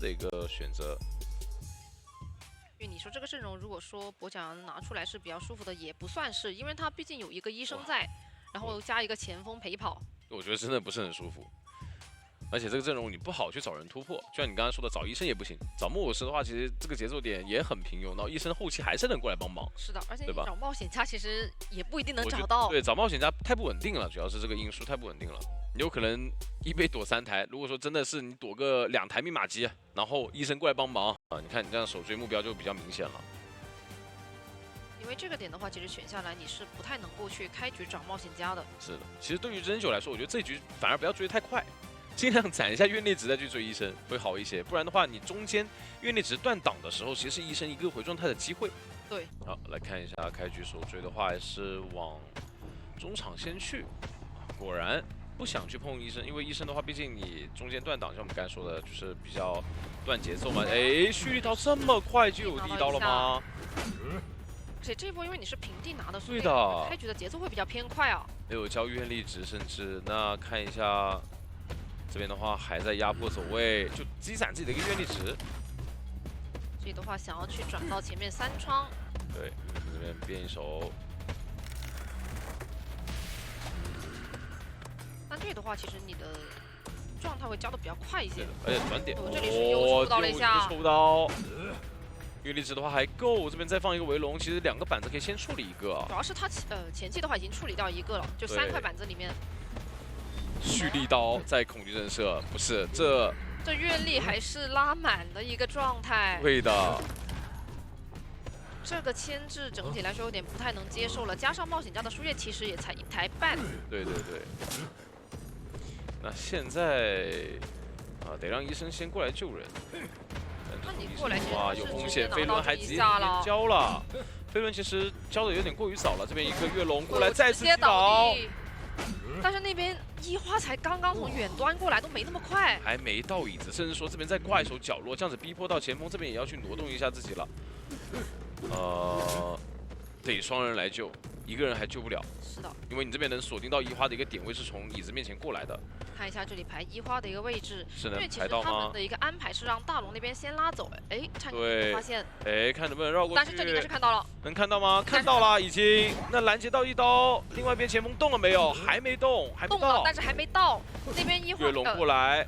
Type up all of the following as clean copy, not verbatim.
的一个选择。因为你说这个阵容，如果说跛脚羊拿出来是比较舒服的，也不算是，因为他毕竟有一个医生在，然后加一个前锋陪跑。我觉得真的不是很舒服。 而且这个阵容你不好去找人突破，就像你刚才说的，找医生也不行，找木偶师的话，其实这个节奏点也很平庸，然后医生后期还是能过来帮忙。是的，而且对吧？找冒险家其实也不一定能找到。对，找冒险家太不稳定了，主要是这个因素太不稳定了。你有可能一被躲3台，如果说真的是你躲个2台密码机，然后医生过来帮忙啊，你看你这样首追目标就比较明显了。因为这个点的话，其实选下来你是不太能够去开局找冒险家的。是的，其实对于真九来说，我觉得这局反而不要追太快。 尽量攒一下愿力值再去追医生会好一些，不然的话，你中间愿力值断档的时候，其实是医生一个回状态的机会。对，好，来看一下开局首追的话，还是往中场先去。果然不想去碰医生，因为医生的话，毕竟你中间断档，像我们刚才说的，就是比较断节奏嘛。哎，蓄力刀这么快就有地刀了吗？而且这一波因为你是平地拿的，所以对的，开局的节奏会比较偏快啊。没有交愿力值，甚至那看一下。 这边的话还在压迫走位，就积攒自己的一个愿力值。这里的话想要去转到前面3窗，对，这边变一手。那这里的话，其实你的状态会交的比较快一些。而且转点，这里是又抽到了一下，抽刀。愿力值的话还够，这边再放一个围龙，其实2个板子可以先处理一个。主要是他前期的话已经处理掉1个了，就3块板子里面。 蓄力刀在恐惧震慑，不是这愿力还是拉满的一个状态。对的，这个牵制整体来说有点不太能接受了，加上冒险家的输液其实也才1台半。对对对。那现在得让医生先过来救人。那你过来哇，有风险，飞轮还直接交了。飞轮其实交的有点过于早了，这边一个月龙过来再次击倒。 但是那边一花才刚刚从远端过来，都没那么快，还没到椅子，甚至说这边再挂一手角落，这样子逼迫到前锋这边也要去挪动一下自己了。得双人来救，一个人还救不了。是的，因为你这边能锁定到一花的一个点位是从椅子面前过来的。看一下这里排一花的一个位置，是能因为其实他们的一个安排是让大龙那边先拉走，哎，差点发现，哎，看能不能绕过去。但是这里应该是看到了，能看到吗？看到了，已经。那拦截到一刀，另外一边前锋动了没有？还没动，还没到。动了，但是还没到。那边一花月龙过来，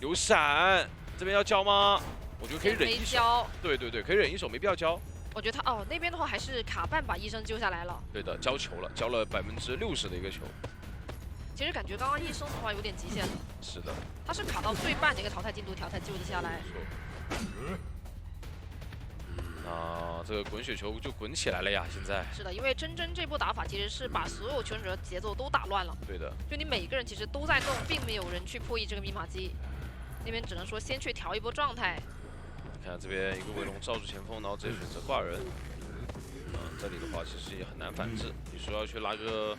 有闪，这边要交吗？我觉得可以忍一手。对对对，可以忍一手，没必要交。 我觉得他那边的话还是卡半把医生救下来了。对的，交球了，交了60%的一个球。其实感觉刚刚医生的话有点极限了。是的，他是卡到最半的一个淘汰进度条才救得下来。那这个滚雪球就滚起来了呀！现在是的，因为真这波打法其实是把所有求生者节奏都打乱了。对的，就你每个人其实都在动，并没有人去破译这个密码机。那边只能说先去调一波状态。 看这边一个围龙罩住前锋，然后直接选择挂人。这里的话其实也很难反制。你说要去拉个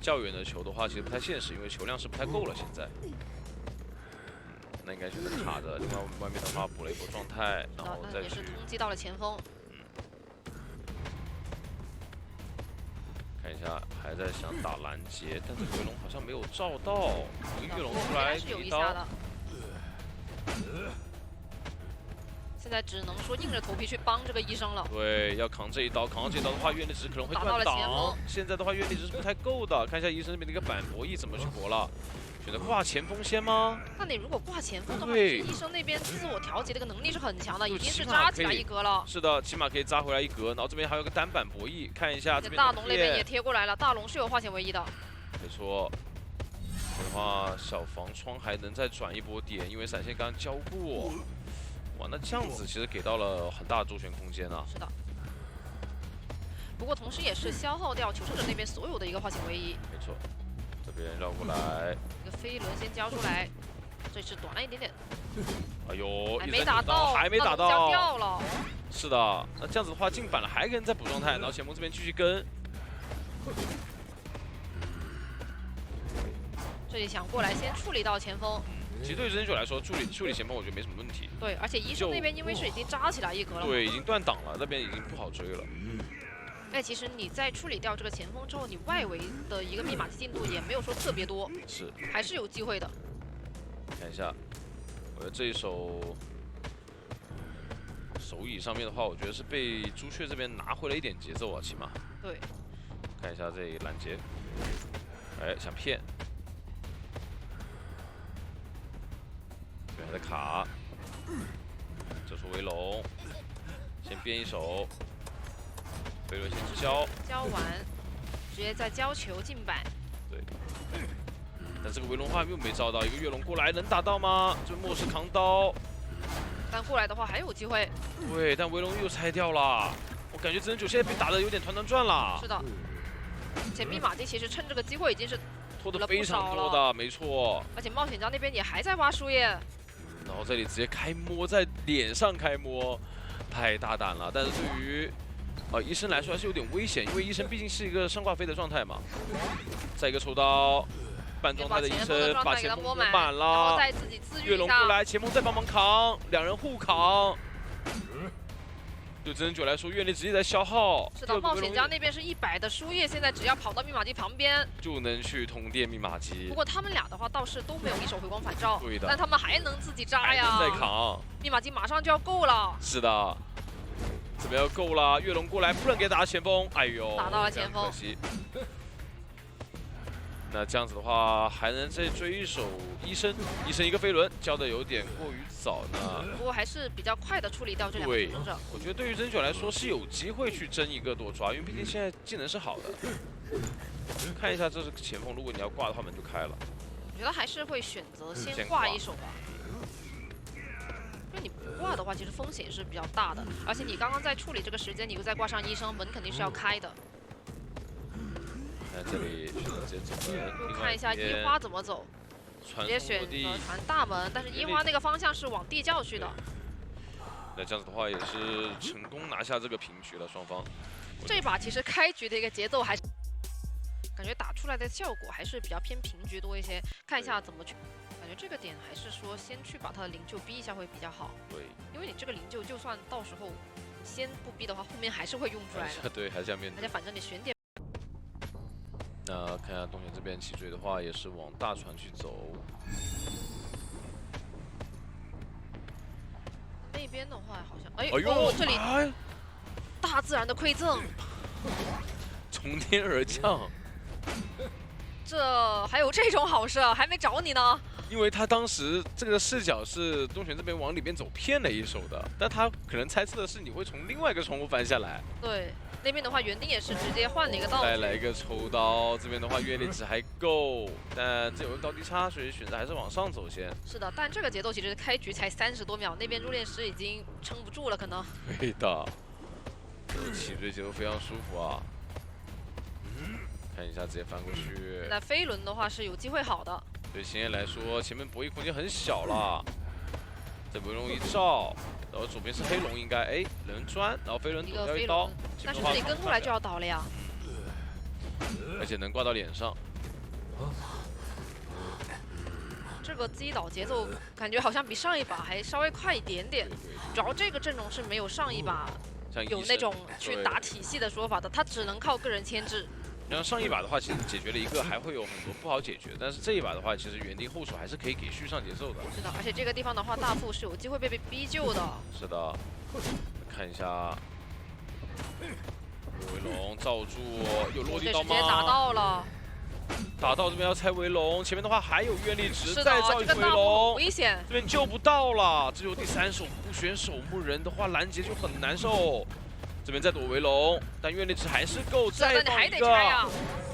较远的球的话，其实不太现实，因为球量是不太够了。现在，那应该选择卡着。另外外面的话补了一波状态，然后再也是通缉到了前锋。看一下，还在想打拦截，但这个围龙好像没有照到。一个月龙出来是有一刀。 现在只能说硬着头皮去帮这个医生了。对，要扛这一刀，扛到这一刀的话，愿力值可能会断档。现在的话，愿力值是不太够的。看一下医生这边的一个板博弈怎么去搏了，选择挂前锋先吗？那你如果挂前锋的话，医生那边自我调节的一个能力是很强的，已经是扎起来一格了。是的，起码可以扎回来一格。然后这边还有个单板博弈，看一下这边。大龙那边也贴过来了，大龙是有化险为夷的。没错。的话，小防窗还能再转一波点，因为闪现刚刚交过。 哇，那这样子其实给到了很大的周旋空间啊。是的。不过同时也是消耗掉求生者那边所有的一个化险为夷。没错。这边绕过来。一个飞轮先交出来，这次短了一点点。哎呦，还没打到，还没打到。掉了。是的，那这样子的话进板了，还可以再补状态，然后前锋这边继续跟。这里想过来先处理到前锋。 其实对于真九来说，处理前锋我觉得没什么问题。对，而且医生那边因为是已经扎起来一格了，对，已经断档了，那边已经不好追了。哎，其实你在处理掉这个前锋之后，你外围的一个密码机进度也没有说特别多，是，还是有机会的。看一下，我觉得这一手手椅上面的话，我觉得是被朱雀这边拿回了一点节奏啊，起码。对。看一下这拦截，哎，想骗，对，还在卡。这是围龙，先变一手，飞轮先直交，交完，直接再交球进板。对。但这个围龙话又没招到，一个跃龙过来能打到吗？这末世扛刀，但过来的话还有机会。对，但围龙又拆掉了。我感觉真人9现在被打的有点团团转了。是的。且密码机其实趁这个机会已经是拖得非常多的，没错。而且冒险家那边也还在挖树叶，然后这里直接开摸，在脸上开摸，太大胆了。但是对于医生来说还是有点危险，因为医生毕竟是一个上挂飞的状态嘛。再一个抽刀，半状态的医生把前锋摸满了，然后再自己自愈一下。跃龙过来，前锋再帮忙扛，两人互扛。对真人9来说，阅历直接在消耗。是的，冒险家那边是100的输液，现在只要跑到密码机旁边就能去通电密码机。不过他们俩的话倒是都没有一手回光返照，对的，但他们还能自己扎呀，还能再扛。密码机马上就要够了。是的，这边要够了，跃龙过来不能给打前锋，哎呦，打到了前锋，可惜。那这样子的话，还能再追一手医生一个飞轮，交的有点过于早呢。不过还是比较快的处理掉这两个使用者。我觉得对于真9来说是有机会去争一个多抓，因为毕竟现在技能是好的。看一下这是前锋，如果你要挂的话，门就开了。我觉得还是会选择先挂一手吧。因为你不挂的话，其实风险是比较大的，而且你刚刚在处理这个时间，你又再挂上医生，门肯定是要开的。那这里选择直接走门，又看一下一花怎么走，直接选择传大门，但是一花那个方向是往地窖去的。那这样子的话也是成功拿下这个平局了，双方。这一把其实开局的一个节奏还是感觉打出来的效果还是比较偏平局多一些，看一下怎么去。感觉这个点还是说先去把他的灵柩逼一下会比较好。对，因为你这个灵柩就算到时候先不逼的话，后面还是会用出来的。对，还是要面对。而且反正你选点。那看一下东选这边起追的话，也是往大船去走。那边的话好像，哎呦，这里大自然的馈赠，从天而降。这还有这种好事，还没找你呢。因为他当时这个视角是东玄这边往里边走骗了一手的，但他可能猜测的是你会从另外一个窗户翻下来。对，那边的话园丁也是直接换了一个道具。再来一个抽刀，这边的话阅历值还够，但这有个高低差，所以选择还是往上走先。是的，但这个节奏其实开局才30多秒，那边入殓师已经撑不住了，可能。对的，这个起追节奏非常舒服啊。看一下，直接翻过去。那飞轮的话是有机会好的。对星夜来说，前面博弈空间很小了。这围龙一照，然后左边是黑龙，应该能钻，然后飞轮躲掉一刀。但是这里跟过来就要倒了呀。而且能挂到脸上。这个击倒节奏感觉好像比上一把还稍微快一点点。主要这个阵容是没有上一把有那种去打体系的说法的，他只能靠个人牵制。然后上一把的话，其实解决了一个，还会有很多不好解决。但是这一把的话，其实园丁后手还是可以给续上节奏的。是的，而且这个地方的话，大副是有机会被逼救的。是的，看一下，围龙罩住，有落地刀吗？直接打到了。打到这边要拆围龙，前面的话还有愿力值，再造一个围龙，危险。这边救不到了，这就第3手不选守墓人的话，拦截就很难受。这边再躲围龙，但愿力值还是够，再放一个，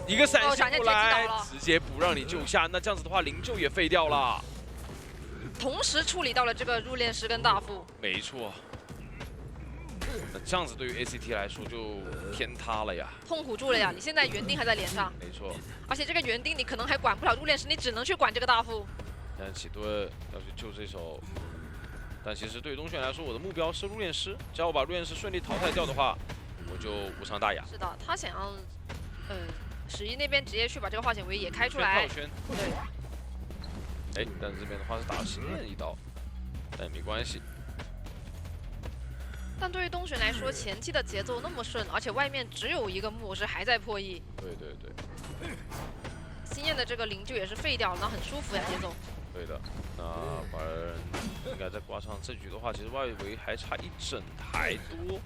一个闪现过来，直接不让你救下。那这样子的话，灵柩也废掉了。同时处理到了这个入殓师跟大副。没错。那这样子对于 ACT 来说就天塌了呀，痛苦住了呀！你现在园丁还在连上，没错。而且这个园丁你可能还管不了入殓师，你只能去管这个大副。但启顿要去救这手。但其实对于东玄来说，我的目标是入殓师，只要我把入殓师顺利淘汰掉的话，我就无伤大雅。是的，他想要，11那边直接去把这个化险为也开出来。对。但是这边的话是打了心念一刀，但也没关系。但对于东玄来说，前期的节奏那么顺，而且外面只有一个木偶师还在破译。对。心念的这个灵柩也是废掉了，那很舒服呀节奏。对的，那寡人应该在挂上这局的话，其实外围还差一整台多。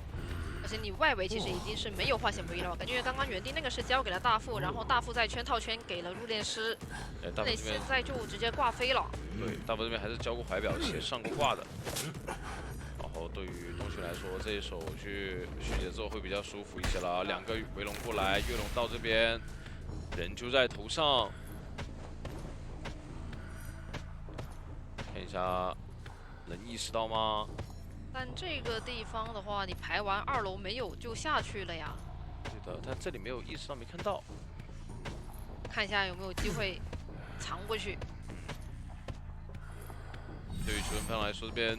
而且你外围其实已经是没有化险为夷了，感觉刚刚园丁那个是交给了大副，然后大副在圈套圈给了入殓师，那你现在就直接挂飞了。对，大副这边还是交过怀表且上过挂的。然后对于东勋来说，这一手去续节奏会比较舒服一些了。2个围龙过来，月龙到这边，人就在头上。看一下，能意识到吗？但这个地方的话，你排完2楼没有就下去了呀。对的，但这里没有意识到，没看到。看一下有没有机会藏过去。对于球员方来说，这边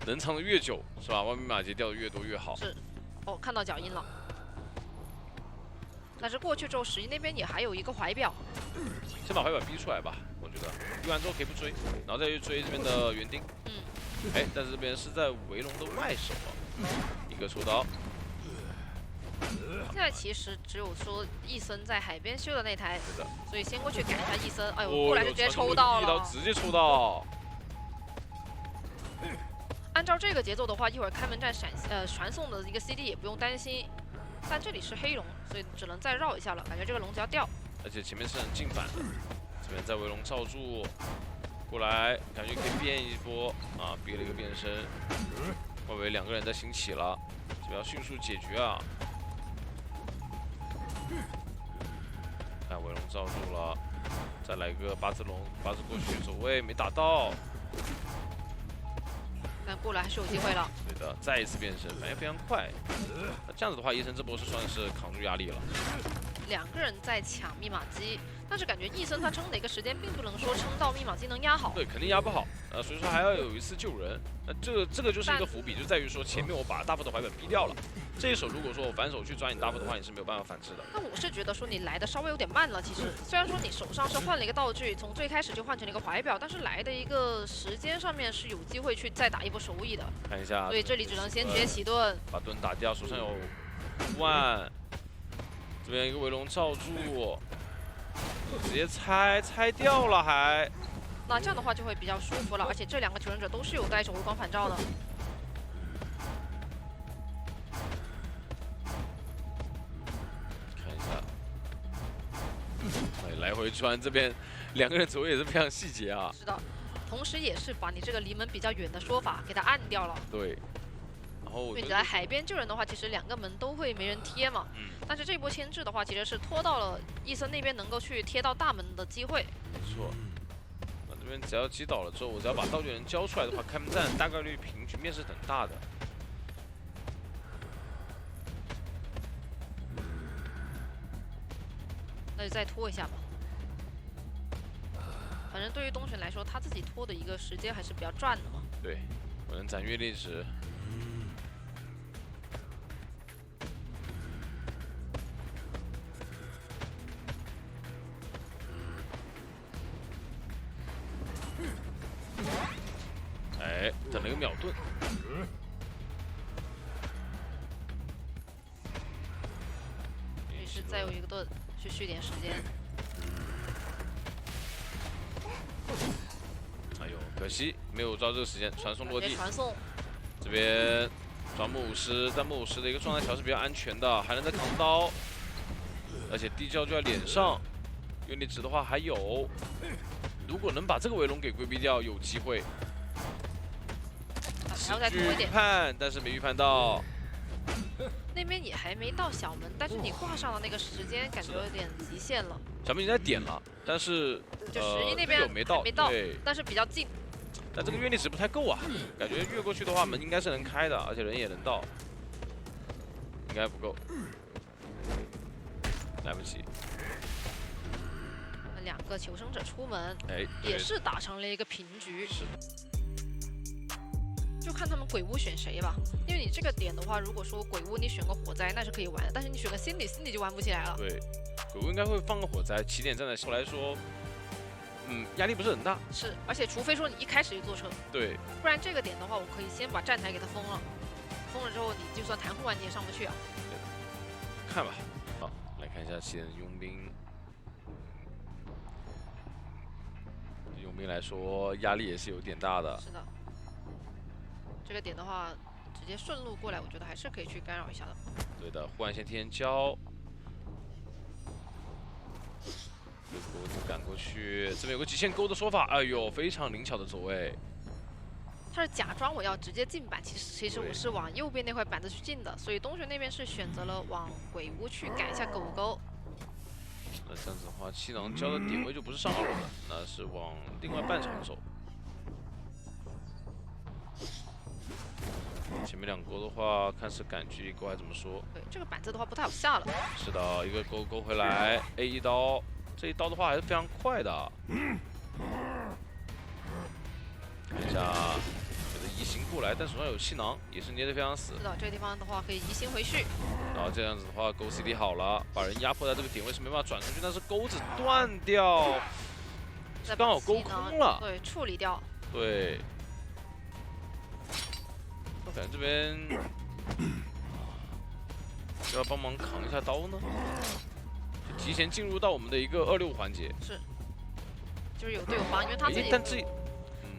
能藏的越久，是吧？外面马杰掉的越多越好。是，哦，看到脚印了。但是过去之后，11那边也还有一个怀表。先把怀表逼出来吧，我觉得逼完之后可以不追，然后再去追这边的园丁。哎，但是这边是在围龙的外手啊，一个抽刀。现在其实只有说易森在海边修的那台，所以先过去赶一下易森。哎呦，过来就直接抽到了，一刀直接抽到。按照这个节奏的话，一会儿开门战传送的一个 CD 也不用担心。但这里是黑龙，所以只能再绕一下了，感觉这个龙就要掉。而且前面是很近反的，这边在围龙罩住。过来，感觉可以变一波啊！憋了一个变身，外围2个人在兴起了，这边要迅速解决啊！看围龙罩住了，再来个八字龙，八字过去走位没打到，但过来还是有机会了。对的，再一次变身，反应非常快。那这样子的话，医生这波是算是扛住压力了。2个人在抢密码机。但是感觉易森他撑的一个时间，并不能说撑到密码机能压好。对，肯定压不好。所以说还要有一次救人。那这个就是一个伏笔，就在于说前面我把大副的怀表逼掉了。这一手如果说我反手去抓你大副的话，你是没有办法反制的。那我是觉得说你来的稍微有点慢了。其实虽然说你手上是换了一个道具，从最开始就换成了一个怀表，但是来的一个时间上面是有机会去再打一波手艺的。看一下，所以这里只能先决起盾，把盾打掉，手上有5万。这边一个围龙罩住。直接拆掉了还，那这样的话就会比较舒服了，而且这2个求生者都是有带手微光返照的。看一下，哎，来回穿这边2个人走位也是非常细节啊。是的，同时也是把你这个离门比较远的说法给它按掉了。对。然后你来海边救人的话，其实2个门都会没人贴嘛。但是这波牵制的话，其实是拖到了易森那边能够去贴到大门的机会。没错。那这边只要击倒了之后，我只要把道具人交出来的话，开门战大概率平局面是很大的。那就再拖一下吧。反正对于东玄来说，他自己拖的一个时间还是比较赚的嘛。对，我能攒阅历值。哎，等了一个秒盾。于是再有一个盾去续点时间。哎呦，可惜没有抓这个时间，传送落地。传送。这边抓木武师，但木武师的一个状态条是比较安全的，还能再扛刀，而且地窖就在脸上。阅历值的话还有，如果能把这个围龙给规避掉，有机会。还要再拖一点。预判，但是没预判到。那边也还没到小门，但是你挂上的那个时间感觉有点极限了。小门已经在点了，但是就11那边没到，对，但是比较近。但这个阅历值不太够啊，感觉越过去的话门应该是能开的，而且人也能到，应该不够，来不及。 2个求生者出门，哎，也是打成了一个平局。是的，就看他们鬼屋选谁吧。因为你这个点的话，如果说鬼屋你选个火灾那是可以玩的，但是你选个Cindy就玩不起来了。对，鬼屋应该会放个火灾，起点站在后来说，压力不是很大。是，而且除非说你一开始就坐车，对，不然这个点的话，我可以先把站台给它封了，封了之后你就算弹护完你也上不去啊。对，看吧。好，来看一下起点的佣兵。兵来说压力也是有点大的。是的，这个点的话，直接顺路过来，我觉得还是可以去干扰一下的。对的，忽然先天骄，这钩子赶过去，这边有个极限钩的说法，哎呦，非常灵巧的走位。他是假装我要直接进板，其实我是往右边那块板子去进的，所以东玄那边是选择了往鬼屋去改一下狗狗。那这样子的话，七郎交的点位就不是上2了，那是往另外半场走。前面2勾的话，看是赶距离勾还是怎么说？对，这个板子的话不太好下了。是的，一个勾回来 ，A 一刀，这一刀的话还是非常快的。看一下，这个移形过来，但手上有气囊，也是捏得非常死。是的，这个地方的话可以移形回去。然后这样子的话，勾 CD 好了，把人压迫在这个点位是没办法转出去，但是钩子断掉，刚好勾空了。对，处理掉。对。我感觉这边要帮忙扛一下刀呢，就提前进入到我们的一个265环节。是，就是有队友帮，因为他自己。但直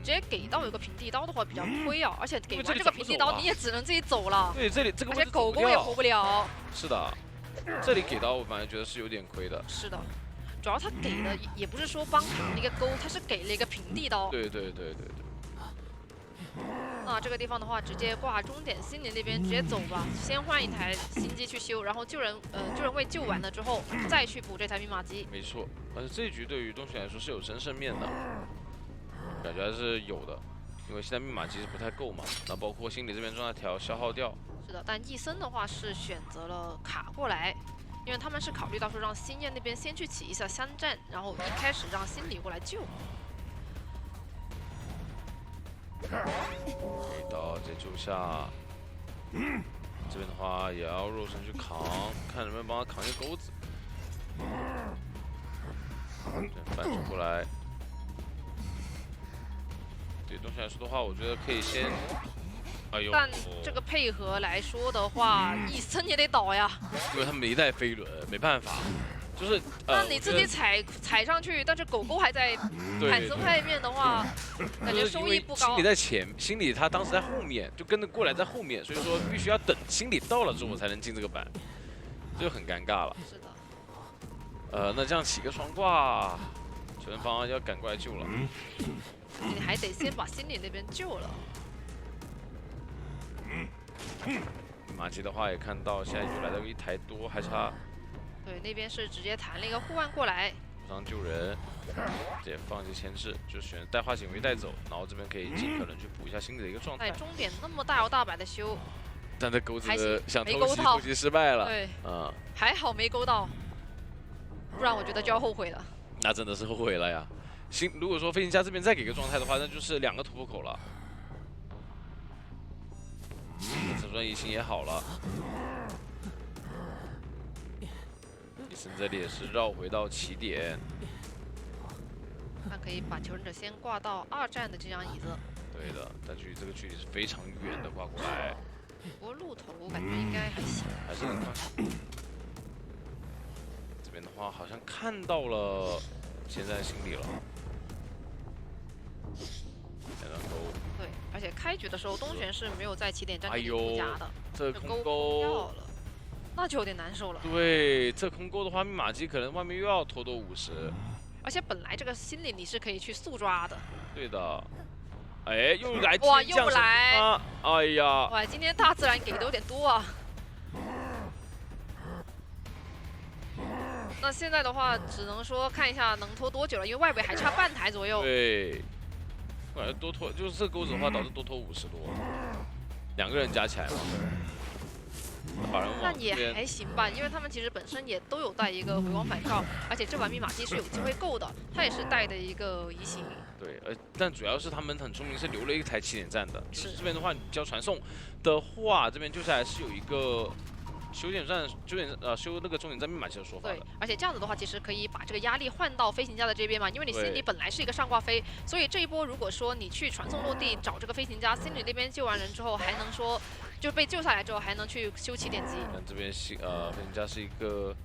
接给到有个平地刀的话比较亏啊，而且给完这个平地刀你也只能自己走了。对，这里这个而且狗狗也活不了。是的，这里给刀我反而觉得是有点亏的。是的，主要他给的也不是说帮扛了一个钩，他是给了一个平地刀。对。那这个地方的话，直接挂终点心灵那边直接走吧，先换一台新机去修，然后救人位救完了之后，再去补这台密码机。没错，而且这一局对于东玄来说是有真胜面的，感觉还是有的，因为现在密码机是不太够嘛。那包括心理这边状态条消耗掉。是的，但易森的话是选择了卡过来，因为他们是考虑到说让星焰那边先去起一下箱战，然后一开始让心理过来救。给刀直接救下，这边的话也要肉身去扛，看能不能帮他扛一个钩子。反转过来，对东玄来说的话，我觉得可以先，哎呦，但这个配合来说的话，易森也得倒呀，因为他没带飞轮，没办法。就是那你自己踩上去，但是狗狗还在坦森外面的话，感觉收益不高。心理在前，心理他当时在后面，就跟着过来在后面，所以说必须要等心理到了之后才能进这个板，这就很尴尬了。是的。那这样起个双挂，球员方要赶过来救了。你还得先把心理那边救了。马基的话也看到，现在就来到1台多，还差。对，那边是直接弹了一个护腕过来，补上救人，直接放弃牵制，就选带化警卫带走，然后这边可以尽可能去补一下心理的一个状态。终点那么大摇大摆的修，但这钩子想偷袭失败了。对，还好没勾到，不然我觉得就要后悔了。那真的是后悔了呀！如果说飞行家这边再给个状态的话，那就是2个突破口了。这段移形也好了。这里也是绕回到起点，那可以把求生者先挂到2站的这张椅子。对的，但距离这个距离是非常远的，挂过来。不过路头我感觉应该还行，还是很快。这边的话好像看到了现在心理了，对，而且开局的时候东玄是没有在起点站里附加的，这空钩掉了。那就有点难受了。对，这空钩的话，密码机可能外面又要拖多50。而且本来这个心理你是可以去速抓的。对的。哎，又来哇，又来啊！哎呀！哇，今天大自然给的有点多啊。那现在的话，只能说看一下能拖多久了，因为外围还差半台左右。对。我感觉多拖，就是这钩子的话，导致多拖50多，2个人加起来嘛。那也还行吧，因为他们其实本身也都有带一个回光返照，而且这把密码机是有机会够的，他也是带的一个移形。对，但主要是他们很聪明，是留了一台起点站的。是这边的话，你交传送的话，这边救下来是有一个修那个终点站密码机的说法的。对，而且这样子的话，其实可以把这个压力换到飞行家的这边嘛，因为你心里本来是一个上挂飞，所以这一波如果说你去传送落地找这个飞行家，心里那边救完人之后，还能说。就被救下来之后，还能去修起点击。但这边飞行家是一个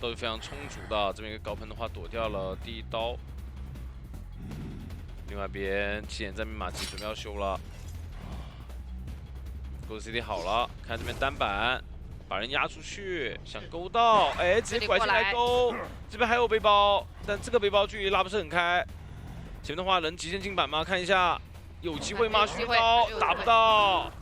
道具非常充足的，这边一个高喷的话躲掉了第1刀。另外一边7点在密码机准备要修了 ，Gold CD 好了，看这边单板。 把人压出去，想勾到，哎，直接拐进来勾。这边还有背包，但这个背包距离拉不是很开。前面的话能极限进板吗？看一下，有机会吗？虚刀打不到。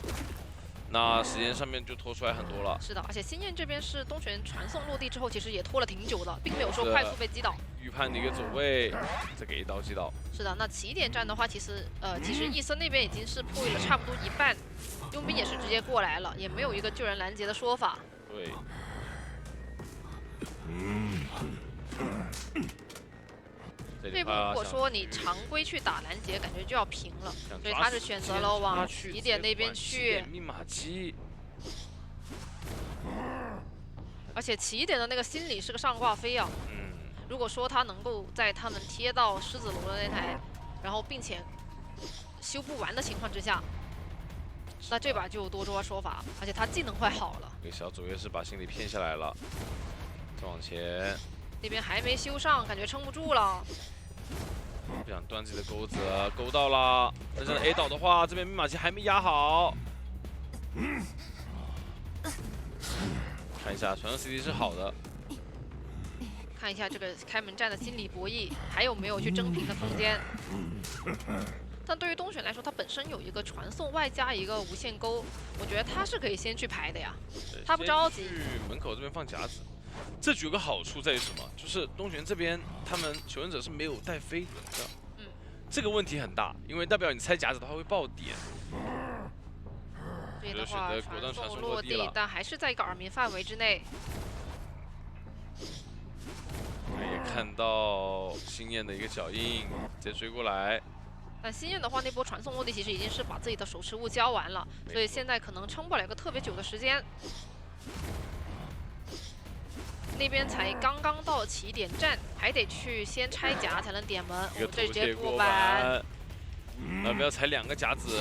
那时间上面就拖出来很多了。是的，而且新燕这边是东玄传送落地之后，其实也拖了挺久的，并没有说快速被击倒。预判的一个走位，再给一刀击倒。是的，那起点站的话，其实易森那边已经是破译了差不多一半。 佣兵也是直接过来了，也没有一个救人拦截的说法。对。这波如果说你常规去打拦截，感觉就要平了，所以他是选择了往起点那边去。密码机。而且起点的那个心理是个上挂飞啊。如果说他能够在他们贴到狮子楼的那台，然后并且修不完的情况之下。 那这把就多说法，而且他技能快好了。这个小左也是把心理骗下来了，再往前。那边还没修上，感觉撑不住了。不想断自己的钩子，勾到了。但是 A 倒的话，这边密码机还没压好。看一下传送 CD 是好的。看一下这个开门战的心理博弈，还有没有去争平的空间？ 但对于东玄来说，他本身有一个传送，外加一个无限钩，我觉得他是可以先去排的呀。他不着急。去门口这边放夹子，这局有个好处在于什么？就是东玄这边他们求生者是没有带飞轮的。这个问题很大，因为代表你拆夹子的话会爆点。这边的话，传送落地，但还是在一个耳鸣范围之内。也看到星焰的一个脚印，直接追过来。 但新燕的话，那波传送落地其实已经是把自己的手持物交完了，所以现在可能撑不了一个特别久的时间。那边才刚刚到起点站，还得去先拆甲才能点门。一个这直接过板，要不要踩2个夹子？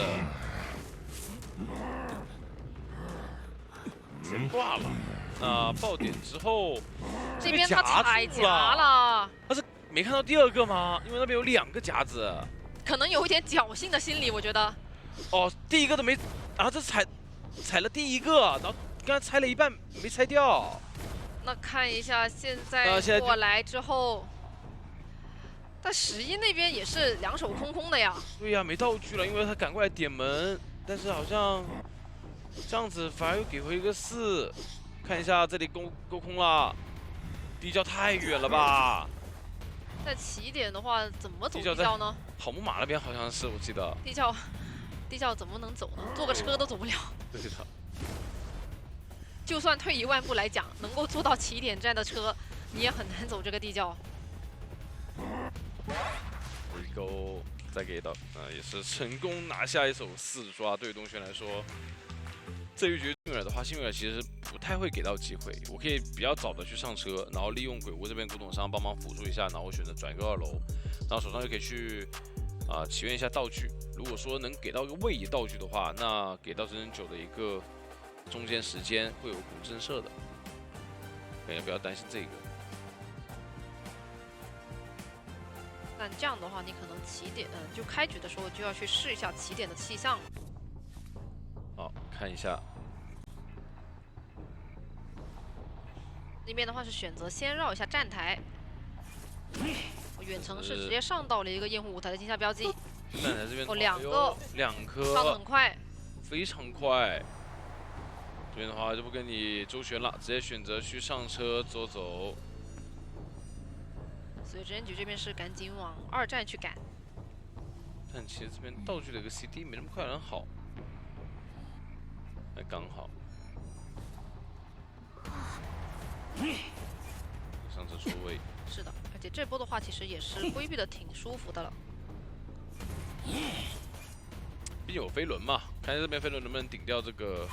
先挂了。那爆点之后，这边他踩夹了。但是没看到第2个吗？因为那边有2个夹子。 可能有一点侥幸的心理，我觉得。哦，第1个都没，然后这踩了第1个，然后刚才拆了一半没拆掉。那看一下现在过来之后，但11那边也是2手空空的呀。对呀，没道具了，因为他赶过来点门，但是好像这样子反而又给回一个4。看一下这里勾空了，地窖太远了吧？ 在起点的话，怎么走地窖呢？好木马那边好像是，我记得。地窖怎么能走呢？坐个车都走不了。对的。就算退1万步来讲，能够坐到起点站的车，你也很难走这个地窖。回勾再给到，也是成功拿下一手4抓。对于东玄来说，这一局幸运儿的话，幸运儿其实不太会给到机会。我可以比较早的去上车，然后利用鬼屋这边古董商帮忙辅助一下，然后我选择转一个2楼，然后手上就可以去祈愿一下道具。如果说能给到一个位移道具的话，那给到整整9的一个中间时间会有古震慑的，大家不要担心这个。但这样的话，你可能起点就开局的时候就要去试一下起点的气象。好，看一下。那边的话是选择先绕一下站台，远程是直接上到了一个焰火舞台的惊吓标记。站台这边2颗，上的很快，非常快。这边的话就不跟你周旋了，直接选择去上车走走。所以直言局这边是赶紧往2站去赶。但其实这边道具的一个 CD 没那么快很好，还刚好。上车出位。是的，而且这波的话其实也是规避的挺舒服的了。毕竟有飞轮嘛，看这边飞轮能不能顶掉这个。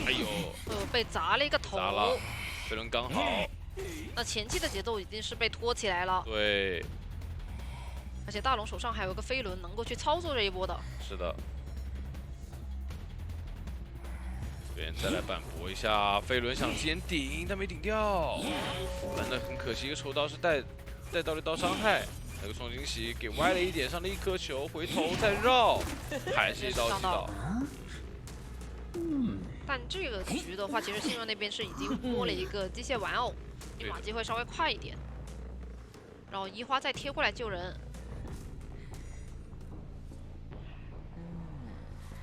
哎呦，被砸了一个头。砸了，飞轮刚好。那前期的节奏已经是被拖起来了。对。而且大龙手上还有一个飞轮，能够去操作这一波的。是的。这边再来反驳一下，飞轮想尖顶，但没顶掉，玩的很可惜。一个抽刀是带到了一刀伤害。那个双惊喜给歪了一点，上了一颗球，回头再绕，还是一刀击倒。但这个局的话，其实信任那边是已经多了一个机械玩偶，密码机会稍微快一点。然后一花再贴过来救人，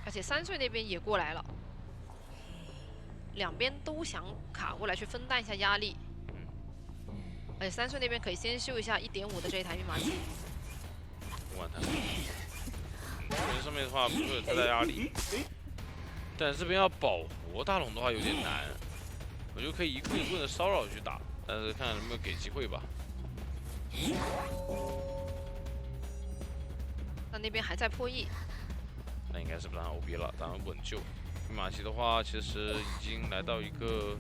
而且3岁那边也过来了，两边都想卡过来去分担一下压力。而且3岁那边可以先修一下1.5的这一台密码机。不管它，个人上面的话不会有太大压力。 但这边要保活大龙的话有点难，我就可以一棍一棍的骚扰去打，但是看看能不能给机会吧。那边还在破译，那应该是不让 OB 了，当然稳救。密码机的话，其实已经来到一个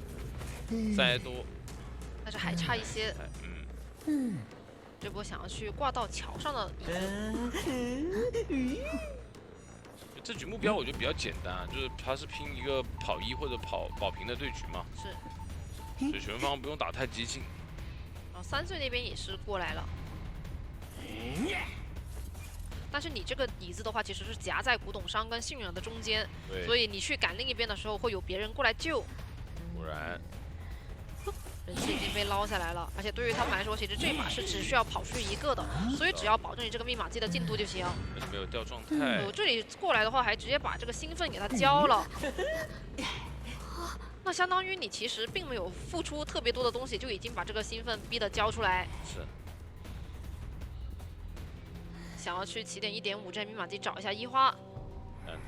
再多，但是还差一些。这波想要去挂到桥上的这局目标我觉得比较简单，就是它是拼一个跑1或者保平的对局嘛。是。所以选方不用打太激进。然后3岁那边也是过来了。但是你这个椅子的话，其实是夹在古董商跟幸运儿的中间，所以你去赶另一边的时候，会有别人过来救。果然，人气已经被捞下来了，而且对于他们来说，其实这把是只需要跑出去一个的，所以只要保证你这个密码机的进度就行。没有掉状态。我这里过来的话，还直接把这个兴奋给他交了。那相当于你其实并没有付出特别多的东西，就已经把这个兴奋逼得交出来。是。 想要去起点1.5这密码机找一下一花，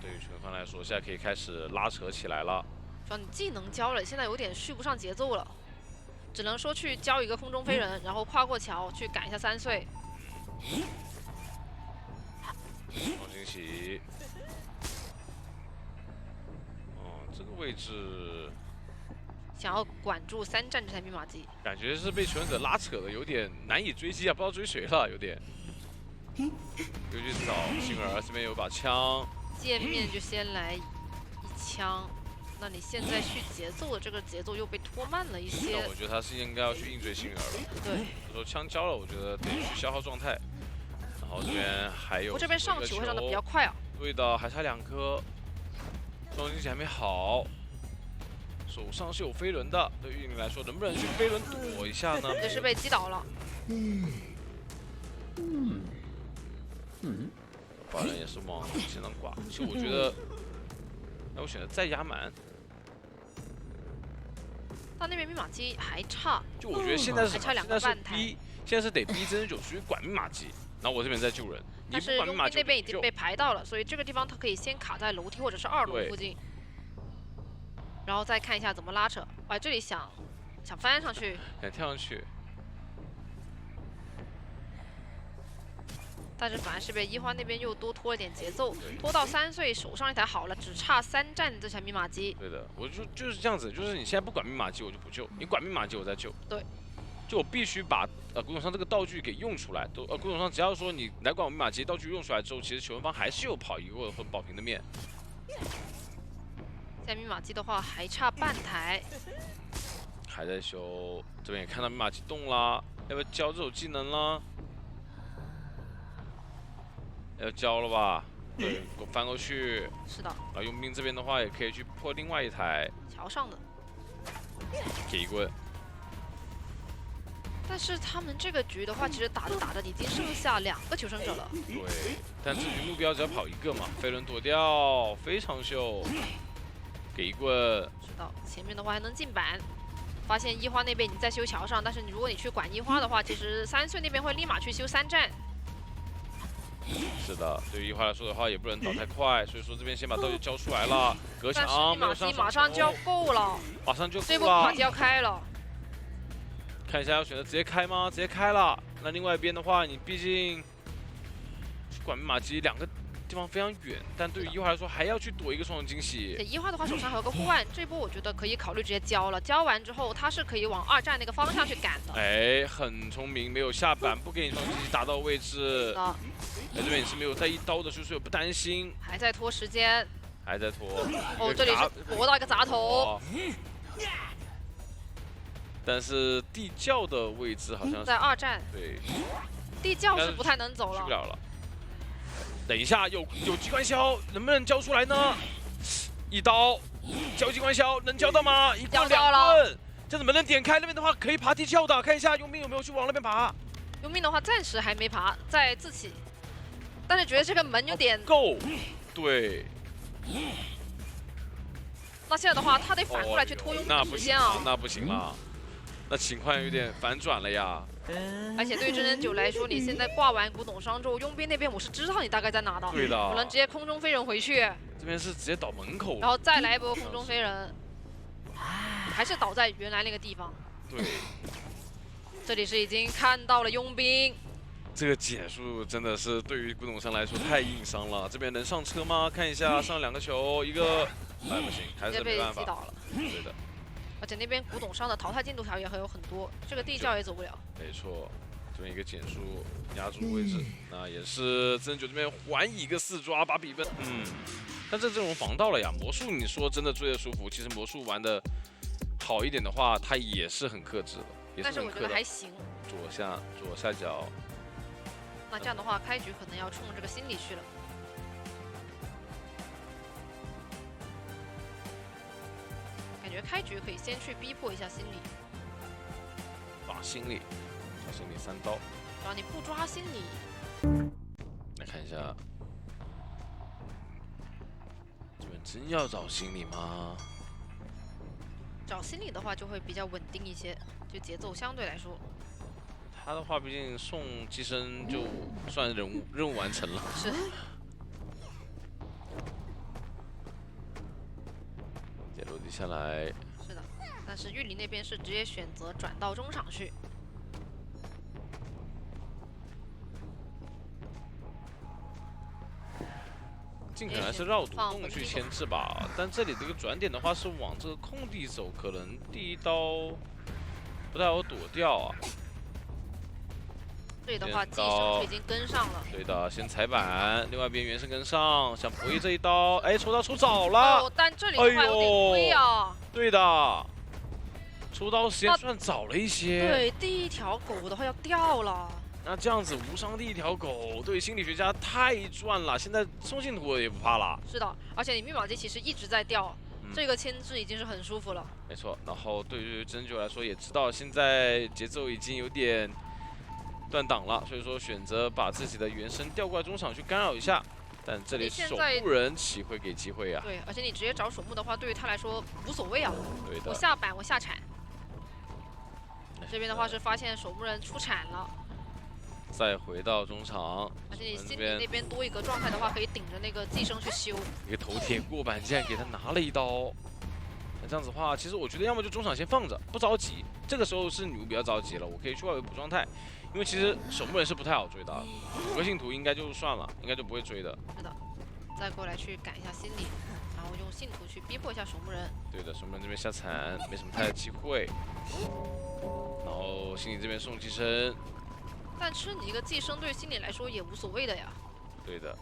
对于全方来说，现在可以开始拉扯起来了。主要你技能交了，现在有点续不上节奏了，只能说去交一个空中飞人，然后跨过桥去赶一下3岁。双惊喜。哦，这个位置想要管住3战这台密码机，感觉是被求生者拉扯的有点难以追击啊，不知道追谁了，有点。 又去找星儿，这边有把枪，见面就先来一枪。那你现在续节奏的这个节奏又被拖慢了一些。那我觉得他是应该要去应对星儿了。对，我说枪交了，我觉得得去消耗状态。然后这边还有，我这边上球会上的比较快啊。对的，还差2颗，双惊喜还没好，手上是有飞轮的。对于你来说，能不能去飞轮躲一下呢？也是被击倒了。法人也是往线上挂，其实我觉得，那我选择再压满。他那边密码机还差，就我觉得现在是还差2个半台，现在是得逼真9去管密码机，然后我这边在救人。但是佣兵那边已经被排到了，所以这个地方他可以先卡在楼梯或者是2楼附近，然后再看一下怎么拉扯。哎，这里想翻上去，想跳上去。 但是反而是被一花那边又多拖了点节奏，拖到3岁手上一台好了，只差3战这台密码机。对的，我就是这样子，就是你现在不管密码机我就不救，你管密码机我再救。对，就我必须把古董商这个道具给用出来。古董商只要说你来管我密码机，道具用出来之后，其实求生方还是有跑1个或者保平的面。现在密码机的话还差半台，还在修，这边也看到密码机动啦，要不要交这种技能啦？ 要交了吧？对，给我翻过去。是的。啊，佣兵这边的话也可以去破另外一台桥上的，给一棍。但是他们这个局的话，其实打着已经剩下2个求生者了。对，但这局目标只要跑1个嘛，飞轮躲掉，非常秀，给一棍。知道，前面的话还能进板。发现一花那边已经在修桥上，但是如果你去管一花的话，其实3岁那边会立马去修3战。 是的，对于一花来说的话，也不能倒太快，所以说这边先把道具交出来了，隔墙没有上手，马上就要够了，马上就够了，这波密码机要开了，看一下要选择直接开吗？直接开了。那另外一边的话，你毕竟去管密码机2个地方非常远，但对于一花来说还要去躲一个双重惊喜。对，一花的话手上还有个护腕，这波我觉得可以考虑直接交了，交完之后他是可以往2战那个方向去赶的。哎，很聪明，没有下板，不给你双重惊喜打到位置。哎，这边也是没有带1刀的，所以说也不担心。还在拖时间，还在拖。哦，这里是搏到一个砸头。但是地窖的位置好像是在2战。对。地窖是不太能走了。去不了了。等一下，有机关销，能不能交出来呢？一刀交机关销，能交到吗？一棍两棍，这怎么能点开？那边的话可以爬地窖的，看一下佣兵有没有去往那边爬。佣兵的话暂时还没爬，在自起，但是觉得这个门有点够，对。那现在的话，他得反过来去拖佣兵的时间啊。那不行了，那情况有点反转了呀。而且对于真人9来说，你现在挂完古董商之后，佣兵那边我是知道你大概在哪的，对的，我能直接空中飞人回去。这边是直接倒门口，然后再来一波空中飞人，还是倒在原来那个地方。对，这里是已经看到了佣兵。这个减速真的是对于古董商来说太硬伤了。这边能上车吗？看一下，上2个球，一个，哎不行，还是没办法。击倒了。对的。而且那边古董商的淘汰进度条也还有很多，这个地窖也走不了。没错，这边一个减速压住位置，那也是真人9这边还以一个4抓把比分，但这阵容防到了呀。魔术你说真的追得舒服，其实魔术玩的好一点的话，他也是很克制的，但是我觉得还行。左下角。那这样的话，开局可能要冲这个心理去了。感觉开局可以先去逼迫一下心理，抓心理3刀。然后你不抓心理，来看一下，这边真要找心理吗？找心理的话就会比较稳定一些，就节奏相对来说。他的话，毕竟送机身就算任务完成了。是。跌落地下来。是的，但是玉林那边是直接选择转到中场去。尽可能还是绕独栋去牵制吧，但这里这个转点的话是往这个空地走，可能第一刀不太好躲掉啊。这里的话，寄生已经跟上了。对的，先踩板，另外一边原神跟上，想博弈这一刀，哎，抽刀抽早了。哦，但这里的话有点亏啊。对的，抽刀时间算早了一些。对，第一条狗的话要掉了。那这样子无伤的一条狗，对于心理学家太赚了。现在送信徒也不怕了。是的，而且你密码机其实一直在掉，这个牵制已经是很舒服了。没错，然后对于真9来说也知道现在节奏已经有点断档了，所以说选择把自己的原神调过来中场去干扰一下。但这里守护人岂会给机会啊？对，而且你直接找守墓的话，对于他来说无所谓啊。对的。我下板，我下铲。这边的话是发现守墓人出铲了。再回到中场，而且你心里那边多一个状态的话，可以顶着那个寄生去修。一个头铁过板，竟然给他拿了一刀。那这样子的话，其实我觉得要么就中场先放着，不着急。这个时候是女巫比较着急了，我可以去外围补状态，因为其实守墓人是不太好追的，5个信徒应该就算了，应该就不会追的。是的，再过来去赶一下心理，然后用信徒去逼迫一下守墓人。对的，守墓人这边下铲没什么太大的机会，然后心理这边送寄生。但吃你一个寄生对心理来说也无所谓的呀。对的。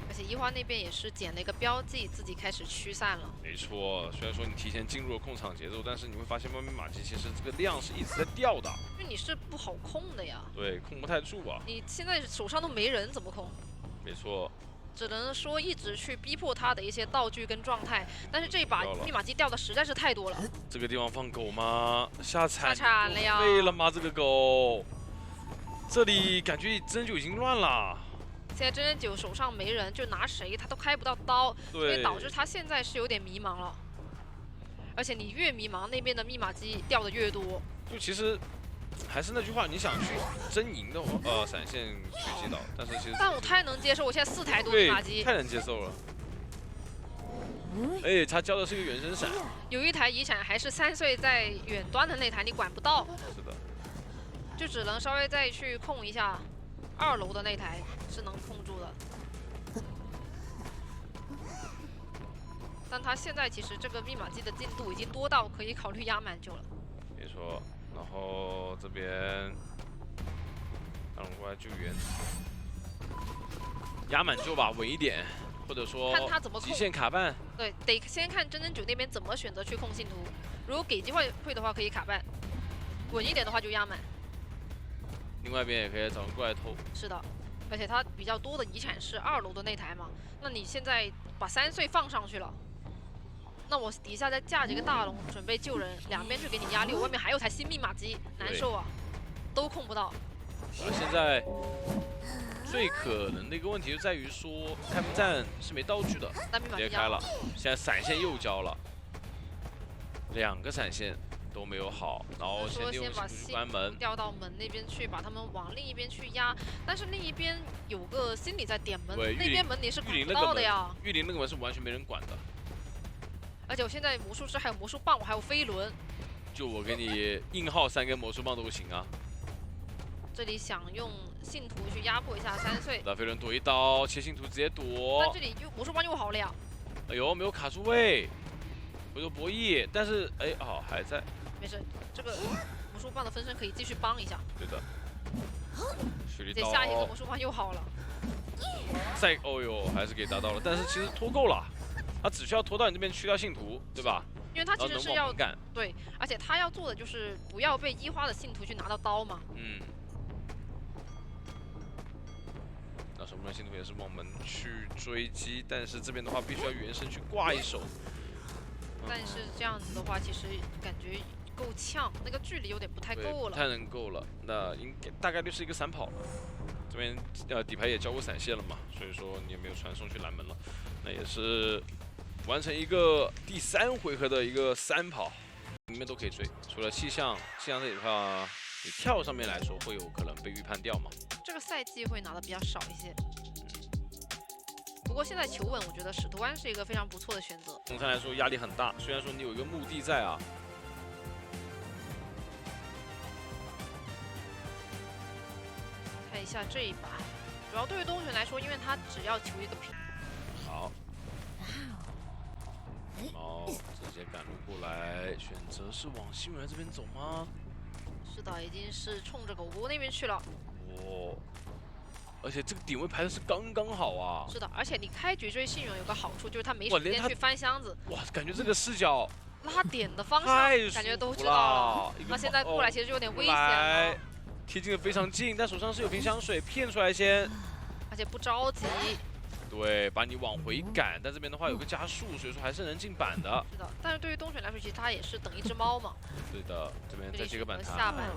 而且一花那边也是捡了一个标记，自己开始驱散了。没错，虽然说你提前进入了控场节奏，但是你会发现外面马机其实这个量是一直在掉的。因为你是不好控的呀。对，控不太住啊。你现在手上都没人，怎么控？没错。只能说一直去逼迫他的一些道具跟状态，但是这一把密码机掉的实在是太多了。这个地方放狗吗？下铲了呀！废了吗？这个狗，这里感觉真9已经乱了。现在真人9手上没人，就拿谁他都开不到刀，所以导致他现在是有点迷茫了。而且你越迷茫，那边的密码机掉的越多。就其实。还是那句话，你想去真赢的话，闪现去击倒，但是其实……但我太能接受，我现在4台多密码机，太能接受了。哎，他交的是个原神闪，有一台遗闪还是3岁在远端的那台，你管不到。是的，就只能稍微再去控一下2楼的那台是能控住的。但他现在其实这个密码机的进度已经多到可以考虑压满就了。没错。然后这边大龙过来救援，压满救吧，稳一点。或者说看他怎么控极限卡办。对，得先看真真九那边怎么选择去控信徒。如果给机会的话，可以卡办；稳一点的话就压满。另外一边也可以找人过来偷。是的，而且他比较多的遗产是2楼的那台嘛，那你现在把3岁放上去了。那我底下再架几个大龙，准备救人，两边去给你压6，外面还有台新密码机，难受啊，都控不到。而现在最可能的一个问题就在于说，开幕战是没道具的，直接开了，现在闪现又交了，2个闪现都没有好，然后先把信徒关门，调到门那边去，把他们往另一边去压，但是另一边有个心理在点门，那边门你是管不到的呀。玉林那个门是完全没人管的。而且我现在魔术师还有魔术棒，我还有飞轮，就我给你硬耗3根魔术棒都行啊。这里想用信徒去压迫一下3岁，打飞轮躲一刀，切信徒直接躲。但这里魔术棒又好了呀。哎呦，没有卡住位，回头博弈，但是哎哦还在。没事，这个魔术棒的分身可以继续帮一下。对的。而且下一个魔术棒又好了。再哦呦，还是给打到了，但是其实拖够了。他只需要拖到你这边去掉信徒，对吧？因为他其实是要对，而且他要做的就是不要被1花的信徒去拿到刀嘛。嗯。那守门员信徒也是往门去追击，但是这边的话必须要原神去挂一手。但是这样子的话，其实感觉够呛，那个距离有点不太够了。不太能够了，那应该大概率是一个3跑了。这边底牌也交过闪现了嘛，所以说你也没有传送去拦门了，那也是。完成一个第3回合的一个3跑，里面都可以追，除了气象这里的话，你跳上面来说会有可能被预判掉嘛。这个赛季会拿的比较少一些。不过现在求稳，我觉得使徒湾是一个非常不错的选择。总上来说压力很大，虽然说你有一个目的在啊。看一下这一把，主要对于东玄来说，因为他只要求一个平。好。好，直接赶路过来，选择是往新人这边走吗？是的，已经是冲着狗狗那边去了。哦，而且这个点位排的是刚刚好啊。是的，而且你开局追信源有个好处，就是他没时间去翻箱子。哇，感觉这个视角拉点的方向感觉都知道了。那现在过来其实就有点危险了。贴近的非常近，但手上是有瓶香水，骗出来先，而且不着急。对，把你往回赶，但这边的话有个加速，所以说还是能进板的。是的，但是对于东玄来说，其实他也是等一只猫嘛。对的，这边再接个板塔。下板。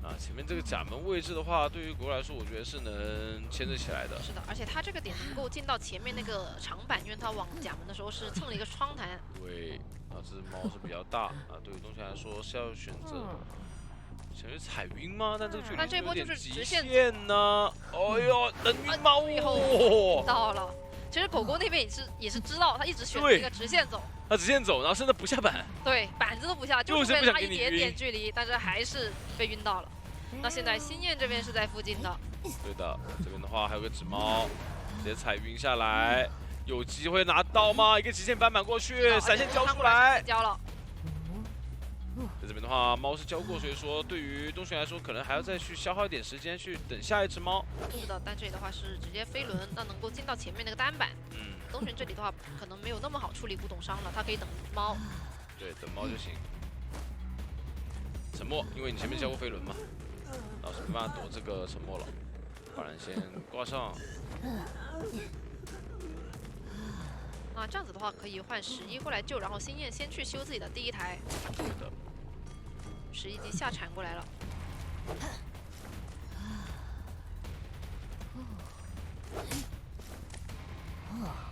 啊，前面这个甲门位置的话，对于国来说，我觉得是能牵制起来的。是的，而且他这个点能够进到前面那个长板，因为他往甲门的时候是蹭了一个窗台。对，啊，这只猫是比较大啊，对于东玄来说是要选择。想去踩晕吗？但这个距离有点极限呢。哦呦，能晕吗？哦，到了。其实狗狗那边也是知道，他一直选择一个直线走。他直线走，然后甚至不下板。对，板子都不下，就是为了拉一点点距离，但是还是被晕到了。那现在新燕这边是在附近的。对的，这边的话还有个纸猫，直接踩晕下来，有机会拿到吗？一个极限翻板过去，闪现交出来。交了。在这边的话，猫是交过，所以说对于东玄来说，可能还要再去消耗一点时间去等下一只猫。是的，但这里的话是直接飞轮，那能够进到前面那个单板。东玄这里的话可能没有那么好处理古董商了，他可以等猫。对，等猫就行。沉默，因为你前面交过飞轮嘛，然后是没办法躲这个沉默了。把人先挂上。那这样子的话，可以换11过来救，然后新燕先去修自己的第一台。对的。11级下铲过来了。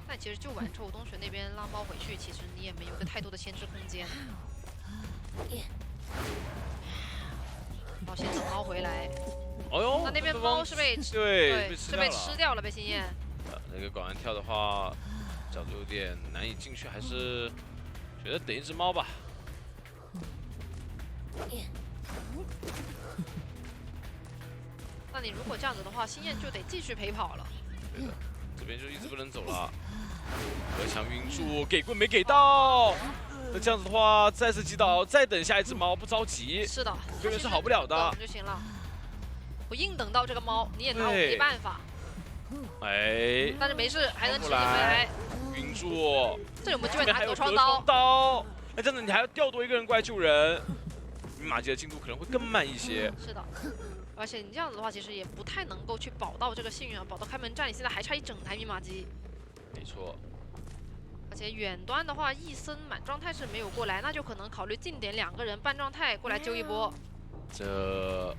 但其实救完之后，东玄那边拉猫回去，其实你也没有个太多的牵制空间。然后先等猫回来。哦呦，那边猫是被对是被吃掉了，被新燕。那个广安跳的话。角度有点难以进去，还是觉得等一只猫吧。那你如果这样子的话，新燕就得继续陪跑了。对的，这边就一直不能走了。隔墙晕住，给棍没给到。那这样子的话，再次击倒，再等下一只猫，不着急。是的，飞轮是好不了的。就行了。我硬等到这个猫，你也拿我没办法。哎，但是没事，还能吃回来。晕住，这里我们就会拿隔窗刀。刀，哎，真的，你还要调多一个人过来救人，密码机的进度可能会更慢一些。是的。 而且你这样子的话，其实也不太能够去保到这个幸运啊，保到开门战里现在还差一整台密码机。没错。而且远端的话，易森满状态是没有过来，那就可能考虑近点2个人半状态过来救一波。这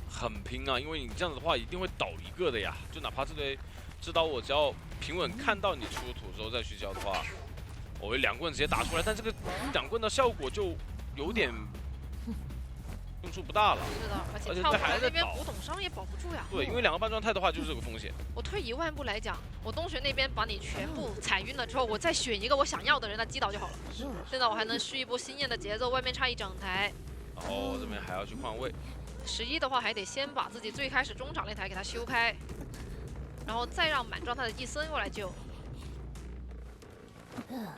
很拼啊，因为你这样子的话一定会倒一个的呀。就哪怕这队知道我只要平稳看到你出土之后再去交的话，我2棍直接打出来，但这个2棍的效果就有点。 用处不大了，是的，而且跳出来那边古董商也保不住呀。对，因为2个半状态的话就是这个风险。我退1万步来讲，我东玄那边把你全部踩晕了之后，我再选一个我想要的人来击倒就好了。现在我还能续一波新燕的节奏，外面差一整台。然后这边还要去换位。11的话还得先把自己最开始中场那台给他修开，然后再让满状态的易森过来救。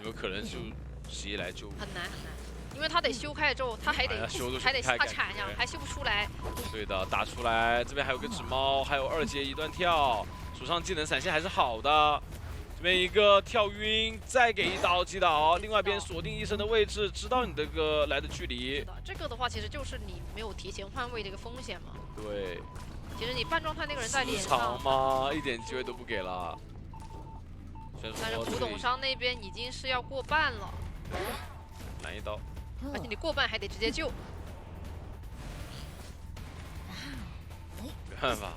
有可能就11来救。很难很难。 因为他得修开了之后，他还得他铲呀，还修不出来。对的，打出来，这边还有个纸猫，还有2阶一段跳，手上技能闪现还是好的。这边一个跳晕，再给一刀击倒，另外一边锁定医生的位置，知道你这个来的距离。这个的话，其实就是你没有提前换位的一个风险嘛。对。其实你半状态那个人在脸上吗？一点机会都不给了。但是古董商那边已经是要过半了。来一刀。 而且你过半还得直接救，没办法。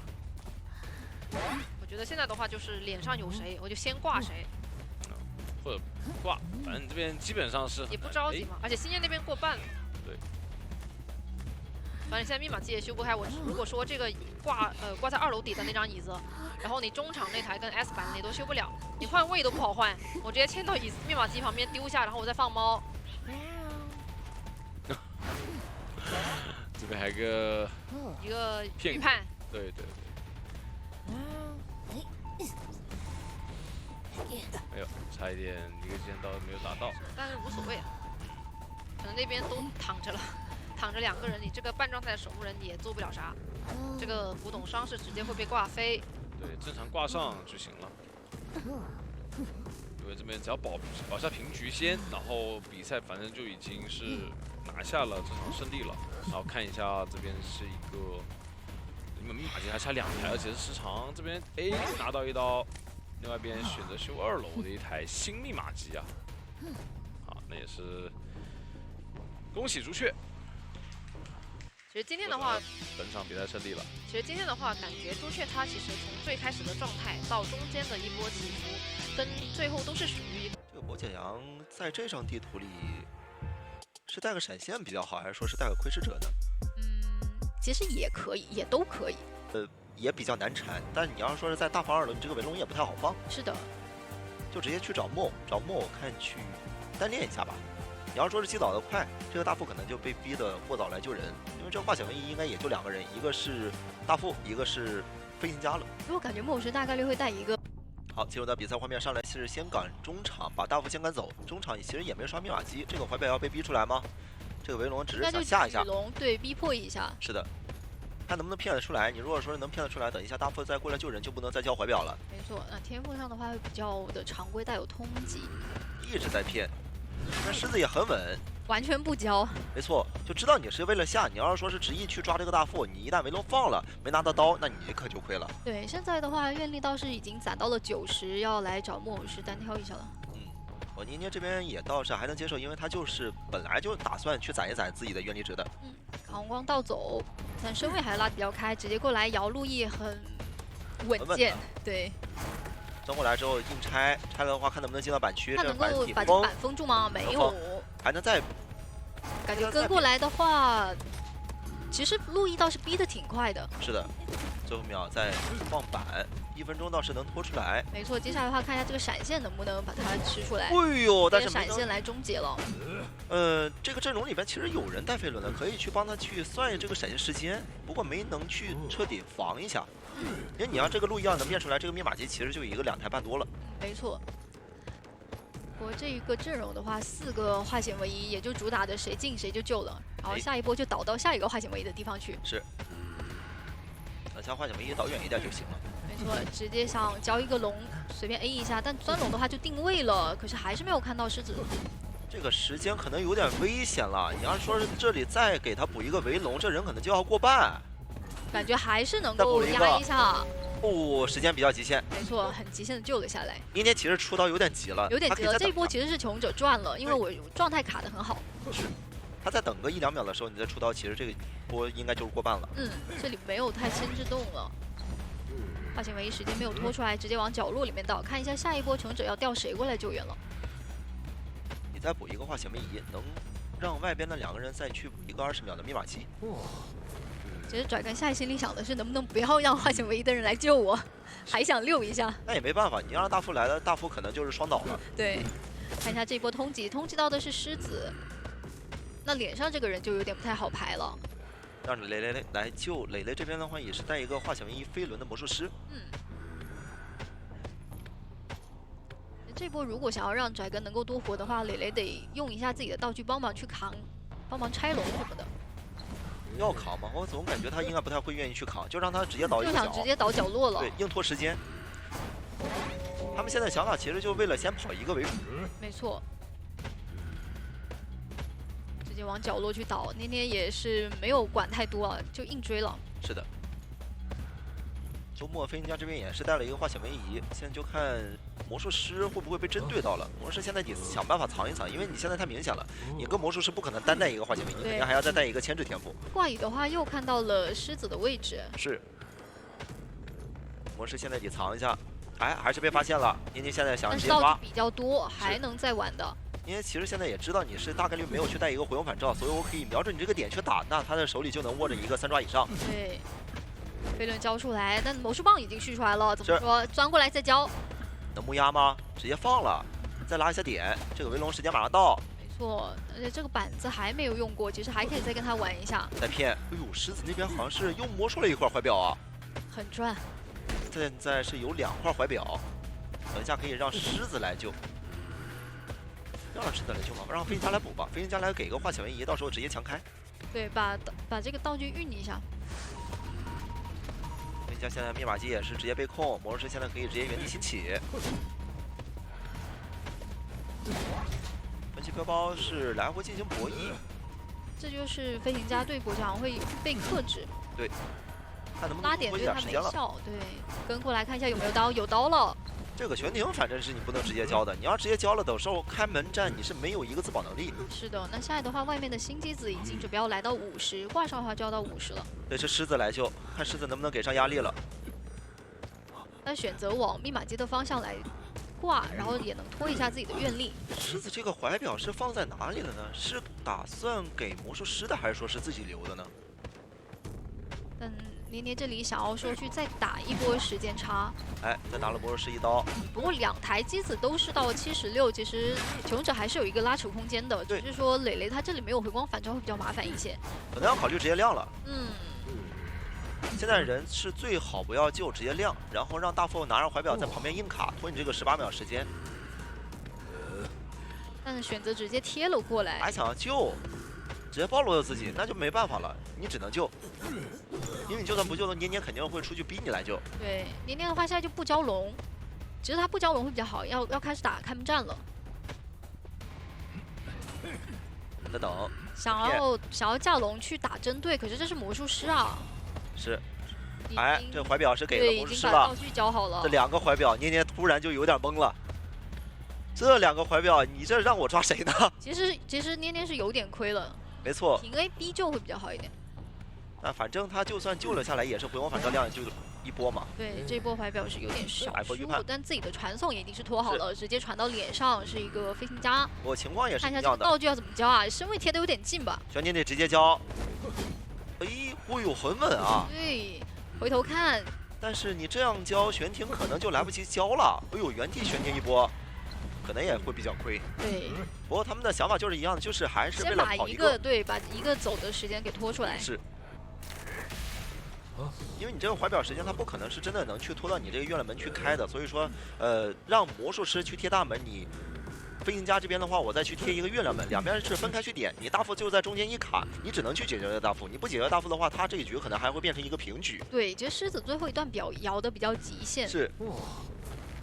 我觉得现在的话就是脸上有谁，我就先挂谁，或者挂，反正这边基本上是也不着急嘛。而且新燕那边过半了，对。反正现在密码机也修不开，我如果说这个挂在2楼底的那张椅子，然后你中场那台跟 S 版你都修不了，你换位都不好换，我直接牵到密码机旁边丢下，然后我再放猫。 这边还有个一个预判，对。没有，差一点一个剑刀没有打到，但是无所谓，可能那边都躺着了，躺着2个人，你这个半状态的守护人也做不了啥。这个古董商是直接会被挂飞，对，正常挂上就行了。因为这边只要保下平局先，然后比赛反正就已经是拿下了这场胜利了。然后看一下这边是一个，你们密码机还差2台，而且是时长。这边拿到一刀，另外一边选择修2楼的一台新密码机啊。好，那也是恭喜朱雀。其实今天的话，本场比赛胜利了。其实今天的话，感觉朱雀他其实从最开始的状态到中间的一波起伏，跟最后都是属于这个博解阳在这张地图里。 是带个闪现比较好，还是说是带个窥视者呢？其实也可以，也都可以。也比较难缠，但你要是说是在大房2楼，你这个围龙也不太好放。是的，就直接去找木偶，我看去单练一下吧。你要说是击倒的快，这个大副可能就被逼得过早来救人，因为这个化险为夷应该也就2个人，一个是大副，一个是飞行家了。我感觉木偶是大概率会带一个。 好，进入到比赛画面上来是先赶中场，把大副先赶走。中场其实也没刷密码机，这个怀表要被逼出来吗？这个围龙只是想吓一下。龙对，逼迫一下。是的，看能不能骗得出来。你如果说能骗得出来，等一下大副再过来救人，就不能再交怀表了。没错，那天赋上的话会比较的常规，带有通缉。一直在骗，那狮子也很稳。 完全不交，没错，就知道你是为了下。你要是说是执意去抓这个大副，你一旦围龙放了，没拿到刀，那你可就亏了。对，现在的话，愿力倒是已经攒到了90，要来找木偶师单挑一下了。我妮妮这边也倒是还能接受，因为他就是本来就打算去攒一攒自己的愿力值的。卡红光倒走，但身位还拉得比较开，直接过来摇路易很稳健，对。 钻过来之后硬拆，拆了的话看能不能进到板区。他能够把这板封住吗？没有，还能再。感觉跟过来的话，其实路易倒是逼得挺快的。是的，最后秒再放板，1分钟倒是能拖出来。没错，接下来的话看一下这个闪现能不能把它吃出来。哎呦，但是闪现来终结了。这个阵容里边其实有人带飞轮的，可以去帮他去算这个闪现时间，不过没能去彻底防一下。 因为你要这个路易要能变出来，这个密码机其实就一个2台半多了。没错。不过这一个阵容的话，4个化险为夷，也就主打的谁进谁就救了，然后下一波就倒到下一个化险为夷的地方去。是。等下化小梅一倒远一点就行了。没错，直接想交一个龙，随便 A 一下，但钻龙的话就定位了，可是还是没有看到狮子。这个时间可能有点危险了。你要说是这里再给他补一个围龙，这人可能就要过半。感觉还是能够压一下。哦，时间比较极限。没错，很极限的救了下来。年年其实出刀有点急了，有点急了。这一波其实是求生者赚了，因为我状态卡得很好。是。他再等个1、2秒的时候，你再出刀，其实这个波应该就是过半了。这里没有太牵制动了。化形唯一时间没有拖出来，直接往角落里面倒。看一下下一波求生者要调谁过来救援了。你再补一个化形位移，能让外边的2个人再去补一个20秒的密码机。其实拽根下心里想的是，能不能不要让化形唯一的人来救我，还想溜一下。那也没办法，你要让大副来了，大副可能就是双倒了。对，看一下这波通缉到的是狮子。那脸上这个人就有点不太好排了。让磊磊来救磊磊这边的话，也是带一个化小唯一飞轮的魔术师。这波如果想要让拽根能够多活的话，磊磊得用一下自己的道具帮忙去扛，帮忙拆龙什么的。要扛吗？我总感觉他应该不太会愿意去扛，就让他直接倒一个角。就想直接倒角落了。对，硬拖时间。他们现在想法其实就为了先跑一个为主。没错。直接往角落去倒，捏捏也是没有管太多啊，就硬追了。是的。周末飞行家这边也是带了一个化险为夷，现在就看魔术师会不会被针对到了。魔术师现在得想办法藏一藏，因为你现在太明显了，你跟魔术师不可能单带一个化险为夷，肯定还要再带一个牵制天赋。挂羽的话又看到了狮子的位置，是。魔术师现在得藏一下，哎，还是被发现了。妮妮现在想直接抓，道具比较多，还能再玩的。因为其实现在也知道你是大概率没有去带一个回龙反照，所以我可以瞄准你这个点去打，那他的手里就能握着一个3抓以上。对。飞轮交出来，但魔术棒已经续出来了，怎么说？钻过来再交，能木压吗？直接放了，再拉一下点，这个围龙时间马上到。没错，而且这个板子还没有用过，其实还可以再跟他玩一下。再骗，哎呦，狮子那边好像是又魔术了一块怀表啊，很赚。现在是有2块怀表，等一下可以让狮子来救。要让狮子来救吗？让飞行家来补吧，飞行家来给个化险为夷，到时候直接强开。对，把这个道具运一下。像现在密码机也是直接被控，魔术师现在可以直接原地兴起。分歧标包是来回进行博弈，这就是飞行家对国强会被克制。对，看能不能拉点对他没效。对，跟过来看一下有没有刀，有刀了。这个悬停反正是你不能直接交的，你要直接交了，等时候开门战你是没有一个自保能力。是的，那下来的话，外面的新机子已经准备要来到50，挂上的话就要到50了。对，是狮子来救，看狮子能不能给上压力了。但选择往密码机的方向来挂，然后也能拖一下自己的愿力。狮子这个怀表是放在哪里了呢？是打算给魔术师的，还是说是自己留的呢？但捏捏这里想要说去再打一波时间差，哎，再打了魔术师一刀。不过2台机子都是到76，其实求生者还是有一个拉扯空间的，只是说磊磊他这里没有回光返照会比较麻烦一些，可能要考虑直接亮了。现在人是最好不要救，直接亮，然后让大副拿着怀表在旁边硬卡，拖你这个18秒时间。但是选择直接贴了过来，还想要救，直接暴露了自己，那就没办法了，你只能救。因为你就算不救的，年年肯定会出去逼你来救。对，年年的话现在就不交龙，其实他不交龙会比较好，要开始打开门战了。再等。想要架龙去打针对，可是这是魔术师啊。是。哎，这怀表是给了魔术师了。已经把道具交好了。这2个怀表，年年突然就有点懵了。这2个怀表，你这让我抓谁呢？其实年年是有点亏了。没错。平 A 逼救会比较好一点。那反正他就算救了下来，也是回光返照亮就一波嘛。对，这波怀表是有点少失误，但自己的传送也已经是拖好了，直接传到脸上是一个飞行家。我情况也是一样的。看一下这个道具要怎么交啊？身位贴的有点近吧？悬停得直接交。哎，哦呦，很稳啊。对，回头看。但是你这样交悬停可能就来不及交了。哎呦，原地悬停一波。可能也会比较亏。对。不过他们的想法就是一样的，就是还是为了跑一个。把一个走的时间给拖出来。是。因为你这个怀表时间，它不可能是真的能去拖到你这个月亮门去开的，所以说，让魔术师去贴大门，你飞行家这边的话，我再去贴一个月亮门，两边是分开去点。你大副就在中间一卡，你只能去解决这个大副。你不解决大副的话，他这一局可能还会变成一个平局。对，其实狮子最后一段摇的比较极限。是。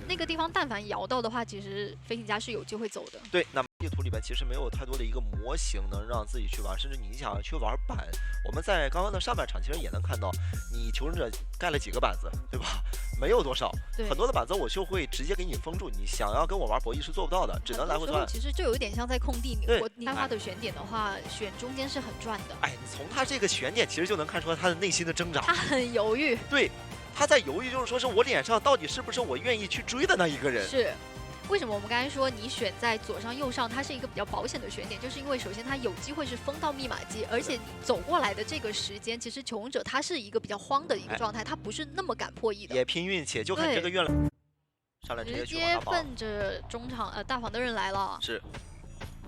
那个地方但凡摇到的话，其实飞行家是有机会走的。对，那么地图里边其实没有太多的一个模型能让自己去玩，甚至你想去玩板，我们在刚刚的上半场其实也能看到，你求生者盖了几个板子，对吧？没有多少，很多的板子我就会直接给你封住，你想要跟我玩博弈是做不到的，只能来回钻。其实就有一点像在空地，你开发的选点的话，选中间是很赚的。哎，你从他这个选点其实就能看出来他的内心的挣扎，他很犹豫。对。他在犹豫，就是说是我脸上到底是不是我愿意去追的那一个人？是，为什么我们刚才说你选在左上右上，它是一个比较保险的选点，就是因为首先它有机会是封到密码机，而且你走过来的这个时间，其实求生者他是一个比较慌的一个状态，他不是那么敢破译的。也拼运气，就看这个月亮上来直接奔着中场大房的人来了，是，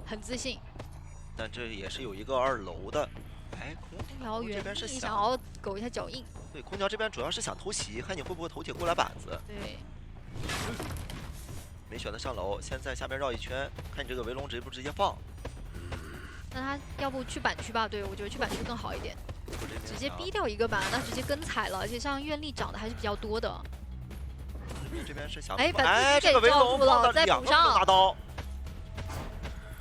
很自信。但这也是有一个2楼的，哎，空调这边是想要苟一下脚印。对，空调这边主要是想偷袭，看你会不会头铁过来板子。对，没选择上楼，先在下面绕一圈，看你这个围龙直不直接放。那他要不去板区吧？对，我觉得去板区更好一点。直接逼掉一个板，那直接跟踩了，而且像愿力涨的还是比较多的。这边是想把这个围龙放到2个拿刀，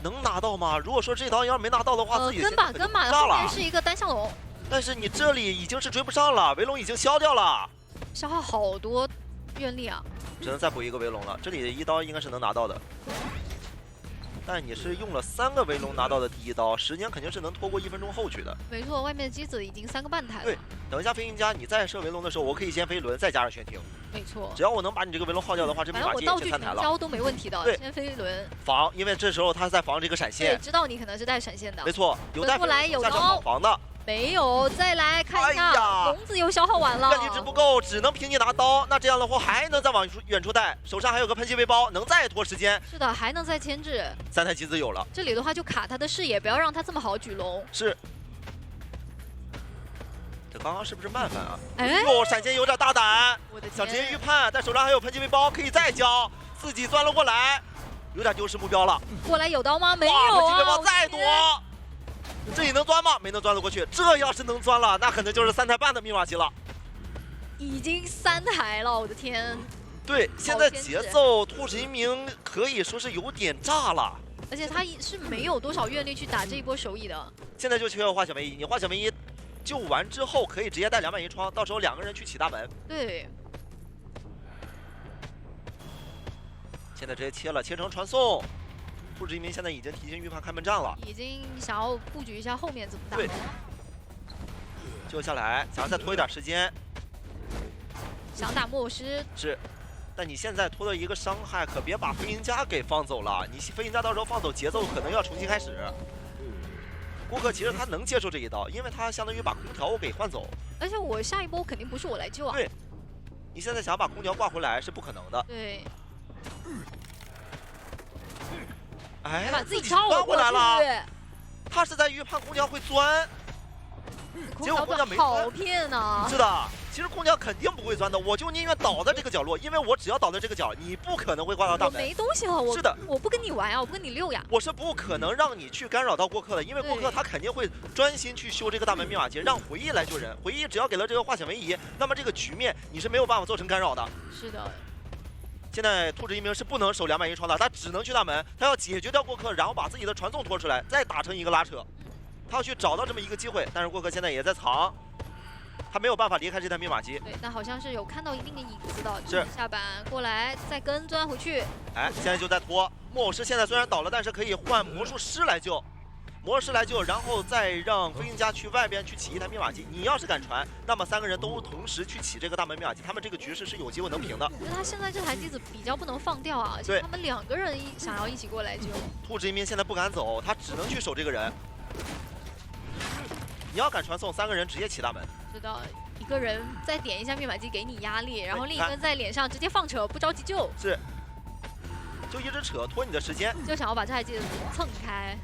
能拿到吗？如果说这刀要是没拿到的话，自己跟吧，后面是一个单向龙。但是你这里已经是追不上了，围龙已经消掉了，消耗好多愿力啊！只能再补一个围龙了。这里一刀应该是能拿到的，但你是用了3个围龙拿到的第一刀，时间肯定是能拖过1分钟后去的。没错，外面的机子已经3个半台了。对，等一下飞行家，你再射围龙的时候，我可以先飞轮，再加上悬停。没错，只要我能把你这个围龙耗掉的话，这密码机也先3台了。我道具都没问题的，对，先飞轮防，因为这时候他在防这个闪现。对，知道你可能是带闪现的。没错，有带过来有刀防的。没有，再来看一下，笼子又消耗完了，愿力值不够，只能凭你拿刀。那这样的话，还能再往远处带，手上还有个喷气背包，能再拖时间。是的，还能再牵制。3台机子有了，这里的话就卡他的视野，不要让他这么好举龙。是。这刚刚是不是慢翻啊？哎呦，闪现有点大胆，我的天，想直接预判，但手上还有喷气背包，可以再交，自己钻了过来，有点丢失目标了。过来有刀吗？没有啊！喷气背包再躲。这里能钻吗？没能钻得过去。这要是能钻了，那可能就是3台半的密码机了。已经3台了，我的天！对，现在节奏兔子一鸣可以说是有点炸了。而且他是没有多少愿力去打这一波手椅的。现在就缺画小梅一，你画小梅一救完之后，可以直接带201窗，到时候2个人去起大门。对。现在直接切了，切成传送。兔子一鸣现在已经提前预判开门战了，已经想要布局一下后面怎么打。对，救下来，想要再拖一点时间，想打木偶师是，但你现在拖了一个伤害，可别把飞行家给放走了。你飞行家到时候放走，节奏可能要重新开始。顾客其实他能接受这一刀，因为他相当于把空调给换走。而且我下一波肯定不是我来救啊。对，你现在想把空调挂回来是不可能的。对。哎，把自己钻回来了。他是在预判空调会钻，结果空调没钻。好骗啊！是的，其实空调肯定不会钻的，我就宁愿倒在这个角落，因为我只要倒在这个角，你不可能会挂到大门。我没东西了，我是的，我不跟你玩啊，我不跟你溜呀。我是不可能让你去干扰到过客的，因为过客他肯定会专心去修这个大门密码机，让回忆来救人。回忆只要给了这个化险为夷，那么这个局面你是没有办法做成干扰的。是的。现在兔子一鸣是不能守201窗的，他只能去大门，他要解决掉过客，然后把自己的传送拖出来，再打成一个拉扯，他要去找到这么一个机会。但是过客现在也在藏，他没有办法离开这台密码机。对，但好像是有看到一定的影子的，是下板过来再跟钻回去。哎，现在就在拖。木偶师现在虽然倒了，但是可以换魔术师来救。魔术师来救，然后再让飞行家去外边去起一台密码机。你要是敢传，那么3个人都同时去起这个大门密码机，他们这个局势是有机会能平的。我觉得他现在这台机子比较不能放掉啊，而且他们2个人想要一起过来救。兔子一鸣现在不敢走，他只能去守这个人。你要敢传送，3个人直接起大门。是的，一个人再点一下密码机给你压力，然后另一个人在脸上直接放扯，不着急救。是。就一直扯拖你的时间，就想要把这台机子蹭开。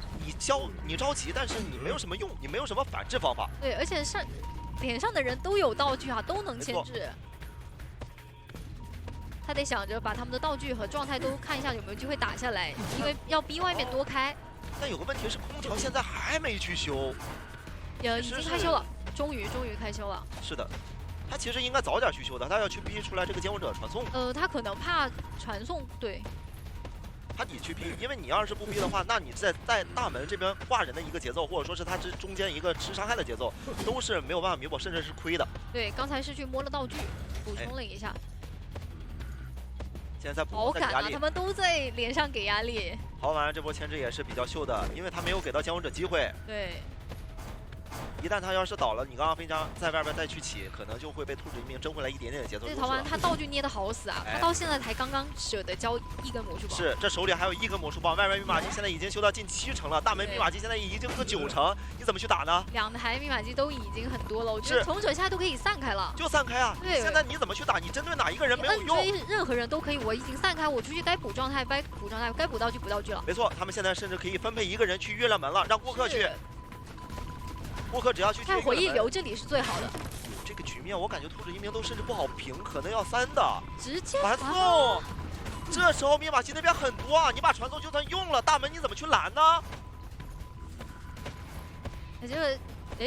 你着急，但是你没有什么用，你没有什么反制方法。对，而且脸上的人都有道具啊，都能牵制。他得想着把他们的道具和状态都看一下有没有机会打下来，因为要逼外面多开。但有个问题是，空调现在还没去修。已经开修了，终于开修了。是的。 他其实应该早点去修的，他要去逼出来这个监护者传送。他可能怕传送，对。他得去逼，因为你要是不逼的话，那你在大门这边挂人的一个节奏，或者说是他这中间一个吃伤害的节奏，都是没有办法弥补，甚至是亏的。对，刚才是去摸了道具，补充了一下。现在在补好赶啊！他们都在脸上给压力。豪玩这波牵制也是比较秀的，因为他没有给到监护者机会。对。 一旦他要是倒了，你刚刚飞将在外边再去起，可能就会被兔子一鸣争回来一点点的节奏。这陶完他道具捏得好死啊！他到现在才刚刚舍得交一根魔术棒。是，这手里还有一根魔术棒，外面密码机现在已经修到近70%了，大门密码机现在已经个90%，你怎么去打呢？2台密码机都已经很多了，我觉得从者现在都可以散开了。就散开啊！对，现在你怎么去打？你针对哪一个人没有用？任何人都可以，我已经散开，我出去该补状态，该补状态，该补道具补道具了。没错，他们现在甚至可以分配一个人去月亮门了，让过客去。 过客只要去看回忆流，这里是最好的。这个局面我感觉兔子一鸣都甚至不好评，可能要3的。直接传送。这时候密码机那边很多啊，你把传送就算用了，大门你怎么去拦呢？这个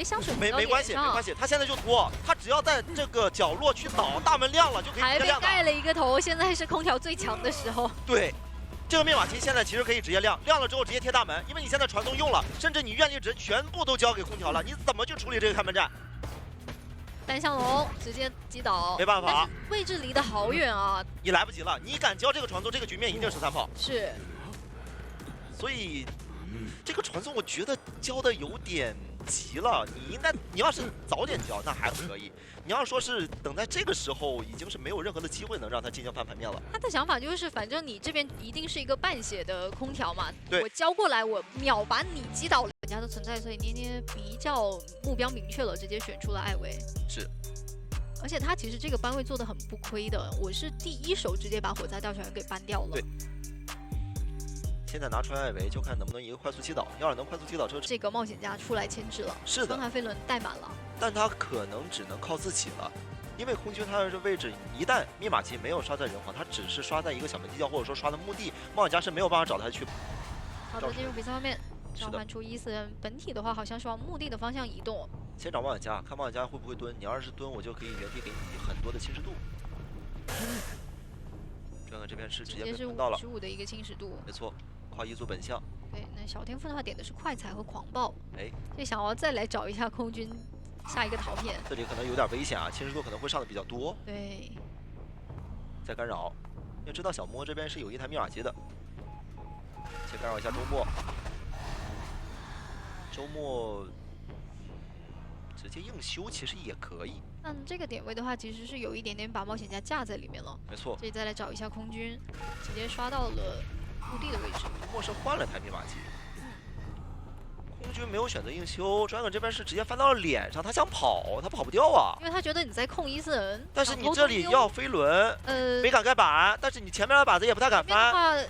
香水没关系，他现在就拖，他只要在这个角落去倒，大门亮了就可以直接亮。还被盖了一个头，现在是空调最强的时候。对。 这个密码机现在其实可以直接亮，亮了之后直接贴大门，因为你现在传送用了，甚至你愿力值全部都交给空调了，你怎么去处理这个开门战？单向龙直接击倒，没办法，位置离得好远啊！你来不及了，你敢交这个传送，这个局面一定13炮。是，所以这个传送我觉得交的有点急了，你要是早点交那还可以。 你要说是等在这个时候，已经是没有任何的机会能让他进行翻盘面了。他的想法就是，反正你这边一定是一个半血的空调嘛，对，我交过来，我秒把你击倒。人家的存在，所以捏捏比较目标明确了，直接选出了艾维。是，而且他其实这个班位做的很不亏的，我是第一手直接把火灾吊船给搬掉了。对。 现在拿出来艾维，就看能不能一个快速击倒。要是能快速击倒这个冒险家出来牵制了。是的，双塔飞轮带满了，但他可能只能靠自己了，因为空军他的位置一旦密码机没有刷在人皇，他只是刷在一个小门犄角或者说刷的墓地，冒险家是没有办法找他去。好的，进入比赛方面，召唤出1-4人，本体的话好像是往墓地的方向移动。先找冒险家，看冒险家会不会蹲。你要是蹲，我就可以原地给你很多的侵蚀度。这个这边是直接被喷到了，55的一个侵蚀度。没错。 跨一组本相，对，那小天赋的话点的是快踩和狂暴，哎，就想要再来找一下空军下一个陶片，这里可能有点危险啊，侵蚀度可能会上的比较多，对，再干扰，要知道小莫这边是有一台密码机的，先干扰一下周末，周末直接硬修其实也可以，但这个点位的话其实是有一点点把冒险家架在里面了，没错，所以再来找一下空军，直接刷到了。 墓地的位置，莫是换了台密码机。空军没有选择硬修，Dragon 这边是直接翻到了脸上，他想跑，他跑不掉啊。因为他觉得你在控1-4人，但是你这里要飞轮，没敢盖板，但是你前面的板子也不太敢翻。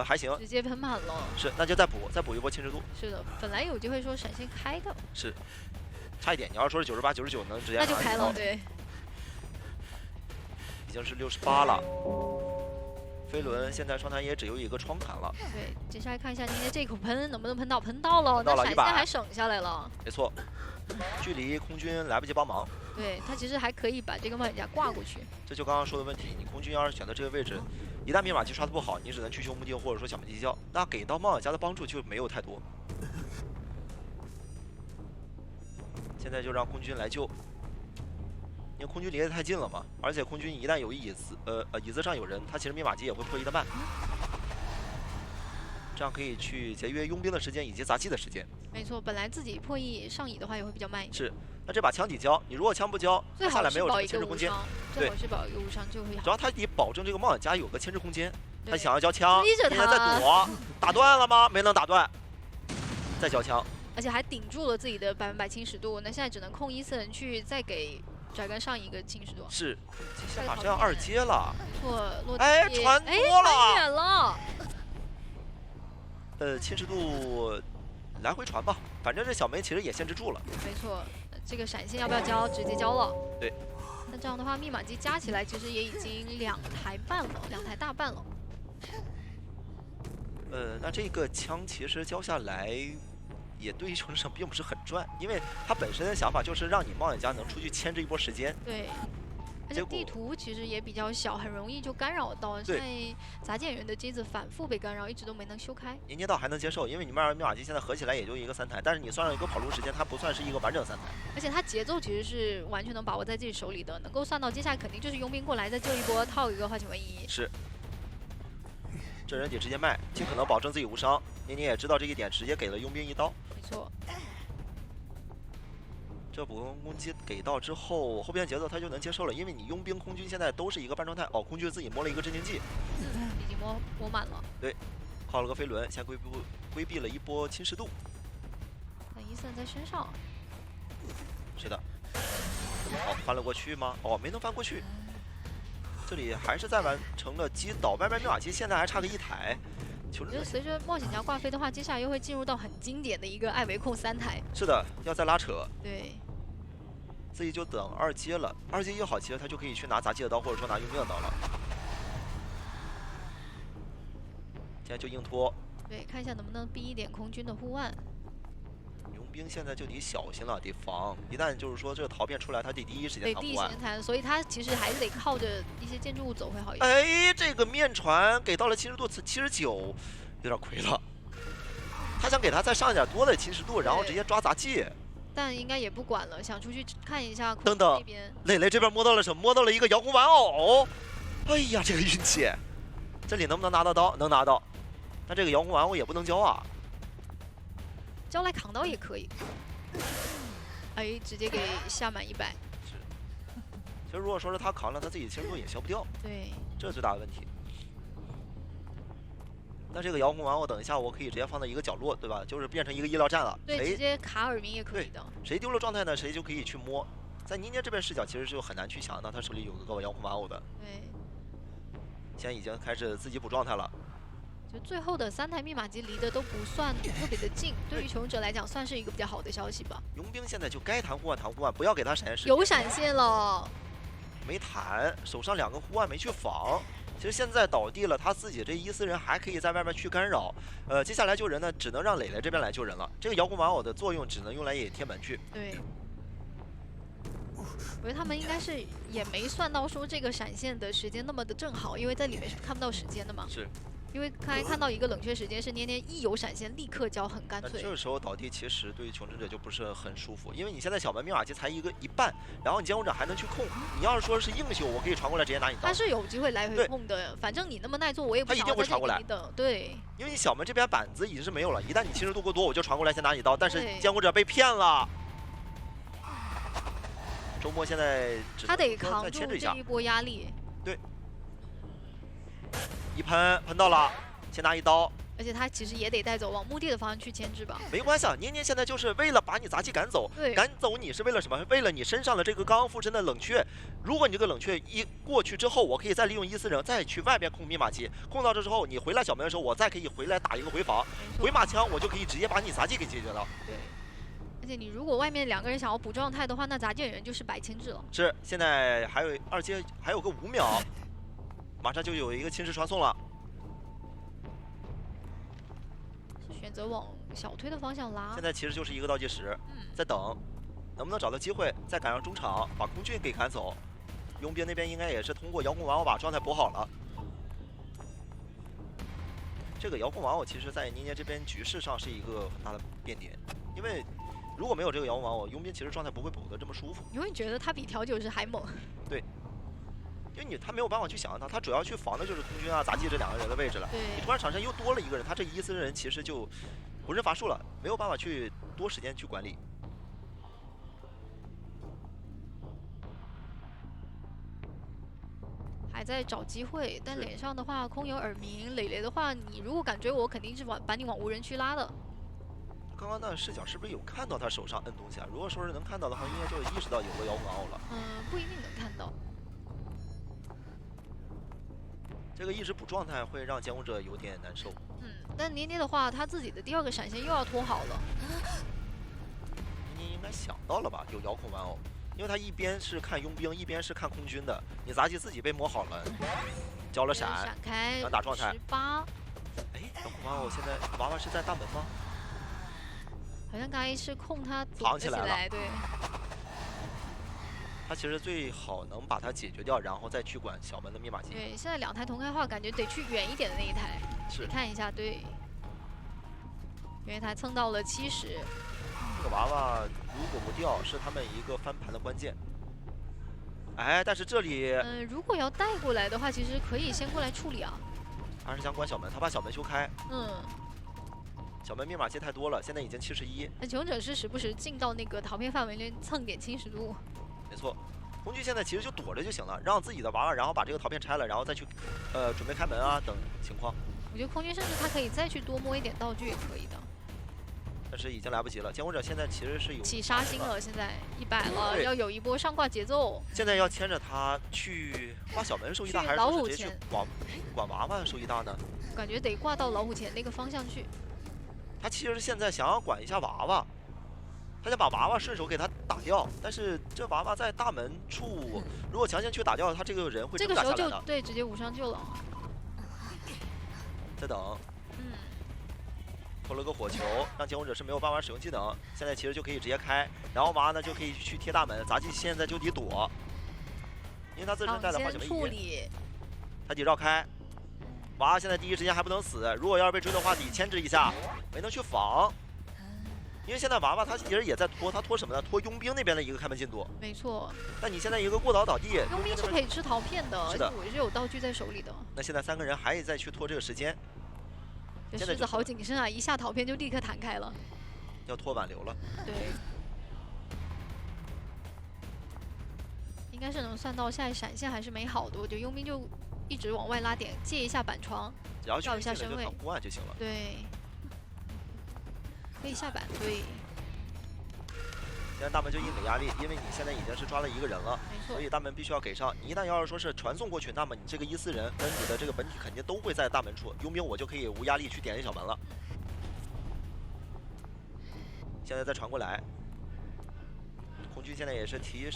还行，直接喷满了。是，那就再补一波侵蚀度。是的，本来有机会说闪现开的。是，差一点。你要说是98、99能直接那就开了，对。已经是68了。 飞轮现在双弹也只有一个窗砍了。对，接下来看一下今天这口喷能不能喷到，喷到了，那闪现还省下来了。没错，距离空军来不及帮忙。对他其实还可以把这个冒险家挂过去。这就刚刚说的问题，你空军要是选择这个位置，一旦密码机刷的不好，你只能去修墓地或者说小门犄角，那给到冒险家的帮助就没有太多。现在就让空军来救。 因为空军离得太近了嘛，而且空军一旦有椅子，椅子上有人，他其实密码机也会破译的慢，这样可以去节约佣兵的时间以及杂技的时间。没错，本来自己破译上椅的话也会比较慢一点。是，那这把枪底交，你如果枪不交，下来没有这个牵制空间。最好是保一个无伤就会好。主要他得保证这个冒险家有个牵制空间，他想要交枪，追着他在躲，打断了吗？没能打断，再交枪，而且还顶住了自己的100%侵蚀度。那现在只能控1-4人去再给。 拽跟上一个侵蚀度是，这马上要2阶了。没错，落地哎，传多了，传远了。侵蚀度来回传吧，反正这小梅其实也限制住了。没错，这个闪现要不要交？直接交了。对，那这样的话，密码机加起来其实也已经2台半了，2台大半了。那这个枪其实交下来，也对于程程并不是很赚，因为他本身的想法就是让你冒险家能出去牵制一波时间。对。而且地图其实也比较小，很容易就干扰到。现在杂技演员的机子反复被干扰，一直都没能修开。年倒还能接受，因为你们密码机现在合起来也就一个3台，但是你算上一个跑路时间，它不算是一个完整3台。而且它节奏其实是完全能把握在自己手里的，能够算到接下来肯定就是佣兵过来再救一波，套一个化险为夷。是。这人得直接卖，尽可能保证自己无伤。年也知道这一点，直接给了佣兵一刀。没错。这补空攻击给到之后，后边节奏他就能接受了，因为你佣兵、空军现在都是一个半状态。哦，空军自己摸了一个镇静剂，已经摸满了。对，靠了个飞轮，先规避了一波侵蚀度。那伊森在身上。是的。好，翻了过去吗？哦，没能翻过去。这里还是在完成了击倒，外面密码机现在还差个1台。我觉得随着冒险家挂飞的话，接下来又会进入到很经典的一个艾维控3台。是的，要再拉扯。对。自己就等2阶了，2阶一好接，他就可以去拿杂技的刀，或者说拿佣兵的刀了。现在就硬拖。对，看一下能不能逼一点空军的护腕。佣兵现在就得小心了，得防。一旦就是说这个逃变出来，他得第一时间对，第一时间弹，所以他其实还是得靠着一些建筑物走会好一点。哎，这个面传给到了侵蚀度79，有点亏了。他想给他再上一点多的侵蚀度，然后直接抓杂技。但应该也不管了，想出去看一下。等等，磊磊这边摸到了什么？摸到了一个遥控玩偶。哎呀，这个运气！这里能不能拿到刀？能拿到。但这个遥控玩偶也不能交啊。交来扛刀也可以。哎，直接给下满100。是。其实如果说是他扛了，他自己侵蚀度也消不掉。对。这是最大的问题。那这个遥控玩偶，等一下我可以直接放在一个角落，对吧？就是变成一个医疗站了。对，直接卡耳鸣也可以的。谁丢了状态呢？谁就可以去摸。在倪年这边视角，其实就很难去想到他手里有个遥控玩偶的。对。现在已经开始自己补状态了。就最后的3台密码机离得都不算特别的近，对于求生者来讲算是一个比较好的消息吧。佣兵现在就该弹护腕弹护腕，不要给他闪现时间。有闪现了。没弹，手上2个护腕没去防。其实现在倒地了，他自己这伊斯人还可以在外面去干扰。接下来救人呢，只能让磊磊这边来救人了。这个遥控玩偶的作用只能用来野贴门去。对。我觉得他们应该是也没算到说这个闪现的时间那么的正好，因为在里面是看不到时间的嘛。是。因为刚才看到一个冷却时间是年一有闪现立刻交，很干脆。这个时候倒地其实对于求生者就不是很舒服，因为你现在小门密码机才一半，然后你监控者还能去控。你要是说是硬秀，我可以传过来直接拿你刀。他是有机会来回控的，反正你那么耐做，我也不想在这里等。对。因为你小门这边板子已经是没有了，一旦你侵蚀度过多，我就传过来先拿你刀。但是监控者被骗了。周末现在他得扛住这一波压力。对。一喷到了，先拿一刀。而且他其实也得带走，往墓地的方向去牵制吧。没关系啊，年年现在就是为了把你杂技赶走。对。赶走你是为了什么？为了你身上的这个刚刚附身的冷却。如果你这个冷却一过去之后，我可以再利用伊斯人再去外边控密码机，控到这之后，你回来小门的时候，我再可以回来打一个回防，回马枪我就可以直接把你杂技给解决了。对。而且你如果外面2个人想要补状态的话，那杂技演员就是白牵制了。是，现在还有2阶还有个5秒。马上就有一个侵蚀传送了，是选择往小推的方向拉。现在其实就是一个倒计时，在等，能不能找到机会再赶上中场，把空军给赶走。佣兵那边应该也是通过遥控玩偶把状态补好了。这个遥控玩偶其实在倪年这边局势上是一个很大的变点，因为如果没有这个遥控玩偶，佣兵其实状态不会补得这么舒服。你会觉得他比调酒师还猛。对。因为他没有办法去想象他主要去防的就是空军啊、杂技这2个人的位置了。你突然场上又多了一个人，他这伊斯人其实就不认乏术了，没有办法去多时间去管理。还在找机会，但脸上的话空有耳鸣，磊磊的话，你如果敢追我，肯定是把你往无人区拉的。刚刚那视角是不是有看到他手上摁东西啊？如果说是能看到的话，应该就意识到有个遥控玩偶了。不一定能看到。这个一直补状态会让监控者有点难受。但年年的话，他自己的第2个闪现又要拖好了。年年应该想到了吧？有遥控玩偶。因为他一边是看佣兵，一边是看空军的。你杂技自己被摸好了，交了闪，闪开，想打状态。18。哎，等会儿我现在娃娃是在大门吗？好像刚才是控他藏起来了，对。他其实最好能把它解决掉，然后再去管小门的密码机。对，现在2台同开化，感觉得去远一点的那一台。是。看一下，对。远一台蹭到了70。这个娃娃如果不掉，是他们一个翻盘的关键。哎，但是这里，如果要带过来的话，其实可以先过来处理啊。还是想管小门，他把小门修开。嗯。小门密码机太多了，现在已经71。那求生者是时不时进到那个逃片范围内蹭点侵蚀度。没错，空军现在其实就躲着就行了，让自己的娃娃，然后把这个陶片拆了，然后再去，准备开门啊等情况。我觉得空军甚至他可以再去多摸一点道具也可以的。但是已经来不及了，监护者现在其实是有起杀心了，现在100了，要有一波上挂节奏。现在要牵着他去挂小门收益大，还是说直接去管娃娃收益大呢？感觉得挂到老虎钳那个方向去。他其实现在想要管一下娃娃，他想把娃娃顺手给他打掉，但是这娃娃在大门处，如果强行去打掉，他这个人会这个时候就对直接无伤救了。再等，投了个火球，让监护者是没有办法使用技能，现在其实就可以直接开，然后娃呢就可以去贴大门，杂技现在就得躲，因为他自身带了化解门仪，他得绕开。娃现在第一时间还不能死，如果要是被追的话，得牵制一下，没能去防。因为现在娃娃他其实也在拖，他拖什么呢？拖佣兵那边的一个开门进度。没错。但你现在一个过岛倒地，佣兵是可以吃陶片的，是的，我是有道具在手里的。那现在3个人还得再去拖这个时间。这狮子好谨慎啊，一下陶片就立刻弹开了。要拖挽留了。对。应该是能算到现在闪现还是没好的，我觉得佣兵就一直往外拉点，借一下板床，绕一下身位，护岸就行了。对，可以下板，对。现在大门就硬给压力，因为你现在已经是抓了1个人了，所以大门必须要给上。你一旦要是说是传送过去，那么你这个14人跟你的这个本体肯定都会在大门处，佣兵我就可以无压力去点一小门了。现在再传过来，空军现在也是及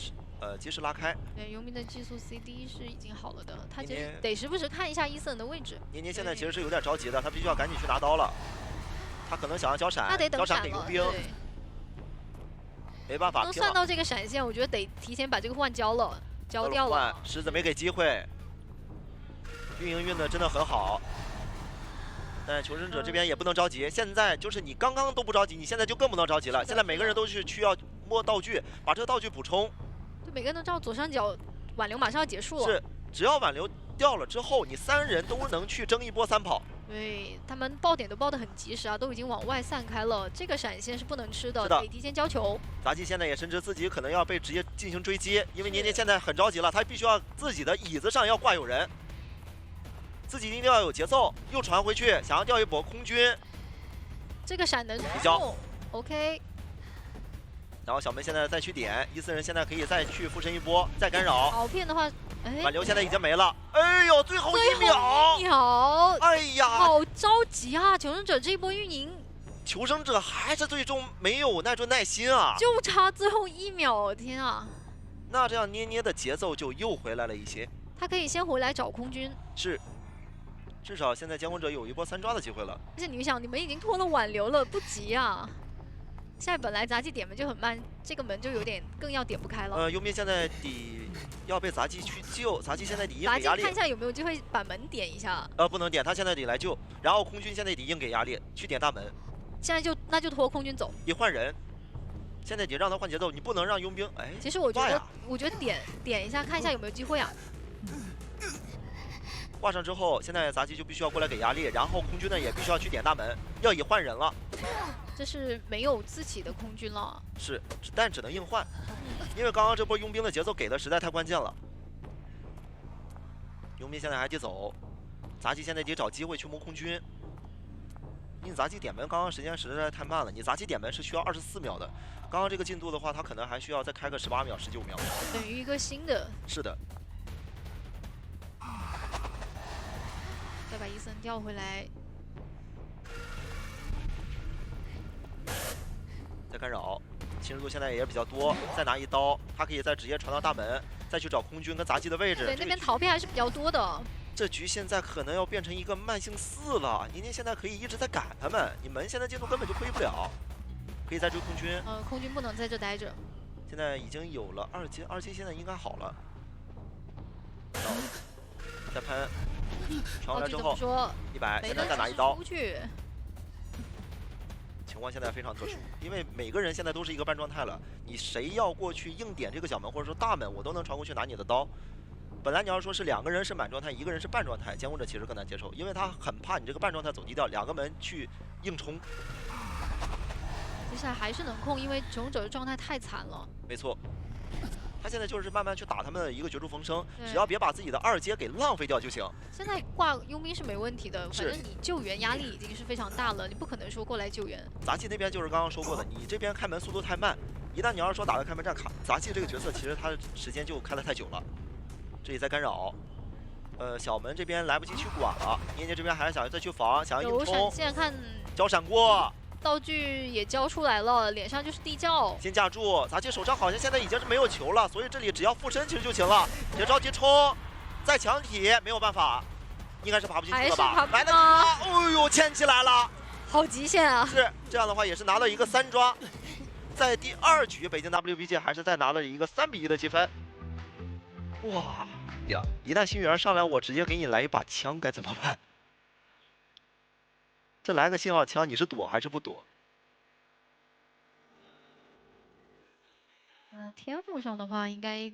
时拉开。对，佣兵的技术 CD 是已经好了的，他其实得时不时看一下伊森的位置。年年现在其实是有点着急的，他必须要赶紧去拿刀了。他可能想要交闪，他得等闪给佣兵，没办法。能算到这个闪现，我觉得得提前把这个换交了，交掉了。狮子没给机会，运营运的真的很好。但求生者这边也不能着急，现在就是你刚刚都不着急，你现在就更不能着急了。现在每个人都是需要摸道具，把这个道具补充。就每个人都知道左上角挽留马上要结束了。是，只要挽留掉了之后，你3人都能去争一波3跑。对，他们爆点都爆得很及时啊，都已经往外散开了。这个闪现是不能吃的，得提前交球。杂技现在也深知自己可能要被直接进行追击，因为年年现在很着急了，他必须要自己的椅子上要挂有人。自己一定要有节奏，又传回去，想要调一波空军。这个闪能交 ，OK。然后小门现在再去点，14人现在可以再去附身一波，再干扰。陶片的话，挽留现在已经没了。哎呦，最后1秒！哎呀，好着急啊！求生者这一波运营，求生者还是最终没有耐住耐心啊，就差最后1秒，天啊！那这样捏捏的节奏就又回来了一些。他可以先回来找空军。是。至少现在监护者有一波3抓的机会了。而且你想，你们已经拖了挽留了，不急啊！现在本来杂技点门就很慢，这个门就有点更要点不开了。佣兵现在得要被杂技去救，杂技现在得硬给压力。看一下有没有机会把门点一下。不能点，他现在得来救。然后空军现在得硬给压力，去点大门。现在那就拖空军走。得换人，现在得让他换节奏，你不能让佣兵其实我觉得点一下，看一下有没有机会啊。挂上之后，现在杂技就必须要过来给压力，然后空军呢也必须要去点大门，要以换人了。这是没有自己的空军了。是，但只能硬换，因为刚刚这波佣兵的节奏给的实在太关键了。佣兵现在还得走，杂技现在得找机会去摸空军。因为杂技点门刚刚时间实在太慢了，你杂技点门是需要24秒的，刚刚这个进度的话，他可能还需要再开个18秒、19秒。等于一个新的。是的。再把伊森调回来，再干扰，侵蚀度现在也比较多，再拿一刀，他可以再直接传到大门，再去找空军跟杂技的位置。对，那边逃兵还是比较多的。这局现在可能要变成一个慢性4了，宁宁现在可以一直在赶他们，你门现在进度根本就推不了，可以再追空军。空军不能在这待着。现在已经有了2阶，2阶现在应该好了。再喷，传过来之后100，现在再拿一刀。情况现在非常特殊，因为每个人现在都是一个半状态了，你谁要过去硬点这个小门或者说大门，我都能传过去拿你的刀。本来你要说是2个人是满状态，1个人是半状态，监控者其实更难接受，因为他很怕你这个半状态走低调，2个门去硬冲。接下来还是能控，因为执勇者的状态太惨了。没错，他现在就是慢慢去打他们的一个绝处逢生，只要别把自己的2阶给浪费掉就行。现在挂佣兵是没问题的，反正你救援压力已经是非常大了，你不可能说过来救援。杂技那边就是刚刚说过的，你这边开门速度太慢，一旦你要是说打个开门战卡，杂技这个角色其实他的时间就开得太久了。这里在干扰，小门这边来不及去管了，念念这边还是想再去防，想要硬冲。有闪现，看交闪过，道具也交出来了，脸上就是地窖。先架住，杂技手上好像现在已经是没有球了，所以这里只要附身其实就行了，别着急冲，再强体没有办法，应该是爬不进去了吧？来得及吗？哎呦，牵起来了，好极限啊！是这样的话也是拿到一个3抓，在第2局北京 WBG 还是再拿了一个3比1的积分。哇呀！一旦星源上来，我直接给你来一把枪，该怎么办？这来个信号枪，你是躲还是不躲？天赋上的话，应该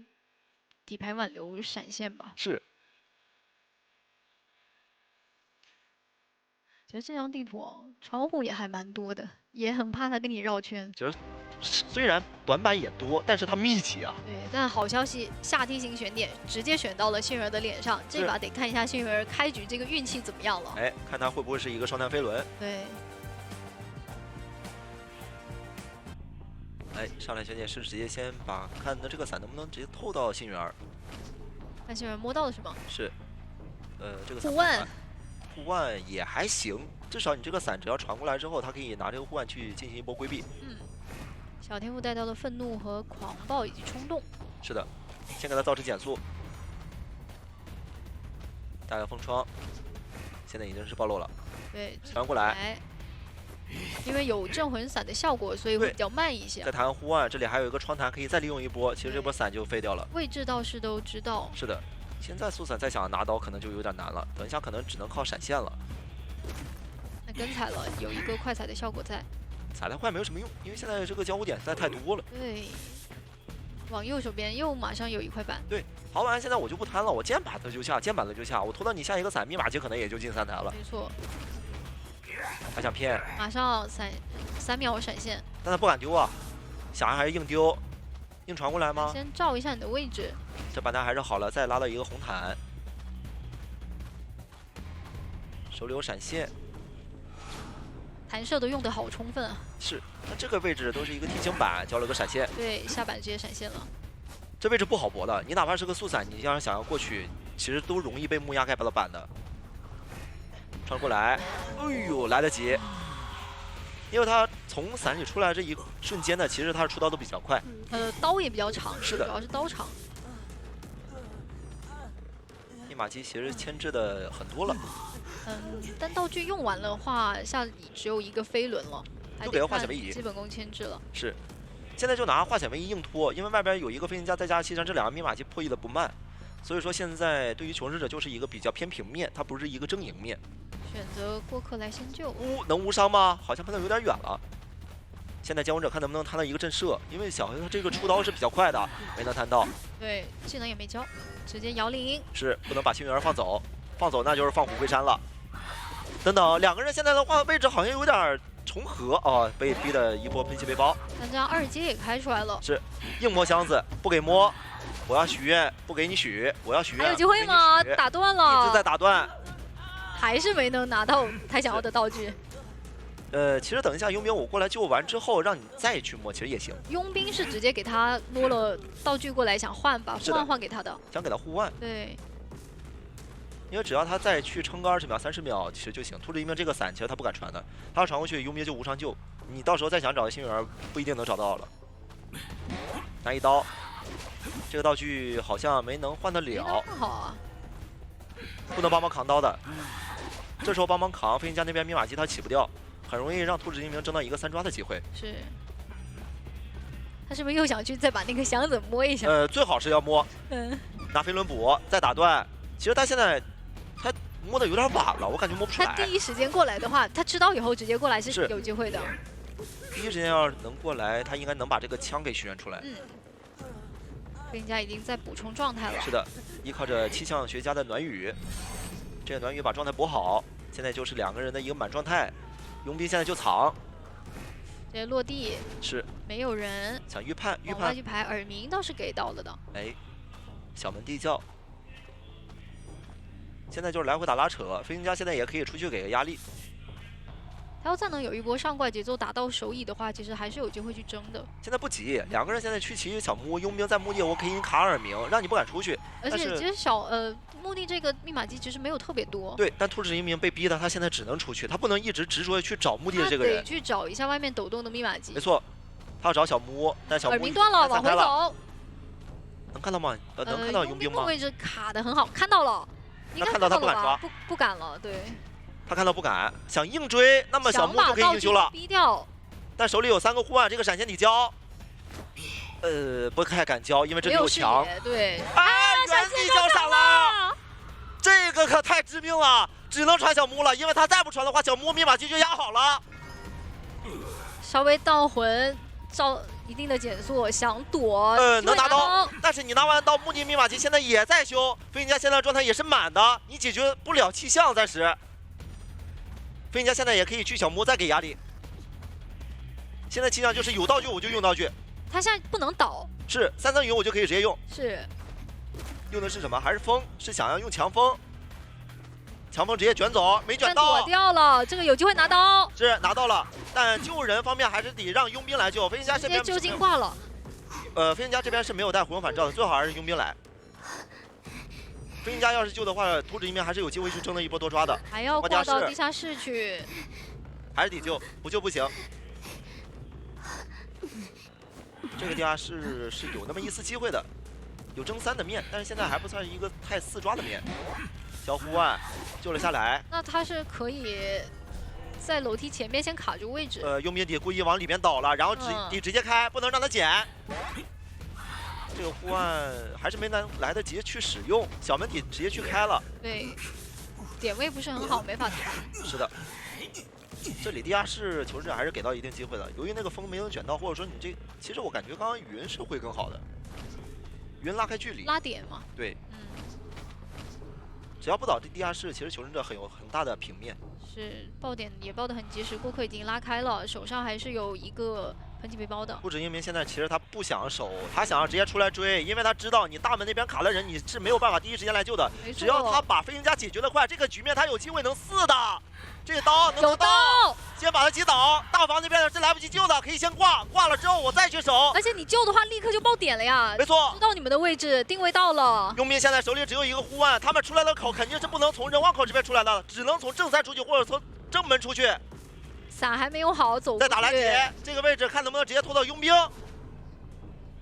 底牌挽留闪现吧？是。其实这张地图窗户也还蛮多的，也很怕他跟你绕圈。虽然短板也多，但是它密集啊。对，但好消息，下梯型选点直接选到了幸运儿的脸上，这把得看一下幸运儿开局这个运气怎么样了。哎，看他会不会是一个双弹飞轮。对。哎，上来选点是直接先把看的这个伞能不能直接透到幸运儿。看幸运儿摸到了是吗？是。这个伞护腕也还行，至少你这个伞只要传过来之后，他可以拿这个护腕去进行一波规避。小天赋带到了愤怒和狂暴以及冲动。是的，先给他造成减速，大概封窗，现在已经是暴露了。对，传过来，因为有镇魂伞的效果，所以会比较慢一些。再弹护腕，这里还有一个窗弹可以再利用一波，其实这波伞就废掉了。位置倒是都知道。是的，现在速伞再想拿刀可能就有点难了，等一下可能只能靠闪现了。那跟踩了，有一个快踩的效果在。踩太快没有什么用，因为现在这个交互点实在太多了。对，往右手边又马上有一块板。对，豪完现在我就不贪了，我键板的就下，键板的就下，我拖到你下一个伞，密码机可能也就进3台了。没错。还想骗？马上3秒闪现。但他不敢丢啊，想还是硬丢，硬传过来吗？先照一下你的位置。这板弹还是好了，再拉到一个红毯，手里有闪现。弹射都用得好充分啊！是，那这个位置都是一个梯形板，交了个闪现。对，下板直接闪现了。这位置不好搏的，你哪怕是个速伞，你要是想要过去，其实都容易被木压盖了板的。穿过来，哎呦，来得及！因为他从伞里出来这一瞬间呢，其实他出刀都比较快。刀也比较长，是的，主要是刀长。密码机其实牵制的很多了。但道具用完了的话，下里只有一个飞轮了，就给个化险为夷，基本功牵制了。是，现在就拿化险为夷硬拖，因为外边有一个飞行家再加7张，这2个密码机破译的不慢，所以说现在对于求生者就是一个比较偏平面，它不是一个争赢面。选择过客来先救。能无伤吗？好像喷的有点远了。现在监控者看能不能摊到一个震慑，因为小黑他这个出刀是比较快的，没能摊到。对，技能也没交，直接摇铃。是，不能把幸运儿放走，放走那就是放虎归山了。等等，2个人现在的话位置好像有点重合哦，被逼的一波喷气背包。但这样2阶也开出来了。是，硬摸箱子，不给摸，我要许愿，不给你许，我要许愿。还有机会吗？打断了，一直在打断，还是没能拿到他想要的道具。其实等一下佣兵我过来救完之后，让你再去摸，其实也行。佣兵是直接给他摸了道具过来，想换把护腕换给他的，想给他护腕。对。因为只要他再去撑个20秒、30秒，其实就行。突之一命这个伞，其实他不敢传的，他要传过去，佣兵就无伤救。你到时候再想找幸运儿，不一定能找到了。拿一刀，这个道具好像没能换得了，好啊，不能帮忙扛刀的。这时候帮忙扛，飞行家那边密码机他起不掉，很容易让兔子英明争到一个3抓的机会。是。他是不是又想去再把那个箱子摸一下？最好是要摸，拿飞轮补再打断。其实他现在他摸的有点晚了，我感觉摸不出来。他第一时间过来的话，他知道以后直接过来是有机会的。第一时间要是能过来，他应该能把这个枪给选出来。飞行家已经在补充状态了。是的，依靠着气象学家的暖雨，这个暖雨把状态补好，现在就是2个人的一个满状态。佣兵现在就藏，直接落地是没有人。想预判，往外去排耳鸣倒是给到了的。哎，小门地窖。现在就是来回打拉扯，飞行家现在也可以出去给个压力。他要再能有一波上怪节奏打到手椅的话，其实还是有机会去争的。现在不急，2个人现在去骑小木，佣兵在墓地，我可以给你卡耳鸣，让你不敢出去。而且其实墓地这个密码机其实没有特别多。对，但兔子英明被逼的，他现在只能出去，他不能一直执着去找墓地的这个人。他得去找一下外面抖动的密码机。没错，他要找小木，但小木耳鸣断了，往回走。能看到吗？能看到佣兵吗？位置卡得很好，看到了。应该看到他不敢抓，不敢了，对。他看到不敢，想硬追，那么小木就可以硬修了。逼掉。但手里有3个护腕，这个闪现你交，不太敢交，因为这里有墙。对。啊！原地交闪了，这个可太致命了，只能传小木了，因为他再不传的话，小木密码机就压好了。稍微荡魂，照一定的减速，想躲。能拿刀，但是你拿完刀，墓地密码机现在也在修，飞行家现在状态也是满的，你解决不了气象，暂时。飞行家现在也可以去小木再给压力。现在气象就是有道具我就用道具。他现在不能倒。是3云我就可以直接用。是。用的是什么？还是风？是想要用强风。强风直接卷走，没卷到。躲掉了，这个有机会拿刀。是拿到了，但救人方面还是得让佣兵来救。飞行家这边直接就近挂了。飞行家这边是没有带回光返照的，最好还是佣兵来。飞行家要是救的话，兔子英明还是有机会去争的一波多抓的。还要挂到地下室去，还是得救，不救不行。这个地下室是有那么一丝机会的，有争3的面，但是现在还不算一个太4抓的面。交护腕救了下来，那他是可以在楼梯前面先卡住位置。佣兵得故意往里面倒了，然后得直接开，不能让他捡。这个护腕还是没来得及去使用，小门底直接去开了。对，点位不是很好，没法弹。是的，这里地下室求生者还是给到一定机会的。由于那个风没能卷到，或者说你这，其实我感觉刚刚云是会更好的，云拉开距离，拉点嘛。对，只要不倒这地下室，其实求生者有很大的平面。是爆点也爆得很及时，过客已经拉开了，手上还是有一个喷气背包的。兔子英明现在其实他不想守，他想要直接出来追，因为他知道你大门那边卡了人，你是没有办法第一时间来救的。只要他把飞行家解决得快，这个局面他有机会能4的。这个刀能得到，先把他击倒。大房那边是来不及救的，可以先挂，挂了之后我再去守。而且你救的话，立刻就爆点了呀。没错，知道你们的位置，定位到了。佣兵现在手里只有一个护腕，他们出来的口肯定是不能从人望口这边出来的，只能从正3出去或者从正门出去。伞还没有好，走再打拦截，这个位置看能不能直接拖到佣兵。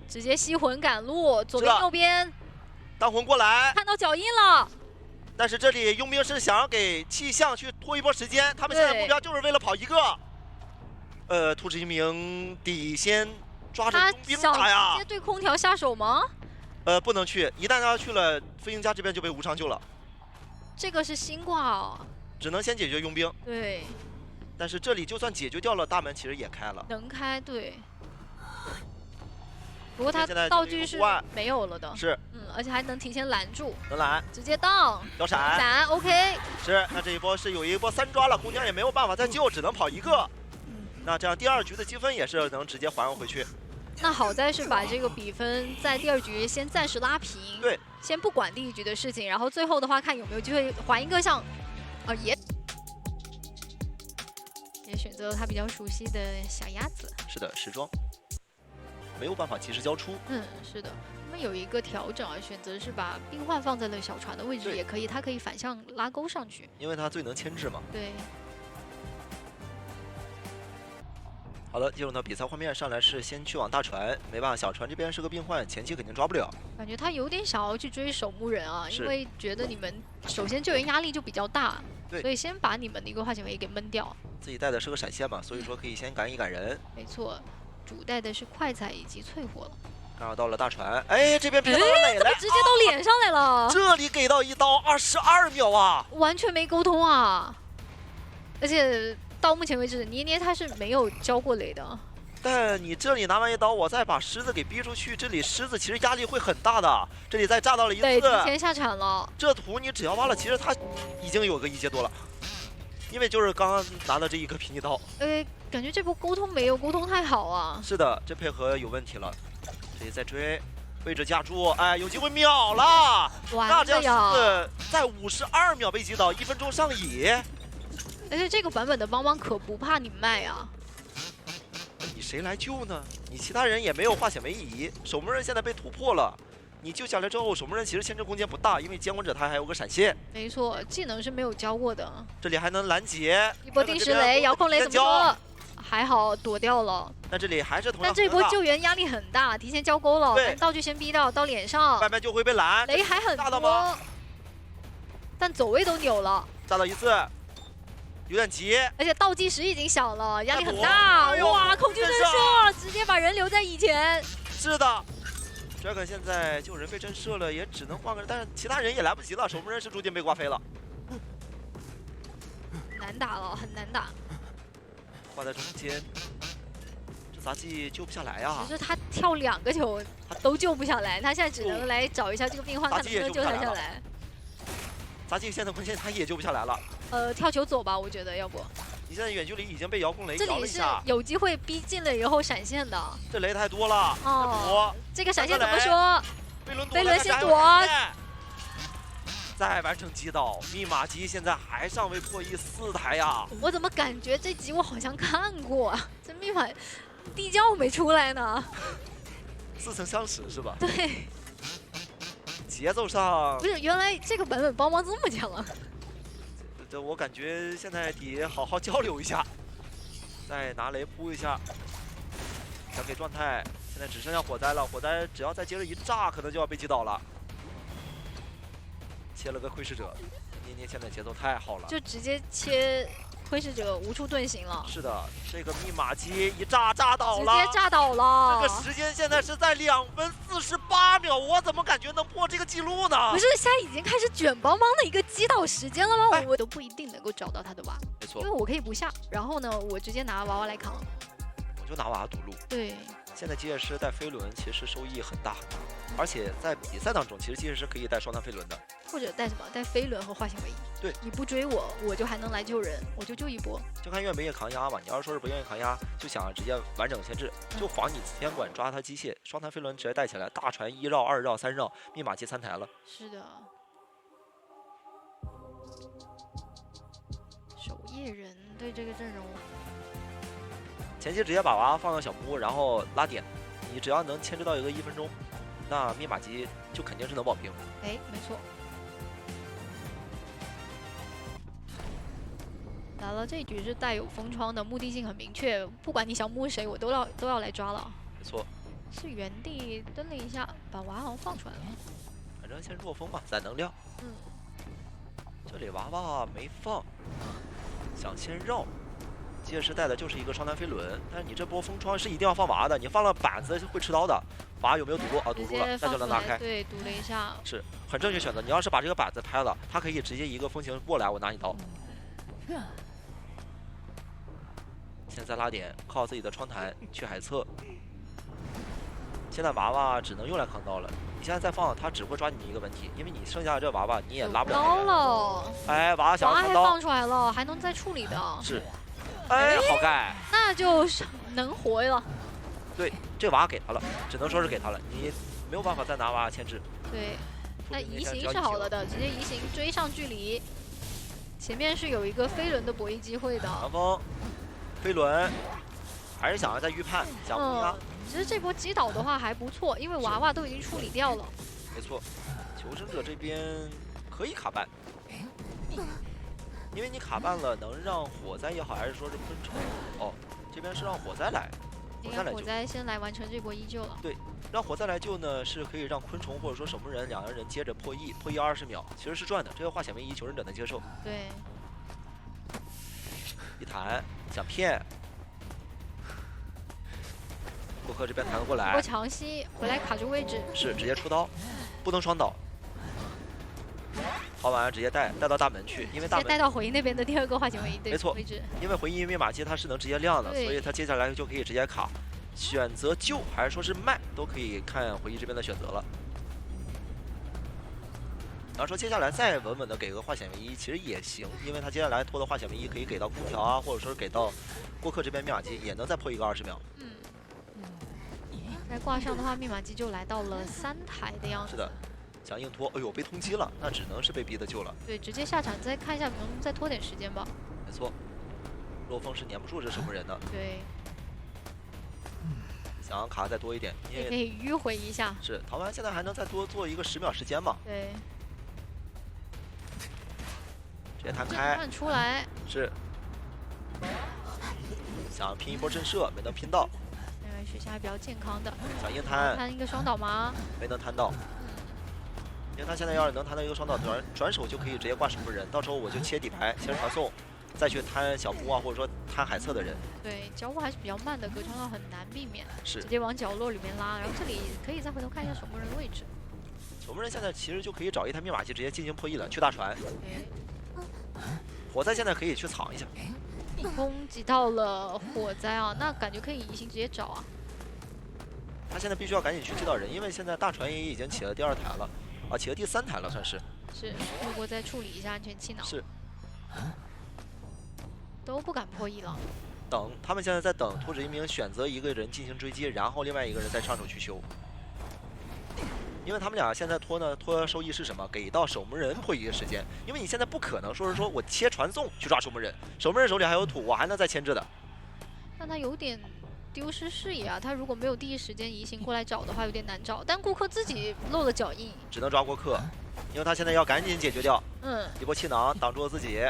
直接吸魂赶路，左边右边。当魂过来，看到脚印了。但是这里佣兵是想要给气象去拖一波时间，他们现在目标就是为了跑一个。兔子英明得先抓着佣兵打呀。直接对空调下手吗？不能去，一旦他去了，飞行家这边就被无偿救了。这个是新挂哦。只能先解决佣兵。对。但是这里就算解决掉了，大门其实也开了。能开，对。不过他道具是没有了的。是。而且还能提前拦住。能拦。直接荡。摇闪。闪 ，OK。是，那这一波是有一波3抓了，空降也没有办法再救，只能跑一个。那这样第2局的积分也是能直接还回去。那好在是把这个比分在第2局先暂时拉平。对。先不管第1局的事情，然后最后的话看有没有机会还一个像，也选择了他比较熟悉的小鸭子。是的，时装没有办法及时交出。是的。他们有一个调整啊，选择是把冰幻放在了小船的位置，也可以，它可以反向拉钩上去，因为它最能牵制嘛。对。好的，进入到比赛画面，上来是先去往大船，没办法，小船这边是个病患，前期肯定抓不了。感觉他有点想要去追守墓人啊，是因为觉得你们首先救援压力就比较大，对所以先把你们的一个化险为给闷掉。自己带的是个闪现嘛，所以说可以先赶一赶人。没错，主带的是快彩以及淬火了。刚好到了大船，哎，这边拼到了磊磊，直接到脸上来了，这里给到一刀，22秒啊，完全没沟通啊！而且到目前为止，捏捏他是没有交过雷的。但你这里拿完一刀，我再把狮子给逼出去，这里狮子其实压力会很大的。这里再炸到了一次，对，提前下场了。这图你只要挖了，其实他已经有个1阶多了，因为就是刚刚拿的这一颗平地刀。感觉这波沟通没有沟通太好啊。是的，这配合有问题了。这里再追，位置架住，哎，有机会秒了。那这样狮子在52秒被击倒，1分钟上野。而且这个版本的邦邦可不怕你卖啊。你谁来救呢？你其他人也没有化险为夷，守门人现在被突破了。你救下来之后，守门人其实牵制空间不大，因为监管者他还有个闪现。没错，技能是没有交过的。这里还能拦截一波定时雷，遥控雷怎么说？还好躲掉了。但这里还是同样。但这波救援压力很大，提前交钩了，但道具先逼到脸上，外面就会被拦。雷还很多，但走位都扭了。炸到一次。有点急，而且倒计时已经响了，压力很大。哇，空军震慑，直接把人留在以前。是的 ，Dragon 现在救人被震慑了，也只能换个人，但是其他人也来不及了，守门人是注定被挂飞了。难打了，很难打。挂在中间，这杂技救不下来呀。其实他跳2个球都救不下来，他现在只能来找一下这个病患，看能不能救他下来。杂技现在关键他也救不下来了。跳球走吧，我觉得要不。你现在远距离已经被遥控雷这里是有机会逼近了以后闪现的。这雷太多了。哦。这个闪现怎么说？飞轮先躲。再完成击倒，密码机现在还尚未破译4台呀。我怎么感觉这集我好像看过啊？这密码地窖没出来呢。似曾相识是吧？对。节奏上不是，原来这个版本邦邦这么强啊！这我感觉现在得好好交流一下，再拿雷扑一下，想给状态。现在只剩下火灾了，火灾只要再接着一炸，可能就要被击倒了。切了个窥视者，捏捏现在节奏太好了，就直接切窥视者无处遁形了。是的，这个密码机一炸倒了，直接炸倒了。这个时间现在是在2分48秒，我怎么感觉能破这个记录呢？不是，现在已经开始卷邦邦的一个击倒时间了吗？我都不一定能够找到他的娃，没错，因为我可以不下，然后呢，我直接拿娃娃来扛。我就拿娃娃堵路。对。现在机械师带飞轮其实收益很大很大，而且在比赛当中，其实机械师可以带双弹飞轮的，或者带什么？带飞轮和化险为夷。对，你不追我，我就还能来救人，我就救一波。就看愿不愿意扛压吧。你要是说是不愿意扛压，就想直接完整牵制，就防你监管抓他机械，双弹飞轮直接带起来，大船1绕2绕3绕，密码机3台了。是的。守夜人对这个阵容。前期直接把娃娃放到小木屋，然后拉点，你只要能牵制到一个1分钟，那密码机就肯定是能保平。哎，没错。来了，这一局是带有风窗的，目的性很明确，不管你想摸谁，我都要来抓了。没错。是原地蹲了一下，把娃娃放出来了。反正先弱风嘛，攒能量。这里娃娃没放，想先绕。机械师带的就是一个双弹飞轮，但是你这波风窗是一定要放娃的，你放了板子会吃刀的。娃有没有堵住啊？堵住了，那就能拿开。对，堵了一下。是很正确选择。你要是把这个板子拍了，他可以直接一个风行过来，我拿你刀。现在拉点，靠自己的窗台去海侧。现在娃娃只能用来扛刀了。你现在再放，他只会抓你一个问题，因为你剩下的这娃娃你也拉不了。刀了。哎，娃娃想要扛刀。娃还放出来了，还能再处理的。是。哎，好盖，那就是能活了。对，这娃给他了，只能说是给他了，你没有办法再拿娃牵制。对，那移形是好了的，直接移形追上距离。前面是有一个飞轮的博弈机会的。强风，飞轮，还是想要再预判，想不压。其实这波击倒的话还不错，因为娃娃都已经处理掉了。没错，求生者这边可以卡半。因为你卡半了，能让火灾也好，还是说是昆虫哦，这边是让火灾来，火灾先来完成这波依旧了。对，让火灾来救呢，是可以让昆虫或者说守门人两个人接着破译20秒，其实是赚的。这个化险为夷，求生者能接受。对，一弹想骗，过客这边弹了过来，波强吸回来卡住位置，是直接出刀，不能双倒。好完直接带到大门去，因为大门带到回音那边的第2个化险为夷的没错位置。因为回音密码机它是能直接亮的，所以它接下来就可以直接卡。选择救还是说是卖，都可以看回忆这边的选择了。然后说接下来再稳稳的给个化险为夷，其实也行，因为他接下来拖的化险为夷可以给到空调啊，或者说是给到过客这边密码机，也能再破一个20秒。再挂上的话，密码机就来到了3台的样子。是的，想硬拖，哎呦被通缉了，那只能是被逼的救了。对，直接下场，再看一下能不能再拖点时间吧。没错，洛风是撵不住这守门人的。对。想要卡再多一点，也可以迂回一下。是，陶完现在还能再多做一个10秒时间嘛？对。直接弹开。看出来。是。想拼一波震慑，没能拼到。雪下还比较健康的。想硬摊。摊一个双倒吗？没能摊到。因为他现在要是能摊到一个双倒，转手就可以直接挂守门人，到时候我就切底牌，切传送。再去摊小木啊，或者说摊海侧的人，对，交互还是比较慢的，隔墙道很难避免，是直接往角落里面拉。然后这里可以再回头看一下守门人的位置。守门人现在其实就可以找一台密码机直接进行破译了，去大船。火灾现在可以去藏一下。攻击到了火灾啊，那感觉可以移形直接找啊。他现在必须要赶紧去击倒人，因为现在大船也已经起了第2台了，啊，起了第3台了算是。是，如果再处理一下安全气囊。是。都不敢破译了，等他们现在在等兔子一鸣选择一个人进行追击，然后另外一个人再上手去修。因为他们俩现在拖收益是什么？给到守门人破译的时间，因为你现在不可能说是说我切传送去抓守门人，守门人手里还有土，我还能再牵制的。但他有点丢失视野啊，他如果没有第一时间移形过来找的话，有点难找。但顾客自己漏了脚印，只能抓过客，因为他现在要赶紧解决掉。一波气囊挡住了自己。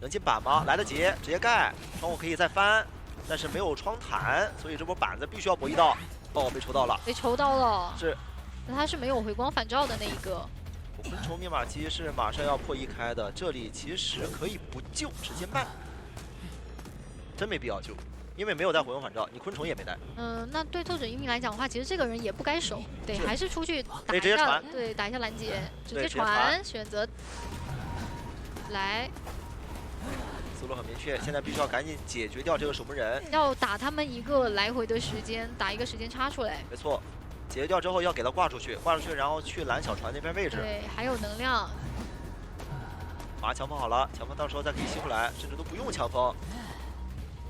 能进板吗？来得及，直接盖。窗户可以再翻，但是没有窗弹，所以这波板子必须要博弈到。哦，被抽到了，被抽到了。是，那他是没有回光返照的那一个。昆虫密码机是马上要破译开的，这里其实可以不救，直接卖。真没必要救，因为没有带回光返照，你昆虫也没带。那对透者一鸣来讲的话，其实这个人也不该守，得还是出去打一下，对，打一下拦截，直接传，选择来。思路很明确，现在必须要赶紧解决掉这个守门人，要打他们一个来回的时间，打一个时间差出来。没错，解决掉之后要给他挂出去，然后去拦小船那边位置。对，还有能量。马上强风好了，强风到时候再可以吸回来，甚至都不用强风。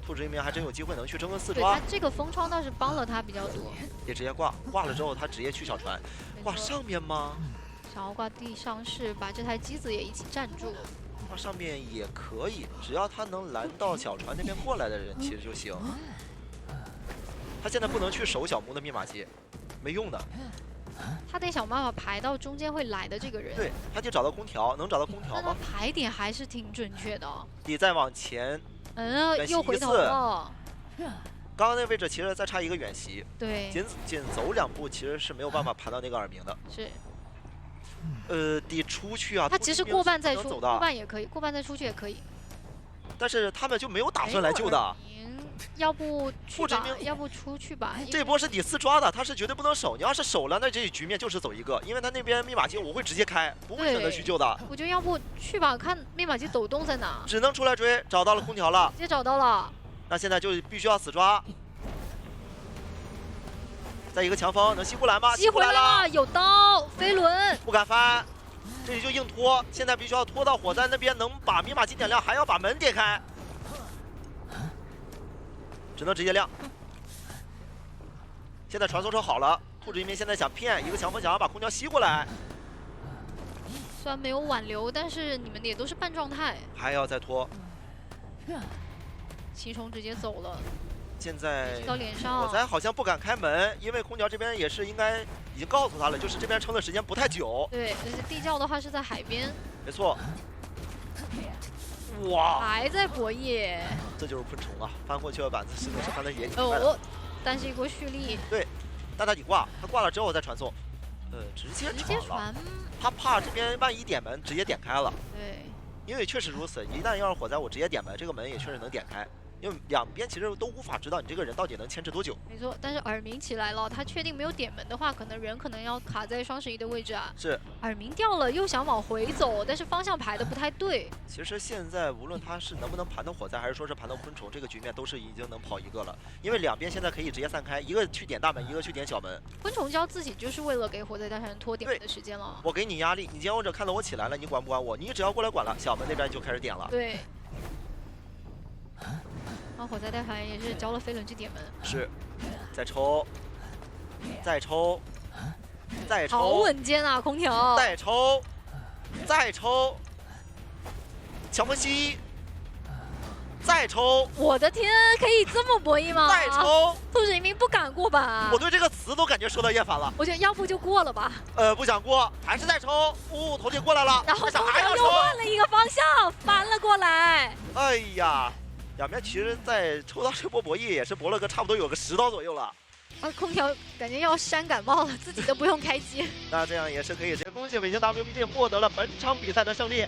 兔子一鸣还真有机会能去争个4抓。他这个封窗倒是帮了他比较多。也直接挂了之后，他直接去小船，挂上面吗？想要挂地上是把这台机子也一起占住。挂上面也可以，只要他能拦到小船那边过来的人，其实就行。他现在不能去守小木的密码机，没用的。他得想办法排到中间会来的这个人。对，他就找到空调，能找到空调吗？排点还是挺准确的。你再往前，又回头了。刚刚那位置其实再差一个远袭，对，仅走2步其实是没有办法盘到那个耳鸣的。是。得出去啊！他其实过半再出，过半也可以，过半再出去也可以。但是他们就没有打算来救的。要不去吧，要不出去吧。这波是第4抓的，他是绝对不能守。你要是守了，那这局面就是走一个，因为他那边密码机我会直接开，不会选择去救的。我觉得要不去吧，看密码机抖动在哪。只能出来追，找到了空调了，直接找到了。那现在就必须要死抓。再一个强风能吸过来吗？吸回来了，有刀，飞轮不敢翻，这里就硬拖。现在必须要拖到火灾那边，能把密码机点亮，还要把门点开，只能直接亮。现在传送车好了，兔子一鸣现在想骗一个强风，想要把空调吸过来。虽然没有挽留，但是你们也都是半状态，还要再拖。七重直接走了。现在到脸上，火灾好像不敢开门，因为空调这边也是应该已经告诉他了，就是这边撑的时间不太久。对，但是地窖的话是在海边。没错。哇，还在博弈。这就是昆虫啊！翻过去的板子真的是翻的也挺快的。哦，但是一波蓄力。对，但他得挂，他挂了之后再传送。直接传了。他怕这边万一点门，直接点开了。对，因为确实如此，一旦要是火灾，我直接点门，这个门也确实能点开。 因为两边其实都无法知道你这个人到底能牵制多久。没错，但是耳鸣起来了，他确定没有点门的话，可能要卡在双11的位置啊。是。耳鸣掉了，又想往回走，但是方向排的不太对。其实现在无论他是能不能盘到火灾，还是说是盘到昆虫，这个局面都是已经能跑一个了。因为两边现在可以直接散开，一个去点大门，一个去点小门。昆虫教自己就是为了给火灾大神拖点门的时间了。我给你压力，你监护者看到我起来了，你管不管我？你只要过来管了，小门那边就开始点了。对。 然后火灾大团也是交了飞轮去点门，是，再抽，再抽，再抽，好稳健啊，空调，再抽，再抽，强风吸，再抽，我的天，可以这么博弈吗？再抽，兔子一鸣不敢过吧？我对这个词都感觉说到厌烦了。我觉得要不就过了吧。不想过，还是再抽，头顶过来了，然后空还要调又换了一个方向，翻了过来。哎呀！ 两边其实，在抽到这波博弈也是博了个差不多有个10刀左右了。空调感觉要扇感冒了，自己都不用开机。那这样也是可以。恭喜北京 WPT 获得了本场比赛的胜利。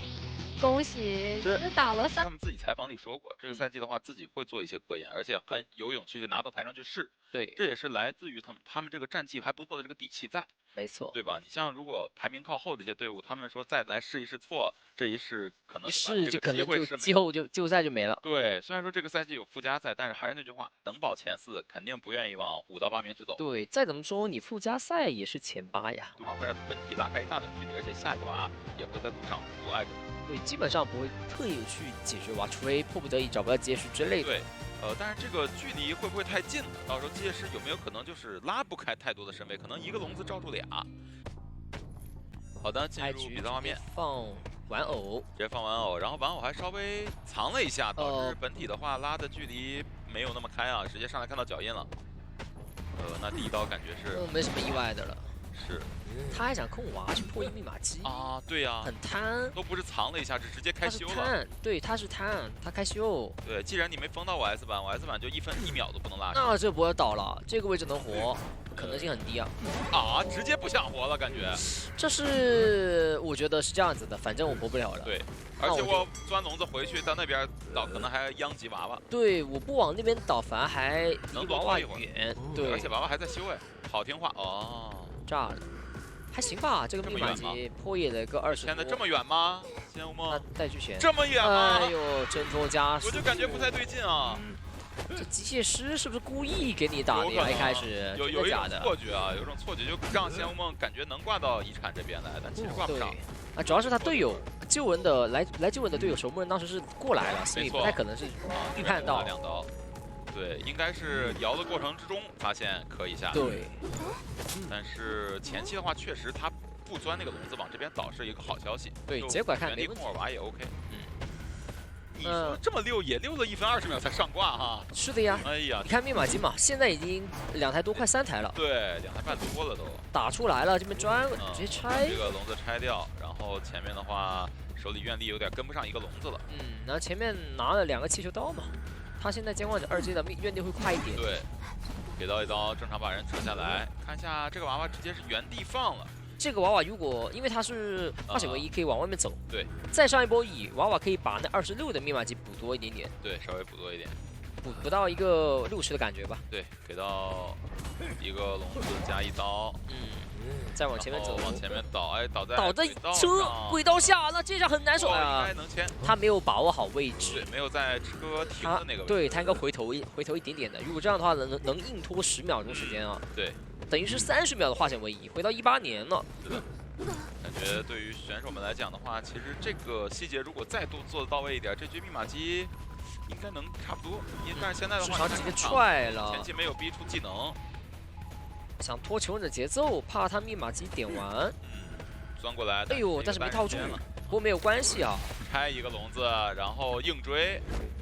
恭喜！这打了3。他们自己采访里说过，这个赛季的话自己会做一些科研，而且很有勇气去拿到台上去试。对，这也是来自于他们这个战绩还不错的这个底气在。 没错，对吧？你像如果排名靠后的一些队伍，他们说再来试一试错，这一试可能一试就可能就季后赛就没了。对，虽然说这个赛季有附加赛，但是还是那句话，能保前4，肯定不愿意往5到8名去走。对，再怎么说你附加赛也是前8呀。对吧？会让本体拉开一大段距离，而且下一个娃也会在路上阻碍着。对，基本上不会特意去解决娃，除非迫不得已找不到结束之类的。对。 但是这个距离会不会太近？到时候机械师有没有可能就是拉不开太多的身位？可能一个笼子罩住俩。好的，进入比赛画面，放玩偶，直接放玩偶，然后玩偶还稍微藏了一下，导致本体的话拉的距离没有那么开啊，直接上来看到脚印了。那第一刀感觉是没什么意外的了。是。 他还想控娃去破译密码机啊，对呀，很贪，都不是藏了一下，是直接开修了。对，他是贪，他开修。对，既然你没封到我 S 版，我 S 版就1秒都不能拉。那这波倒了，这个位置能活，可能性很低啊。啊，直接不想活了，感觉。这是我觉得是这样子的，反正我活不了了。对，而且我钻笼子回去到那边倒，可能还殃及娃娃。对，我不往那边倒，反而还离娃娃远。对，而且娃娃还在修哎，好听话哦。炸了。 还行吧，这个密码机破译了个20。现在这么远吗？仙无梦带巨拳这么远吗？哎呦，挣脱加速，我就感觉不太对劲啊。这机械师是不是故意给你打的呀？一开始有一种错觉啊，有一种错觉，就让仙无梦感觉能挂到遗产这边来，但其实挂不上。啊，主要是他队友救人的来救人的队友守墓人当时是过来了，所以不太可能是预判到2刀。 对，应该是摇的过程之中发现可以下。对，但是前期的话，确实他不钻那个笼子往这边倒是一个好消息。对，结果看原地控尔娃也 OK。你说这么溜也溜了1分20秒才上挂哈？是的呀。哎呀，你看密码机嘛，现在已经2台多，快3台了。对，2台半多了都。打出来了，这边钻直接拆。这个笼子拆掉，然后前面的话手里愿力有点跟不上一个笼子了。然后前面拿了2个气球刀嘛。 他现在监管者2阶的愿力会快一点。对，给到一刀，正常把人扯下来。看一下这个娃娃直接是原地放了。这个娃娃如果因为他是化险为夷，可以往外面走。对。再上一波乙，娃娃可以把那26的密码机补多一点点。对，稍微补多一点。补到一个60的感觉吧。对，给到一个笼子加1刀。再往前面走，往前面倒，哎，倒在车轨道下，那这下很难受啊！应该能牵。他没有把握好位置，对，没有在车停的那个位置。对，他应该回头一点点的。如果这样的话，能硬拖10秒钟时间啊。对，等于是30秒的化险为夷，回到18年了。是的。感觉对于选手们来讲的话，其实这个细节如果再度做得到位一点，这局密码机应该能差不多。但是现在的话，直接踹了，前期没有逼出技能。 想拖求人的节奏，怕他密码机点完，钻过来。哎呦，但是没套住，不过没有关系啊。拆一个笼子，然后硬追，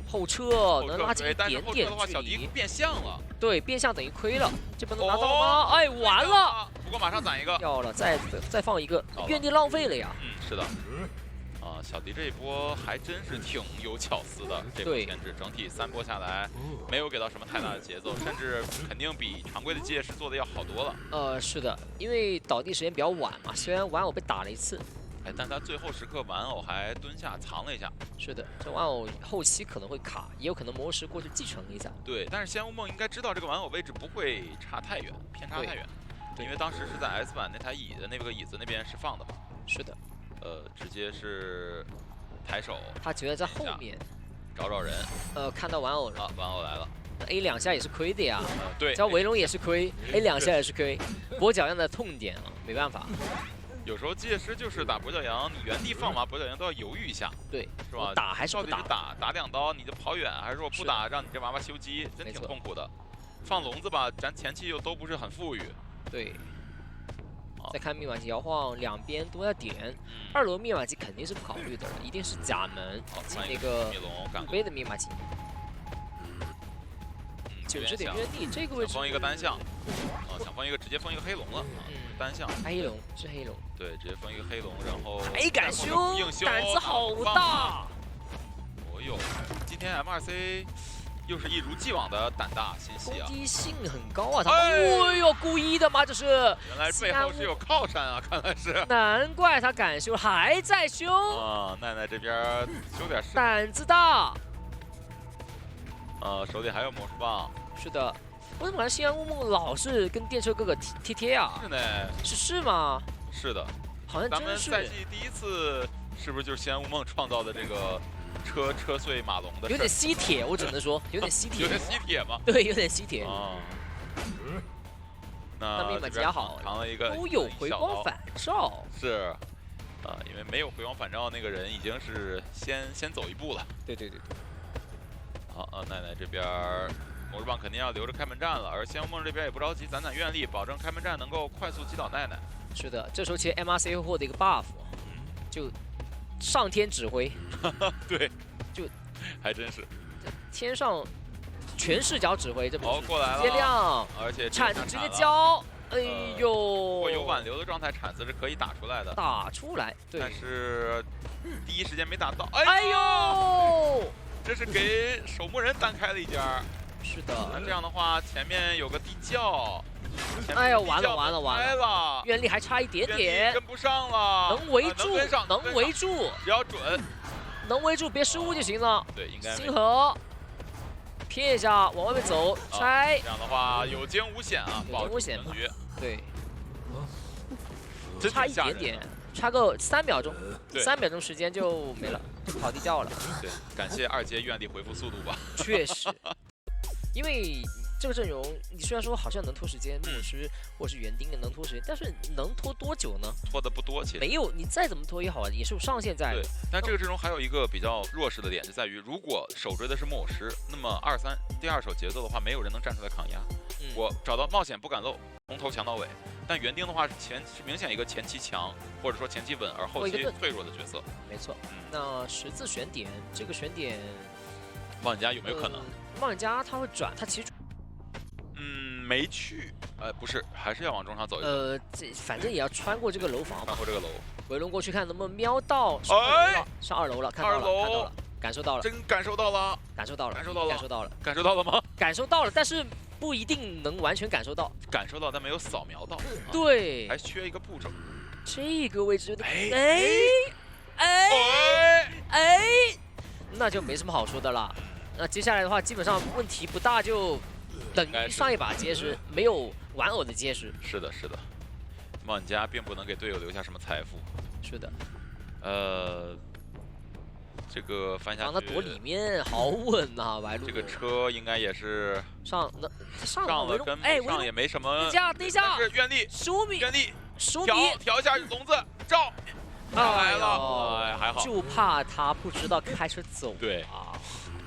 后撤能拉近一点点的话，小迪变相了。对，变相等于亏了，这波能拿到吗？哎，完了！不过马上攒一个，掉了，再放一个，愿力浪费了呀。是的。啊，小迪这一波还真是挺有巧思的，这波牵制整体3波下来，没有给到什么太大的节奏，甚至肯定比常规的机械师做的要好多了。是的，因为倒地时间比较晚嘛，虽然玩偶被打了一次，哎，但他最后时刻玩偶还蹲下藏了一下。是的，这玩偶后期可能会卡，也有可能魔石过去继承一下。对，但是仙雾梦应该知道这个玩偶位置不会差太远，偏差太远，因为当时是在 S 版那台那个椅子那边是放的嘛。是的。直接是抬手，他觉得在后面找人，看到玩偶了，玩偶来了 ，A 2下也是亏的呀，对，叫维龙也是亏 ，A 2下也是亏，跛脚羊的痛点啊，没办法。有时候机械师就是打跛脚羊，你原地放完跛脚羊都要犹豫一下，对，是吧？打还是不打？打2刀你就跑远，还是说不打让你这娃娃修机，真挺痛苦的。放笼子吧，咱前期又都不是很富裕，对。再看密码机摇晃，两边都在点。2楼密码机肯定是不考虑的，一定是假门进那个5杯的密码机。90点约地这个位置，封一个单向，想封一个直接封一个黑龙了，单向。黑龙是黑龙，对，直接封一个黑龙，然后还敢修，胆子好大。哦呦，今天 M2C。又是一如既往的胆大心细啊，攻击性很高啊！他哎呦，故意的吗？这是原来背后是有靠山啊，看来是。难怪他敢修，还在修啊！奈奈这边修点事，胆子大。手里还有魔术棒。是的，为什么西安雾梦老是跟电车哥哥贴啊？是呢。是吗？是的，好像真是。咱们赛季第1次是不是就是西安雾梦创造的这个？车碎马龙的，有点吸铁，我只能说有点吸铁，有点吸铁吗？对，有点吸铁。啊，那密码加好，扛了一个都有回光返照，是因为没有回光返照那个人已经是先走一步了。对。好奈奈这边魔术棒肯定要留着开门战了，而仙雾梦这边也不着急，攒愿力，保证开门战能够快速击倒奈奈。是的，这时候其实 MRC 会获得一个 buff， 就。上天指挥，对，就还真是天上全视角指挥，这不过来了，直接亮，而且铲子直接交，哎呦，如果有挽留的状态，铲子是可以打出来的，打出来，对，但是第一时间没打到，哎呦，这是给守墓人单开了一家，是的，那这样的话前面有个地窖。哎呀，完了！愿力还差一点点，跟不上了。能围住，能围住，只要准，能围住，别失误就行了。对，应该。星河撇一下，往外面走，拆。这样的话有惊无险啊，有惊无险。对，差一点点，差个3秒钟，3秒钟时间就没了，就跑地窖了。对，感谢2阶愿力回复速度吧。确实，因为。这个阵容，你虽然说好像能拖时间，牧师或是园丁能拖时间，但是能拖多久呢？拖的不多，其实没有，你再怎么拖也好，也是有上限在的。对，但这个阵容还有一个比较弱势的点，就在于如果手追的是木偶师，那么2-3第2手节奏的话，没有人能站出来抗压。我找到冒险不敢漏，从头强到尾。但园丁的话是明显一个前期强，或者说前期稳而后期脆弱的角色。没错。那十字选点，这个选点，望远家有没有可能？望远家他会转，他其实。没去，不是，还是要往中场走一走。这反正也要穿过这个楼房嘛。穿过这个楼。回龙过去看能不能瞄到。上2楼了，看到了，感受到了。真感受到了。感受到了。感受到了。感受到了。感受到了吗？感受到了，但是不一定能完全感受到。感受到，但没有扫描到。对。还缺一个步骤。这个位置有点。那就没什么好说的了。那接下来的话，基本上问题不大，就。等于上一把结石没有玩偶的结石。是的，是的。望远家并不能给队友留下什么财富。是的。这个翻下去。放到躲里面，好稳呐，白鹿。这个车应该也是上了，跟上也没什么。等一下。是愿力15米。愿力15米。调一下笼子，照。来了，还好。就怕他不知道开车走。对啊。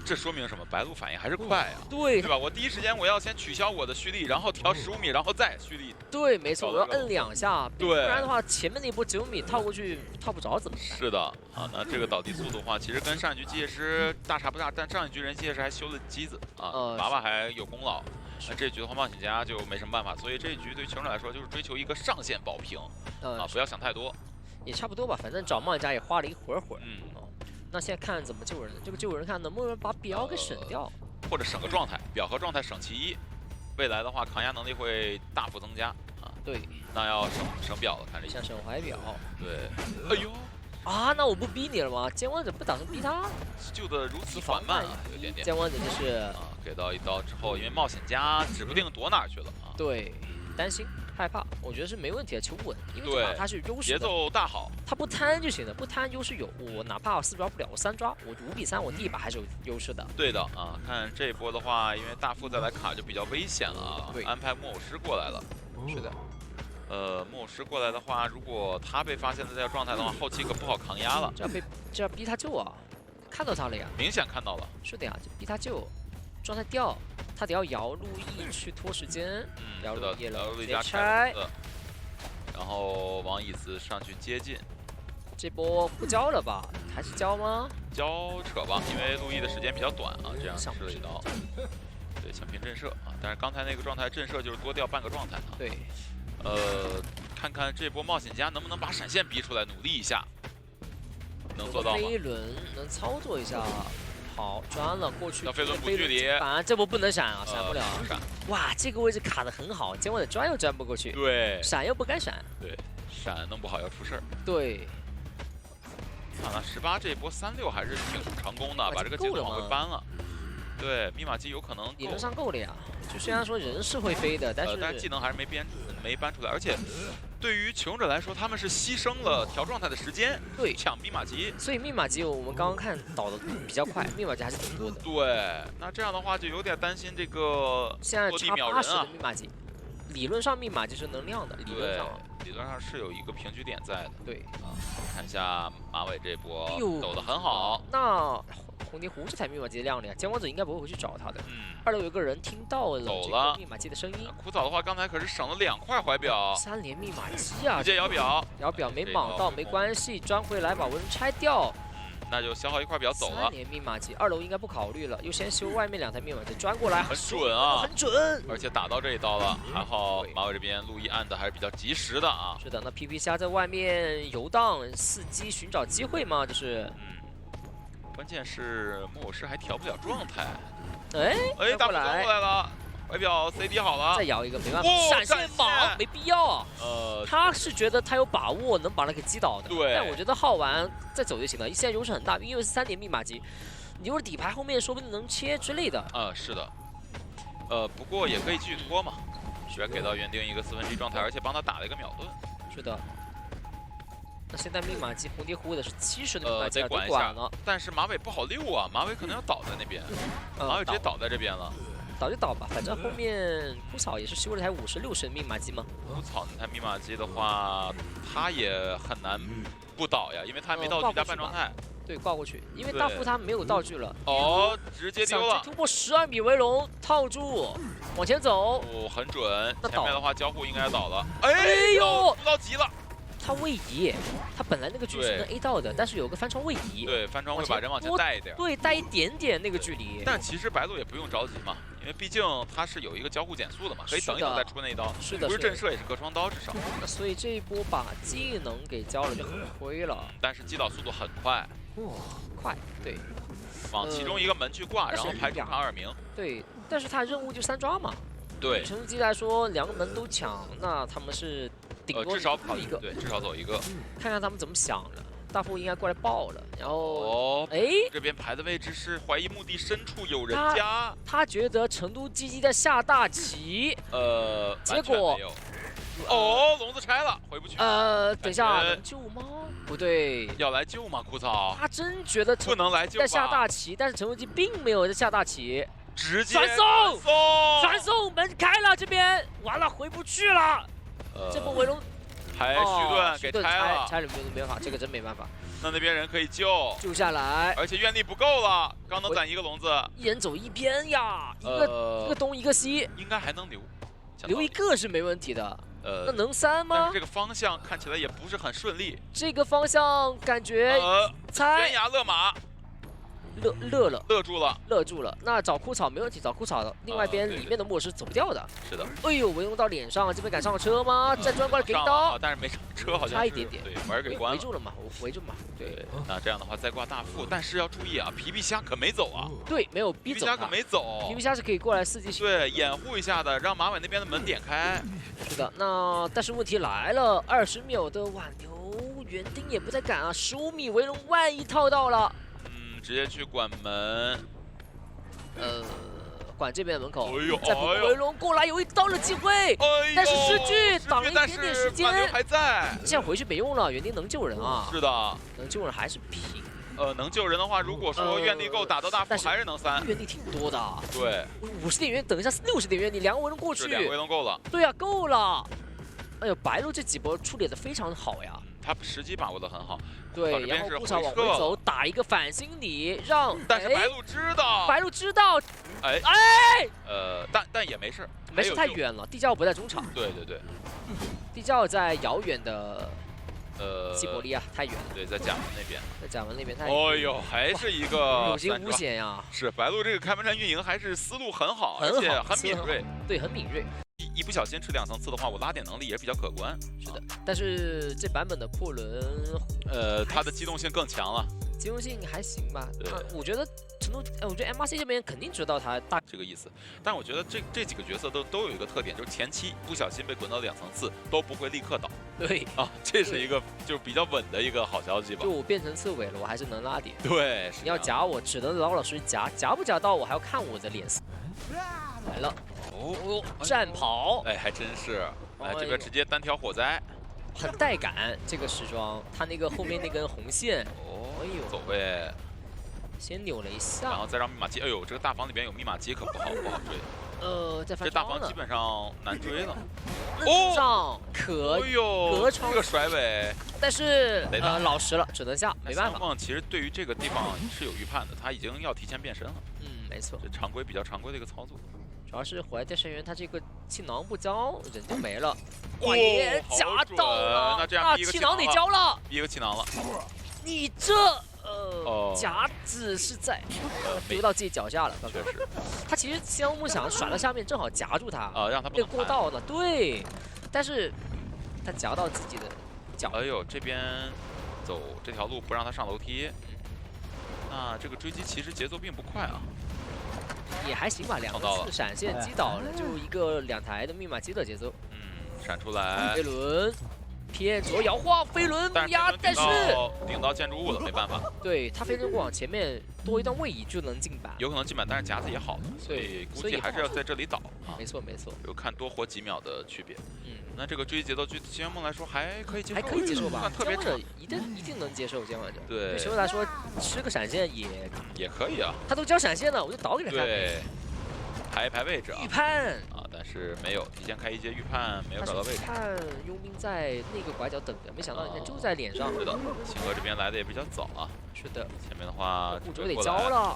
这说明什么？白鹿反应还是快啊，对吧？我第一时间我要先取消我的蓄力，然后调15米，然后再蓄力。对，没错，我要摁2下，对，不然的话前面那波9米套过去套不着怎么办？是的，啊，那这个倒地速度的话，其实跟上一局机械师大差不差，但上一局人机械师还修了机子啊，娃娃还有功劳。那这局的话，冒险家就没什么办法，所以这一局对于球手来说就是追求一个上限保平啊，不要想太多。也差不多吧，反正找冒险家也花了一会儿。那现在看怎么救人，这个救人看能不能把表给省掉，或者省个状态，表和状态省其一。未来的话，抗压能力会大幅增加啊。对，那要省表了，看这一下。像省怀表。对。哎呦。啊，那我不逼你了吗？监王者不打算逼他？救的如此缓慢啊，有点点。监王者就是啊，给到一刀之后，因为冒险家指不定躲哪去了啊。对，担心。害怕，我觉得是没问题的，求稳，因为这把他是优势的，节奏大好，他不贪就行了，不贪优势有，我哪怕我4抓不了，我3抓，我5比3，我第一把还是有优势的。对的啊，看这一波的话，因为大副再来卡就比较危险了啊，对，安排木偶师过来了，是的，木偶师过来的话，如果他被发现的这个状态的话，后期可不好扛压了，这要逼他救啊，看到他了呀，明显看到了，是的呀，就逼他救，状态掉。他得要摇路易去拖时间，摇路易了，直接拆，然后往椅子上去接近。这波不交了吧？还是交吗？交扯吧，因为路易的时间比较短啊，这样吃了一刀。对，想拼震慑啊，但是刚才那个状态震慑就是多掉半个状态啊。对。看看这波冒险家能不能把闪现逼出来，努力一下，能做到吗？飞轮能操作一下。好，钻了过去。到飞轮补距离，反正这波不能闪啊，闪不了。闪。哇，这个位置卡得很好，监王者钻又钻不过去。对。闪又不敢闪。对。闪弄不好要出事儿。对。那18这一波36还是挺成功的，把这个节奏往回搬了。对，密码机有可能理论上够了呀。就虽然说人是会飞的，但是技能还是没搬出来，而且。对于求生者来说，他们是牺牲了调状态的时间，对，抢密码机。所以密码机我们刚刚看导的比较快，密码机还是挺多的。对，那这样的话就有点担心这个现在落地秒人啊。密码机，理论上密码机是能亮的，理论上是有一个平局点在的。对啊，看一下马尾这波抖得很好。那红蝶湖这台密码机亮了呀，监王者应该不会回去找他的。2楼有个人听到了这个密码机的声音。枯草的话，刚才可是省了2块怀表。3连密码机啊！直接摇表，摇表没莽到没关系，钻回来把文拆掉。那就消耗1块表走了。3连密码机，2楼应该不考虑了，优先修外面2台密码机，钻过来很准啊，很准，而且打到这一刀了，还好马尾这边路易按的还是比较及时的啊。是的，那 PP 虾在外面游荡，伺机寻找机会嘛，就是。关键是木偶师还调不了状态。哎，大副钻过来了，怀表 CD 好了，再摇一个没办法，闪现莽没必要。他是觉得他有把握能把他给击倒的，对。但我觉得耗完再走就行了，现在优势很大，因为是3连密码机，你有底牌后面说不定能切之类的。是的。不过也可以继续拖嘛，居然给到园丁一个1/4状态，而且帮他打了一个秒盾。是的。那现在密码机红蝶湖的是70的密码机，得管一下了。但是马尾不好溜啊，马尾可能要倒在那边，马尾直接倒在这边了。倒就倒吧，反正后面枯草也是修了台50、60的密码机嘛。枯草那台密码机的话，他也很难不倒呀，因为他还没到最佳半状态。对，挂过去，因为大副他没有道具了。直接丢了。突破12米为龙，套住，往前走。很准。前面的话交互应该倒了。哎呦，不着急了。他位移，他本来那个距是能 A 到的，但是有个翻窗位移。对，翻窗会把人往前带一点。对，带一点点那个距离。但其实白鹿也不用着急嘛，因为毕竟它是有一个交互减速的嘛，可以等一等再出那一刀。是的，不是震慑也是隔双刀至少。那所以这一波把技能给交了就很亏了。但是击倒速度很快。快，对。往其中一个门去挂，然后排出卡尔明。对，但是他任务就3抓嘛。对。成绩来说，2个门都抢，那他们是。至少跑一个，对，至少走一个。看看他们怎么想的。大副应该过来爆了，然后这边牌的位置是怀疑墓地深处有人家。他觉得成都鸡鸡在下大棋，结果笼子拆了，回不去。等一下能救吗？不对，要来救吗？枯草，他真觉得不能来救在下大棋，但是成都鸡并没有在下大棋，直接传送门开了，这边完了回不去了。这波围龙还虚盾给拆了，拆了没办法，这个真没办法。那边人可以救下来，而且愿力不够了，刚能攒一个笼子，一人走一边呀，一个东一个西，应该还能留一个是没问题的。那能3吗？但是这个方向看起来也不是很顺利。这个方向感觉悬崖勒马，勒住了。那找枯草没问题，找枯草的。另外一边里面的末世走不掉的。是的。哎呦，围攻到脸上，这边敢上了车吗？再钻过来给一刀，但是没上车，好像差一点点。对，门给关了。围住了嘛，围住嘛。对。那这样的话再挂大副，但是要注意啊，皮皮虾可没走啊。对，没有逼走。皮皮虾可没走。皮皮虾是可以过来伺机。对，掩护一下的，让马尾那边的门点开。是的，那但是问题来了，20秒的挽留，园丁也不再赶啊，15米围龙，万一套到了。直接去管门，管这边的门口，哎呦，再补围龙过来有一刀的机会，但是失去挡了一点点时间，还在，现在回去没用了，园丁能救人啊，是的，能救人还是平，能救人的话，如果说愿力够打到大副还是能3，愿力挺多的，对，50点愿，等一下60点愿力，2个围龙过去，2个围龙够了，对呀，够了，哎呦，白鹿这几波处理的非常好呀。他时机把握的很好，对，然后不少往回走，打一个反心理，让，但是白鹿知道，哎，但也没事，没事，太远了，地窖不在中场，对，地窖在遥远的，西伯利亚太远了，对，在甲门那边，太远，哎呦，还是一个有惊无险呀，是白鹿这个开门战运营还是思路很好，而且很敏锐，对，很敏锐。一不小心吃2层刺的话，我拉点能力也是比较可观。是的，但是这版本的扩轮，它的机动性更强了。机动性还行吧？对，我觉得程度，我觉得 MRC 这边肯定知道他大这个意思。但我觉得这几个角色都有一个特点，就是前期不小心被滚到2层刺都不会立刻倒。对啊，这是一个就是比较稳的一个好消息吧。就我变成刺猬了，我还是能拉点。对，你要夹我，只能老实夹，夹不夹到我还要看我的脸色。来了。哦，战袍，哎，还真是，哎，这边直接单挑火灾，很带感。这个时装，他那个后面那根红线，哎呦，走呗，先扭了一下，然后再让密码机，哎呦，这个大房里边有密码机，可不好追。在翻这大房基本上难追了。上可隔窗这个甩尾，但是老实了，只能下，没办法。梦其实对于这个地方是有预判的，他已经要提前变身了。没错，这比较常规的一个操作。主要是火焰电神员他这个气囊不交，人就没了。哇耶，夹到了！那这样气囊得交了，逼一个气囊了。你这夹子是在丢到自己脚下了，确实。他其实香木想甩到下面，正好夹住他，让他被过道的。对，但是他夹到自己的脚。哎呦，这边走这条路不让他上楼梯，那这个追击其实节奏并不快啊。也还行吧，2次闪现击倒了，就一个2台的密码机的节奏。闪出来。飞轮，偏左摇晃，飞轮压，但是顶到建筑物了，没办法。对他飞轮往前面多一段位移就能进板，有可能进板，但是夹子也好了，所以估计还是要在这里倒啊。没错，有看多活几秒的区别。那这个追击节奏对秦元梦来说还可以接受，还可以接受吧？特别差，一定能接受监管者。对，对球来说吃个闪现也可以啊。他都交闪现了，我就倒给他看。对，排一排位置啊。预判啊，但是没有提前开一阶预判，没有找到位置。看佣兵在那个拐角等着，没想到人家就在脸上。是的，秦哥这边来的也比较早啊。是的，前面的话护主得交了。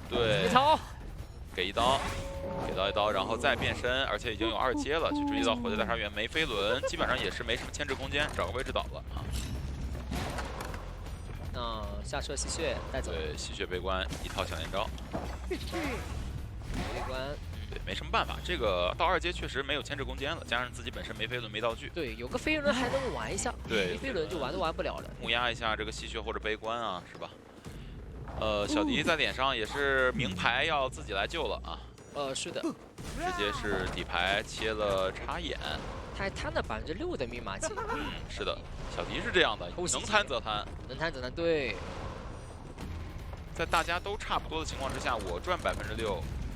对，没逃。给一刀，给到一刀，然后再变身，而且已经有2阶了，去追击到火箭大沙园没飞轮，基本上也是没什么牵制空间，找个位置倒了啊。那下车吸血带走。对，吸血悲观一套小连招。悲观。对，没什么办法，这个到2阶确实没有牵制空间了，加上自己本身没飞轮没道具。对，有个飞轮还能玩一下。对，没飞轮就玩都玩不了了。木压一下这个吸血或者悲观啊，是吧？小迪在脸上也是明牌要自己来救了啊。是的，直接是底牌切了插眼。他还贪了6%的密码机。是的，小迪是这样的，能贪则贪，能贪则贪。对，在大家都差不多的情况之下，我赚6%，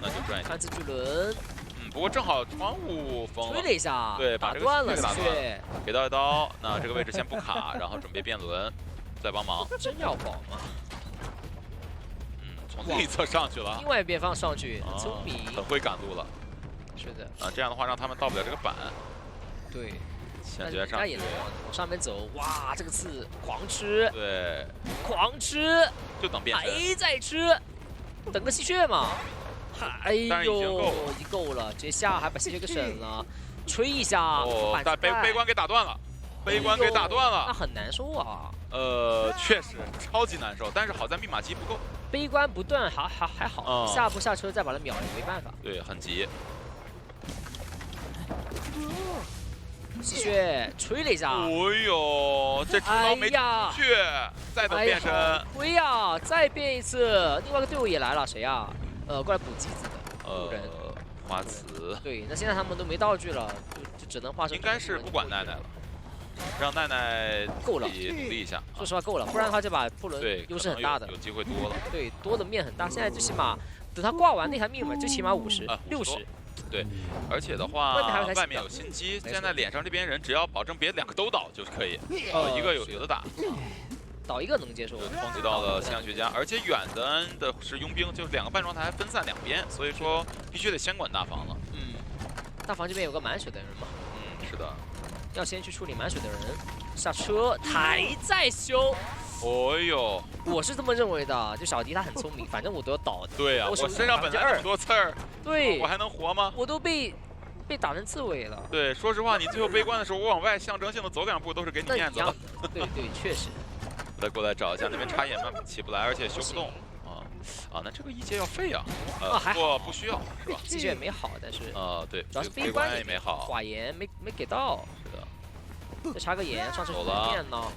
那就赚一下。看次巨轮。不过正好窗户封了，吹了一下，对，打断了，打断了，给到一刀，那这个位置先不卡，然后准备变轮，再帮忙。真要保吗？从另一侧上去了，另外一边放上去，很聪明，很会赶路了。是的，这样的话让他们到不了这个板。对，先直接上去，往上面走，哇，这个刺狂吃，对，狂吃，就等变身，还在吃，等个吸血嘛。哎呦，已经够了，直接下还把吸血给省了，吹一下，但被悲观给打断了。悲观给打断了，那很难受啊。确实超级难受，但是好在密码机不够。悲观不断还好，下步下车再把他秒了也没办法。对，很急。吸血吹了一下，哎呦，这出刀没去，再等变身，亏呀，再变一次。另外一个队伍也来了，谁呀？过来补机子的，花瓷。对，那现在他们都没道具了，就只能化身。应该是不管奈奈了，让奈奈够了，努力一下。说实话够了，不然的话这把布伦优势很大的，有机会多了。对，多的面很大。现在最起码等他挂完那台密码，最起码50、60。对，而且的话，外面有心机，现在脸上这边人只要保证别2个都倒就可以，一个有的打，倒一个能接受。冲击到了信仰学家，而且远的是佣兵，就是2个半状态分散2边，所以说必须得先管大房了。大房这边有个满血的人嘛？是的，要先去处理满血的人。下车，还在修。哦呦，我是这么认为的，就小迪他很聪明，反正我都要倒的。对呀，我身上本来那么多刺儿，对，我还能活吗？我都被打成刺猬了。对，说实话，你最后悲观的时候，我往外象征性的走2步都是给你面子的。对，确实。再过来找一下，那边插眼起不来，而且修不动。那这个一阶要废啊。不过不需要，是吧？吸血也没好，但是对，主要是悲观也没好，寡言没给到。是的。再插个眼，上车走了。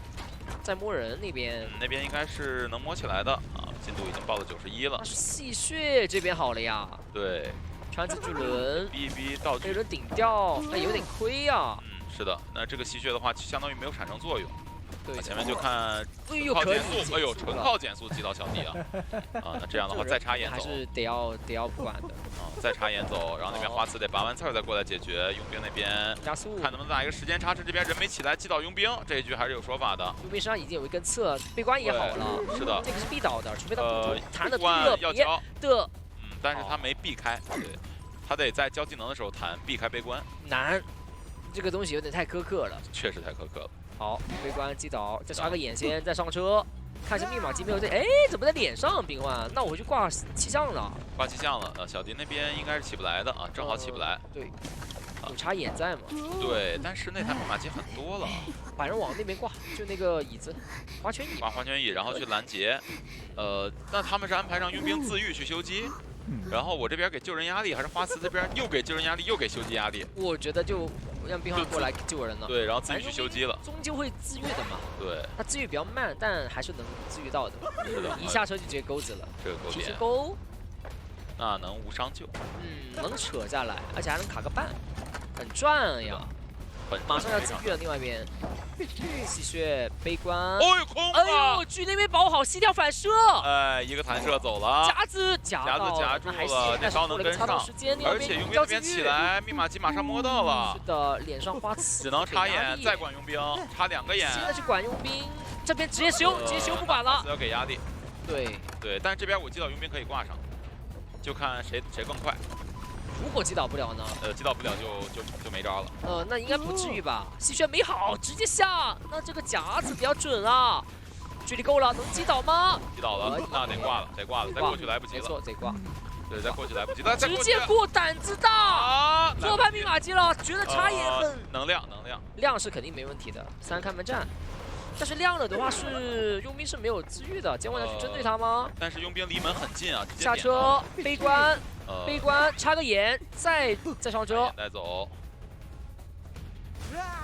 在摸人那边，那边应该是能摸起来的啊，进度已经报了91了。那是戏谑这边好了呀。对，传奇巨轮，逼一逼道具，被人顶掉，那有点亏呀。是的，那这个戏谑的话，相当于没有产生作用。对，前面就看靠减速，哎呦，纯靠减速击倒小弟啊！那这样的话再插眼走，还是得要不管的。再插眼走，然后那边花瓷得拔完刺儿再过来解决。佣兵那边加速，看能不能打一个时间差，趁这边人没起来击倒佣兵，这一局还是有说法的。佣兵身上已经有一根刺，悲观也好了。是的，这个是必倒的，除非他弹的特别的。但是他没避开，对，他得在交技能的时候弹，避开悲观。难，这个东西有点太苛刻了。确实太苛刻了。好，悲观击倒，再插个眼先，再上车，看一下密码机没有在。哎，怎么在脸上冰换？那我回去挂气象了。挂气象了，小迪那边应该是起不来的啊，正好起不来。对，有插眼在嘛？对，但是那台密码机很多了。把人往那边挂，就那个椅子，花圈椅。挂花圈椅，然后去拦截。那他们是安排让佣兵自愈去修机。然后我这边给救人压力，还是花瓷这边又给救人压力，又给修机压力？我觉得就让冰花过来救人了。对，然后自己去修机了。终究会自愈的嘛。对。他自愈比较慢，但还是能自愈到的。是的。一下车就直接钩子了。这个钩点。钩。那能无伤救。能扯下来，而且还能卡个半，很赚呀。马上要自愈了，另外一边。戏谑悲观，哦呦空！哎呦，距那边保好，膝跳反射，一个弹射走了，夹子夹住了，这刀能跟上，而且佣兵那边起来，密码机马上摸到了，是的，脸上花刺，只能插眼再管佣兵，插2个眼，现在去管佣兵，这边直接修不管了，要给压力，对，但是这边我击倒佣兵可以挂上，就看谁更快。如果击倒不了呢？击倒不了就没招了。那应该不至于吧？戏谑没好，直接下。那这个夹子比较准啊，距离够了，能击倒吗？击倒了，那得挂了，再过去来不及了。没错，得挂。对，再过去来不及了，直接过，胆子大。做判密码机了，觉得插眼很。能亮。亮是肯定没问题的，3看门战。但是亮了的话是佣兵是没有自愈的，今晚要去针对他吗？但是佣兵离门很近啊，下车，悲观。悲观插个眼，再上车，带走，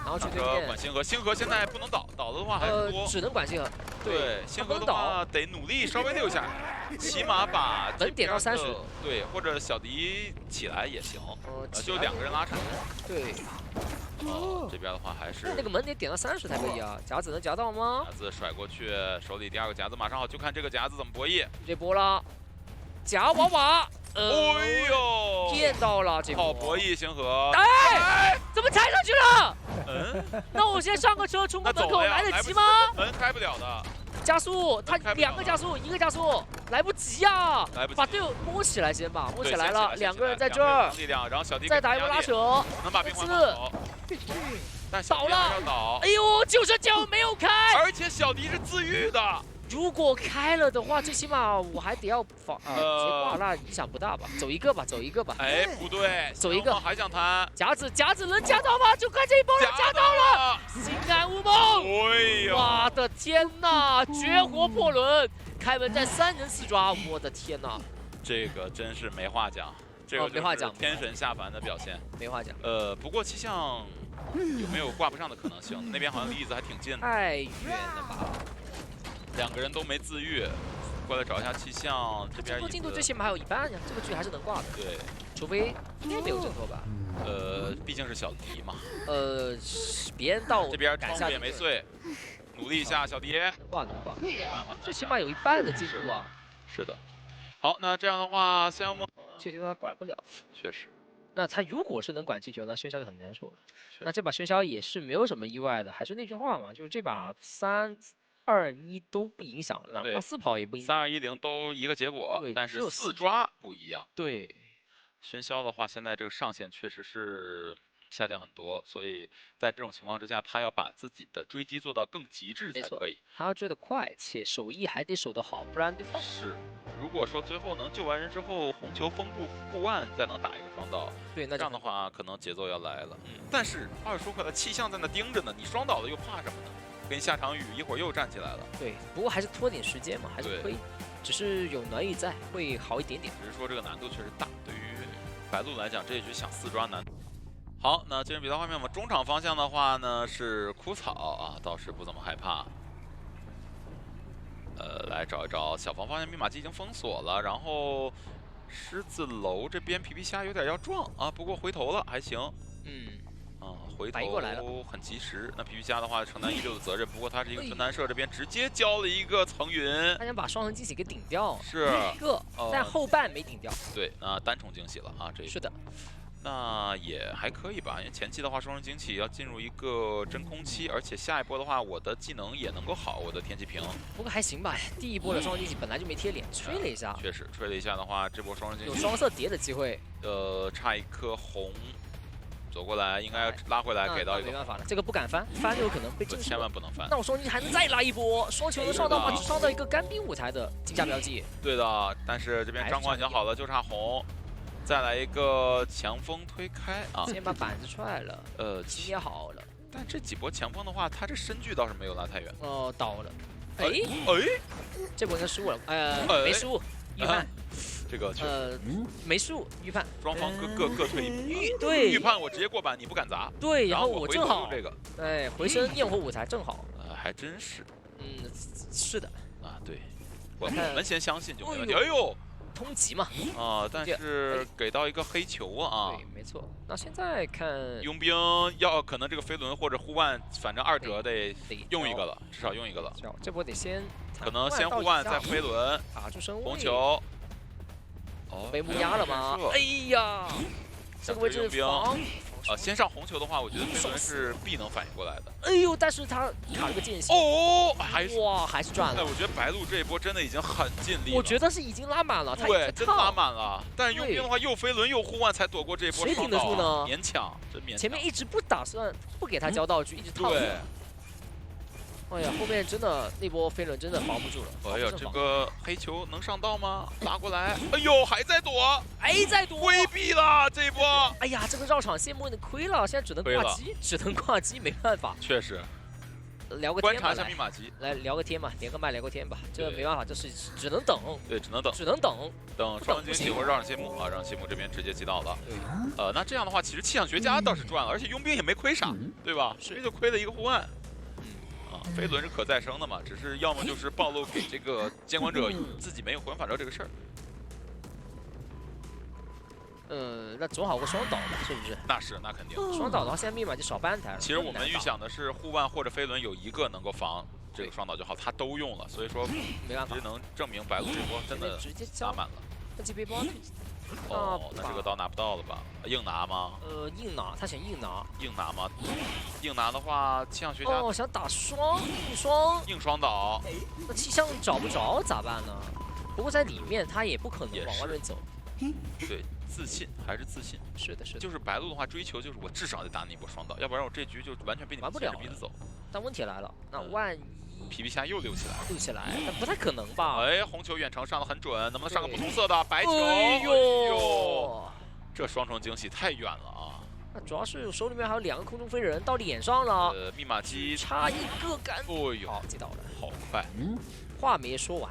然后去对面管星河。星河现在不能倒的话还是多，只能管星河。对，星河的话得努力稍微溜下，起码把能点到30。对，或者小迪起来也行，就2个人拉扯。对。这边的话还是那个门得点到30才可以啊，夹子能夹到吗？夹子甩过去，手里第2个夹子马上好，就看这个夹子怎么博弈。这波了，夹娃娃。哎呦，骗到了这好博弈，星河。哎，怎么踩上去了？那我先上个车冲过门口，来得及吗？门开不了的。加速，他2个加速，1个加速，来不及呀！来不及，把队友摸起来先吧，摸起来了，2个人在这儿，力量，然后小弟再打一波拉扯，能把冰花倒。倒了，哎呦，99没有开，而且小迪是自愈的。如果开了的话，最起码我还得要防结挂，那影响不大吧？走一个吧，走一个吧。哎，不对，走一个还想弹夹子能夹到吗？就看这一波了，夹到了！心安无梦。哎呀！我的天哪，绝活破轮，凯文在3人4抓，我的天哪！这个真是没话讲，这个没话讲，天神下凡的表现，没话讲。不过气象有没有挂不上的可能性？那边好像离椅子还挺近的。太远了吧？2个人都没自愈，过来找一下气象这边。进度最起码还有一半呀，这个局还是能挂的。对，除非应该没有挣脱吧？毕竟是小迪嘛。别人到这边窗户也没碎，努力一下，小迪。能挂。最起码有一半的进度啊。是的。好，那这样的话，项目气球他管不了。确实。那他如果是能管气球，那喧嚣就很难受了。那这把喧嚣也是没有什么意外的，还是那句话嘛，就是这把3、2、1都不影响，哪怕4跑也不影响。3、2、1、0都一个结果，但是4抓不一样。对，喧嚣的话，现在这个上限确实是下降很多，所以在这种情况之下，他要把自己的追击做到更极致才可以。他要追得快，且手艺还得守得好，不然对方是。如果说最后能救完人之后，红球封住护腕，再能打一个双倒，对，那这样的话可能节奏要来了。但是话又说回来，气象在那盯着呢，你双倒了又怕什么呢？跟下场雨一会儿又站起来了。对，不过还是拖点时间嘛，还是可以，只是有暖雨在，会好一点点。只是说这个难度确实大，对于白鹿来讲，这一局想4抓难。好，那进入比赛画面，我们中场方向的话呢是枯草啊，倒是不怎么害怕。来找一找小房方向密码机已经封锁了，然后狮子楼这边皮皮虾有点要撞啊，不过回头了还行。回头很及时。那皮皮虾的话承担16的责任，不过他是一个纯弹射，这边直接交了一个层云，他想把双重惊喜给顶掉，是一个，但后半没顶掉。对，那单重惊喜了啊，这是的。那也还可以吧，因为前期的话双重惊喜要进入一个真空期，而且下一波的话我的技能也能够好，我的天气瓶。不过还行吧，第一波的双重惊喜本来就没贴脸，吹了一下。确实吹了一下的话，这波双重惊喜有双色叠的机会。差一颗红，走过来应该要拉回来给到一个。没办法了，这个不敢翻，翻就有可能被千万不能翻。那我双击还能再拉一波，双球能上到吗？上到一个干冰舞台的竞价标记。对的，但是这边张冠想好了，就差红。再来一个强风推开啊！先把板子踹了，捏好了。但这几波强风的话，他这身距倒是没有拉太远。倒了。这波应该失误了，没失误，预判。这个没失误，预判。双方各退一步。对，预判我直接过板，你不敢砸。对，然后我正好这个，回身焰火舞台正好。还真是。是的。啊，对，我们先相信就没问题。哎呦！通缉嘛，但是给到一个黑球啊，对，没错。那现在看佣兵可能这个飞轮或者护腕，反正2折得用一个了，至少用一个了。这波得先，可能先护腕再飞轮，打住身位。红球，被木压了吗？哎呀，这个位置防。先上红球的话，我觉得飞轮是必能反应过来的。哎呦，但是他卡了个间隙。还是赚了。我觉得白鹿这一波真的已经很尽力了。我觉得是已经拉满了，对，真拉满了。但是佣兵的话，又飞轮又护腕才躲过这一波。谁顶得住呢？勉强，真勉强。前面一直不打算不给他交道具，一直套住。哎呀，后面真的那波飞轮真的防不住了。哎呀，这个黑球能上到吗？拉过来，哎呦，还在躲，在躲，规避了这一波。哎呀，这个绕场线有点亏了，现在只能挂机，没办法。确实。聊个天吧，观察一下密码机，来聊个天吧，连个麦聊个天吧，这没办法，这是只能等。对，只能等双人惊喜或者绕场谢幕啊，让谢幕这边直接击倒了。那这样的话，其实气象学家倒是赚了，而且佣兵也没亏啥，对吧？直接就亏了一个护腕。飞轮是可再生的嘛，只是要么就是暴露给这个监管者自己没有回反照这个事儿。那总好过双倒吧，是不是？那肯定。双倒的话，现在密码就少半台了。其实我们预想的是护腕或者飞轮有一个能够防这个双倒就好，他都用了，所以说没办法，只能证明白鹿这波真的拉满了。那这背包那这个刀拿不到了吧？硬拿吗？硬拿，他想硬拿。硬拿吗？硬拿的话，气象学家想打硬双倒。那气象找不着咋办呢？不过在里面他也不可能往外面走。对，自信还是自信。是的，就是白鹿的话，追求就是我至少得打你一波双倒，要不然我这局就完全被你们牵着鼻子走。但问题来了，那万一皮皮虾又溜起来了，溜起来，但不太可能吧？哎，红球远程上的很准，能不能上个不同色的白球？哎呦，这双重惊喜太远了啊！那主要是手里面还有2个空中飞人到脸上了，密码机差一个杆，哦呦，好接到了，好快。话没说完，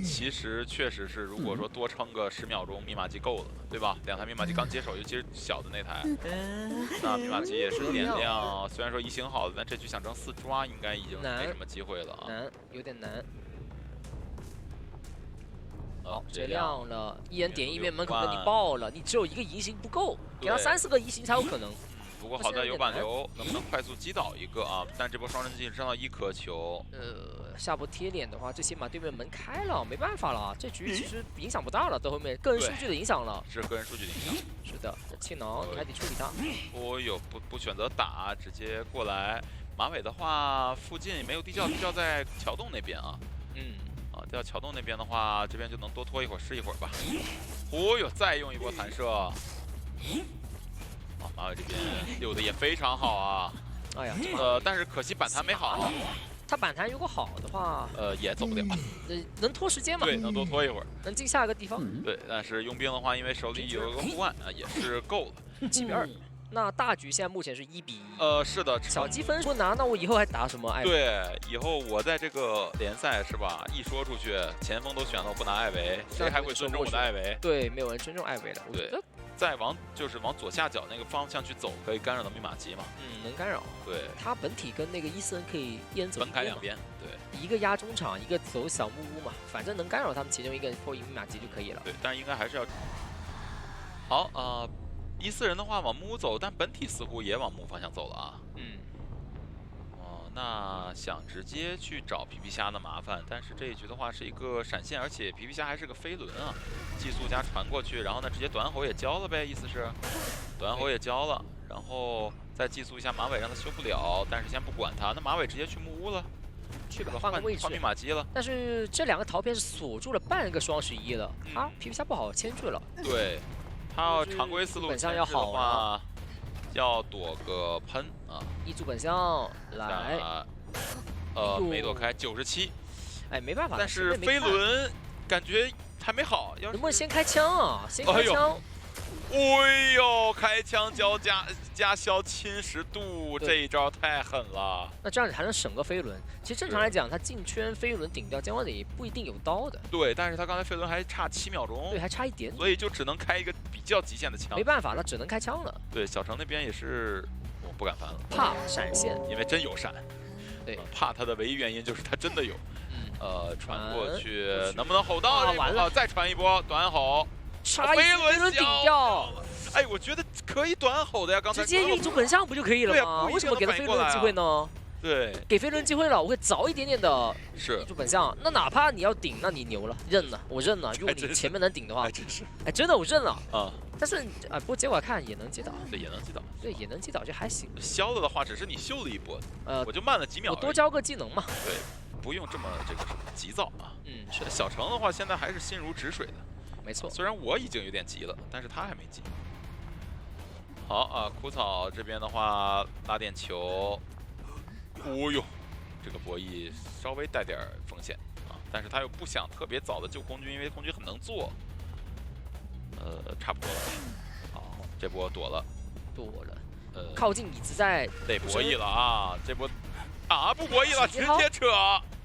其实确实是，如果说多撑个10秒钟，密码机够了，对吧？2台密码机刚接手，尤其是小的那台，那密码机也是点亮。虽然说1星好的，但这局想争4抓，应该已经没什么机会了啊。难，有点难。好，这亮了，一人点一面门口跟你爆了，你只有1个移形不够，给他3、4个移形才有可能。不过好在有板流，能不能快速击倒一个啊？但这波双人机挣到1颗球。下波贴脸的话，最起码对面门开了，没办法了。这局其实影响不大了，到后面个人数据的影响了。是个人数据的影响。是的，气囊你还得处理它。哦呦，不选择打，直接过来。马尾的话，附近没有地窖，地窖在桥洞那边啊。地窖桥洞那边的话，这边就能多拖一会儿是一会儿吧。哦呦，再用一波弹射。马尾这边溜的也非常好啊。哎呀，但是可惜板弹没好。他板弹如果好的话，也走不了。能拖时间嘛？对，能多拖一会儿，能进下一个地方。对，但是佣兵的话，因为手里有一个护腕啊，也是够了。7比2。那大局现在目前是1比1。是的，小积分不拿，那我以后还打什么艾维？对，以后我在这个联赛是吧？一说出去，前锋都选了我不拿艾维，谁还会尊重我的艾维？对，没有人尊重艾维了。我觉得再往往左下角那个方向去走，可以干扰到密码机嘛？能干扰。对，他本体跟那个伊森可以一人走分开2边，对，一个压中场，一个走小木屋嘛，反正能干扰他们其中一个破译密码机就可以了。对，但是应该还是要好14人的话往木屋走，但本体似乎也往木方向走了啊。那想直接去找皮皮虾的麻烦，但是这一局的话是一个闪现，而且皮皮虾还是个飞轮啊，寄速加传过去，然后呢直接短吼也交了呗，意思是短吼也交了，然后再寄速一下马尾让他修不了，但是先不管他，那马尾直接去木屋了，去吧，换个位置，换密码机了。但是这2个逃片是锁住了半个双11了，他皮皮虾不好牵住了。对，他要常规思路本相要好啊。要躲个喷啊！一组本相来，没躲开97，哎，没办法。但是飞轮感觉还没好，能不能先开枪啊？先开枪。哎呦，开枪加消侵蚀度，这一招太狠了。那这样你还能省个飞轮。其实正常来讲，他进圈飞轮顶掉监光点不一定有刀的。对，但是他刚才飞轮还差7秒钟。对，还差一点。所以就只能开一个比较极限的枪。没办法，那只能开枪了。对，小程那边也是，我不敢翻了。怕闪现，因为真有闪。对，怕他的唯一原因就是他真的有。传过去能不能吼到？完了，再传一波短吼。差一飞轮顶掉，哎，我觉得可以短吼的呀，刚才直接一组本相不就可以了吗？为什么给他飞轮的机会呢？对，给飞轮机会了，我会早一点点的一组本相。那哪怕你要顶，那你牛了，认了，我认了。如果你前面能顶的话，哎，真的我认了啊。但是不过结果看也能击倒，对，也能击倒，对，也能击倒，就还行。消了的话，只是你秀了一波，我就慢了几秒。我多交个技能嘛。对，不用这么急躁啊。是的，小程的话现在还是心如止水的。没错，虽然我已经有点急了，但是他还没急。好枯草这边的话拉点球，哦呦，这个博弈稍微带点风险啊，但是他又不想特别早的救空军，因为空军很能做。差不多了。好，这波躲了。靠近椅子在得博弈了啊！这波不博弈了，直接撤。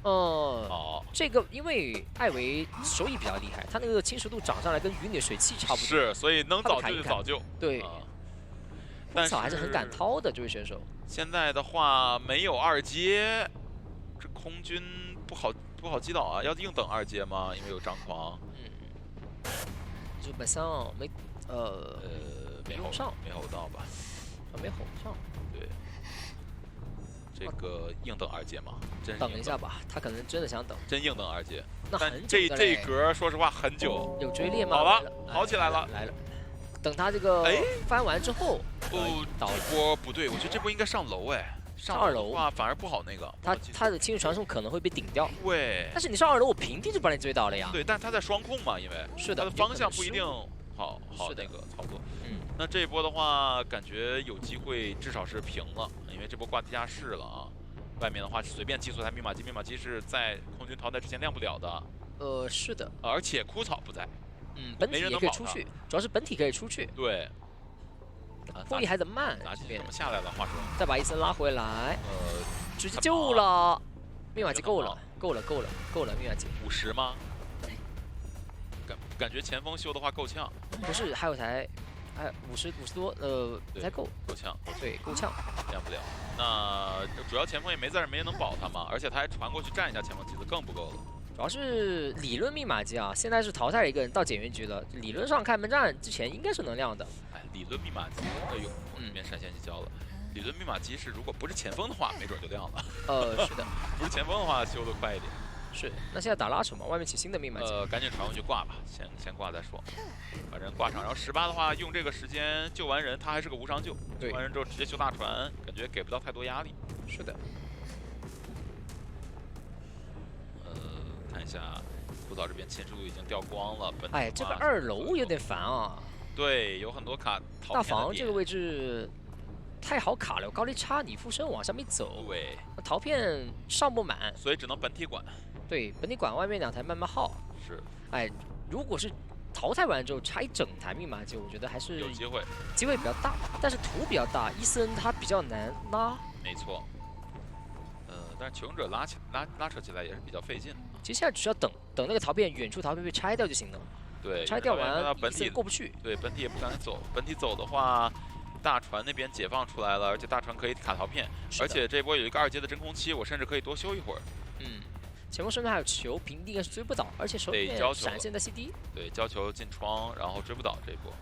好，这个因为艾维手艺比较厉害，他那个侵蚀度涨上来跟鱼女水汽差不多，是，所以能早救就早救。对，但是还是很敢掏的这位选手。现在的话没有2阶，这空军不好击倒啊，要硬等2阶吗？因为有张狂。就本相没吼上，没吼到吧？没吼上。对。这个硬等2阶吗？等一下吧，他可能真的想等。真硬等2阶，那但这一格说实话很久。有追猎吗？好了，好起来了，来了。等他这个翻完之后，倒一波不对，我觉得这波应该上楼哎，上2楼的话反而不好那个。他的侵蚀传送可能会被顶掉。对。但是你上2楼，我平地就把你追倒了呀。对，但他在双控嘛，因为是的，他的方向不一定好那个操作。那这一波的话，感觉有机会至少是平了，因为这波挂地下室了啊。外面的话随便寄出台密码机，密码机是在空军淘汰之前亮不了的。是的。而且枯草不在。本体也可以出去，主要是本体可以出去。对。破译还得慢。妲己怎么下来了？话说。再把伊森拉回来。直接救了。密码机够了，够了，密码机。50吗？感觉前锋修的话够呛。不是，还有台。50多，不太够，够呛，对，够呛，亮不了。那主要前锋也没在这，没人能保他嘛，而且他还传过去占一下前锋机子，更不够了。主要是理论密码机啊，现在是淘汰了一个人到减员局了，理论上开门战之前应该是能亮的。哎，理论密码机，哎呦，我这边闪现机交了。理论密码机是如果不是前锋的话，没准就亮了。是的，不是前锋的话，修得快一点。是，那现在打拉扯嘛，外面起新的密码机。赶紧传过去挂吧，先挂再说，把人挂上。然后18的话，用这个时间救完人，他还是个无伤救，救完人之后直接修大船，感觉给不到太多压力。是的。看一下，枯草这边侵蚀度已经掉光了。哎，这个2楼有点烦啊。对，有很多卡。大房这个位置太好卡了，高力差你附身往下面走。对。陶片上不满，所以只能本体管。对，本体管外面2台慢慢耗。是。哎，如果是淘汰完之后插一整台密码机，我觉得还是有机会，机会比较大，但是图比较大，伊森他比较难拉。没错。但是求生者拉扯起来也是比较费劲。其实现在只需要等那个陶片，远处陶片被拆掉就行了。对，拆掉完本体过不去。对，本体也不敢走，本体走的话。大船那边解放出来了，而且大船可以卡陶片，而且这波有一个2阶的真空期，我甚至可以多修一会儿。前锋身边还有球，平地应该是追不倒，而且手里面闪现在 CD。对，交球进窗，然后追不倒这一波。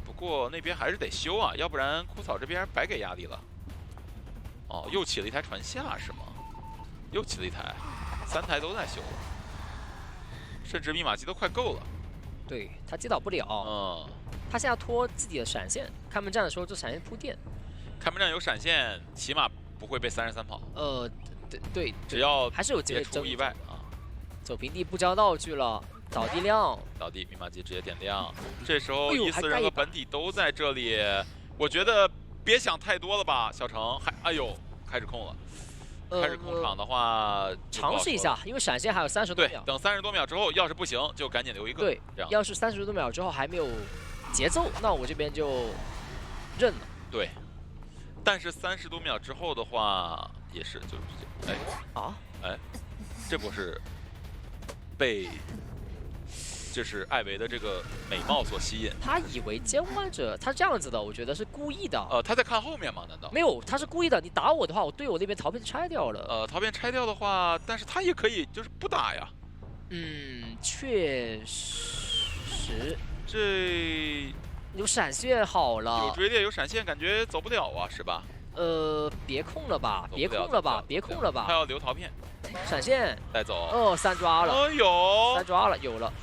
不过那边还是得修啊，要不然枯草这边白给压力了。哦，又起了一台船下是吗？又起了一台，3台都在修了，甚至密码机都快够了。对他接导不了。他现在拖自己的闪现，开门战的时候就闪现铺垫。开门战有闪现，起码不会被33跑。对，只要还是有机会出意外啊。走平地不交道具了，倒地亮。倒地，密码机直接点亮。这时候伊斯人和本体都在这里，我觉得别想太多了吧，小程哎呦，开始控了。开始控场的话，尝试一下，因为闪现还有30多秒。等30多秒之后，要是不行就赶紧留一个。对，这样。要是30多秒之后还没有节奏，那我这边就认了。对，但是30多秒之后的话，也是就是直接这波是被就是艾维的这个美貌所吸引。他以为监管者他这样子的，我觉得是故意的。他在看后面吗？难道没有？他是故意的。你打我的话，我队友那边陶片拆掉了。陶片拆掉的话，但是他也可以就是不打呀。确实。这有闪现好了。有追猎，有闪现，感觉走不了啊，是吧？别控了吧，别控了吧，别控了吧。他要留陶片。闪现带走。3抓了。哎呦，3抓了，有了。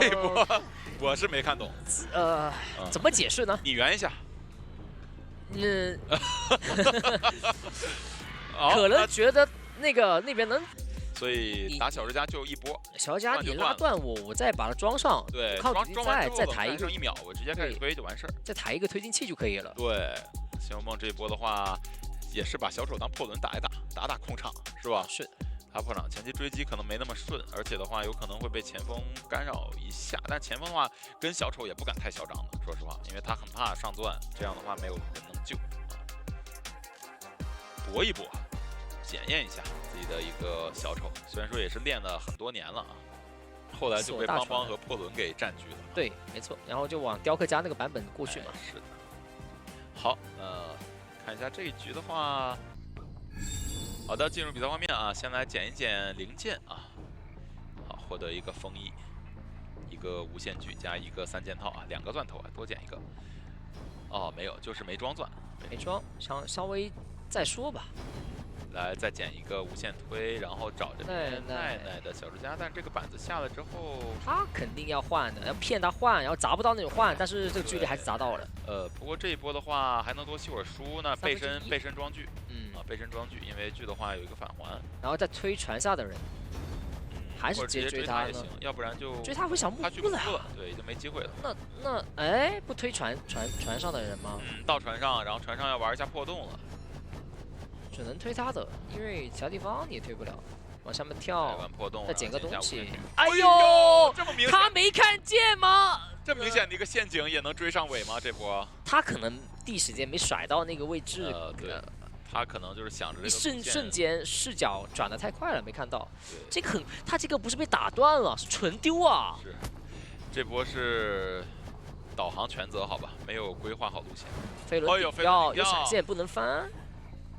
这一波我是没看懂。怎么解释呢？你圆一下。可能觉得那边能。所以打小之家就一波。小之家你拉断我再把它装上。对，靠主力再抬一个1秒，我直接开始推就完事儿。再抬一个推进器就可以了。对，星游梦这一波的话，也是把小丑当破轮打一打，打控场，是吧？是。打破场前期追击可能没那么顺，而且的话有可能会被前锋干扰一下。但前锋的话跟小丑也不敢太嚣张的，说实话，因为他很怕上钻，这样的话没有人能救。搏一搏，检验一下自己的一个小丑，虽然说也是练了很多年了啊，后来就被邦邦和破轮给占据了。对，没错，然后就往雕刻家那个版本过去嘛。是的。好，看一下这一局的话。好的，进入比赛画面啊，先来捡一捡零件啊，好，获得一个风衣，一个无限锯加一个3件套啊，2个钻头啊，多捡一个。哦，没有，就是没装钻，没装，稍微再说吧。来，再捡一个无限推，然后找这边奈奈的小之家，但这个板子下了之后，他肯定要换的，要骗他换，然后砸不到那种换，但是这个距离还是砸到了。不过这一波的话还能多吸会儿书呢，背身装具。背身装具，因为锯的话有一个返还，然后再推船下的人，还是直接追他呢？要不然就追他会小木屋了呀。对，已经没机会了。那哎，不推船上的人吗？到船上，然后船上要玩一下破洞了，只能推他的，因为其他地方你也推不了。往上面跳，玩破洞，再捡个东西。哎呦，这么明显，他没看见吗？这明显的一个陷阱也能追上尾吗？这波他可能第一时间没甩到那个位置。对。他可能就是想着一瞬间视角转得太快了，没看到。这个他这个不是被打断了，是纯丢啊。是，这波是导航全责，好吧，没有规划好路线。飞轮顶掉，有闪现不能翻。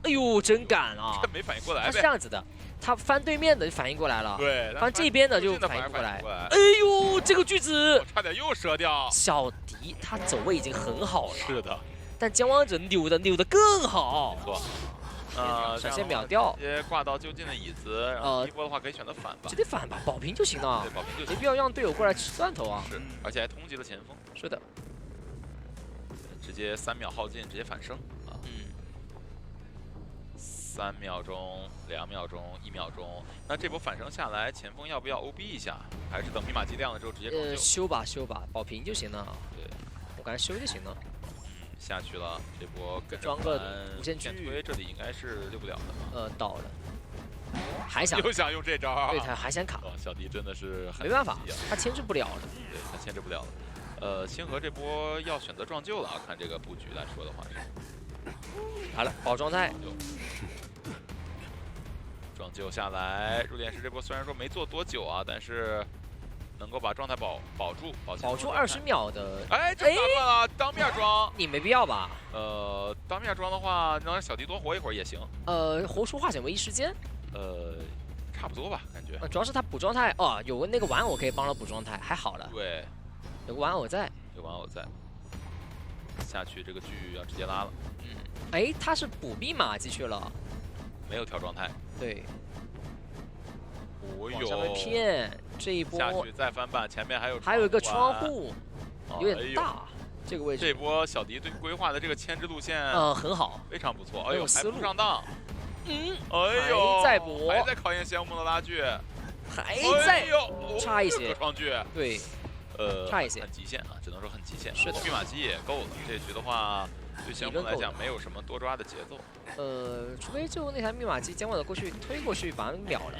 哎呦，真敢啊！这没反应过来。他是这样子的，他翻对面的就反应过来了，对，翻这边的就反应过来。哎呦，这个句子差点又折掉。小迪他走位已经很好了。是的。但姜王者扭得更好，没错。闪现秒掉，直接挂到就近的椅子，然后第一波的话可以选择反吧，直接反吧，保平就行了，对，保平就行，没必要让队友过来吃断头啊。是，而且还通缉了前锋。是的，直接3秒耗尽，直接反生啊。3秒钟、2秒钟、1秒钟，那这波反生下来，前锋要不要 OB 一下，还是等密码机亮了之后直接装修吧，保平就行了。对，我感觉修就行了。下去了，这波跟装个无限巨推，这里应该是溜不了的。倒了，还想又想用这招，对他还想卡。小迪真的是没办法，他牵制不了了。对他牵制不了了。星河这波要选择撞救了啊，看这个布局来说的话是。来了，保状态。撞救下来，入殓师这波虽然说没做多久啊，但是。能够把状态保住20秒的，哎，这打断了，当面装，你没必要吧？当面装的话，能让小迪多活一会儿也行。活出化险为夷时间，差不多吧，感觉。主要是他补状态哦，有个那个玩偶可以帮他补状态，还好了。对，有个玩偶在，下去这个剧要直接拉了。哎，他是补密码机去了，没有调状态。对。往上面骗，这一波下去再翻版，前面还有一个窗户，有点大，这个位置。这波小迪对规划的这个牵制路线，很好，非常不错。哎呦，还不上当。哎呦，还在搏，还在考验仙雾梦的拉锯，还在，差一些。双锯，对，差一些，很极限啊，只能说很极限。是的，密码机也够了，这局的话。对仙雾来讲，没有什么多抓的节奏。除非最后那台密码机姜王者推过去把他们秒了。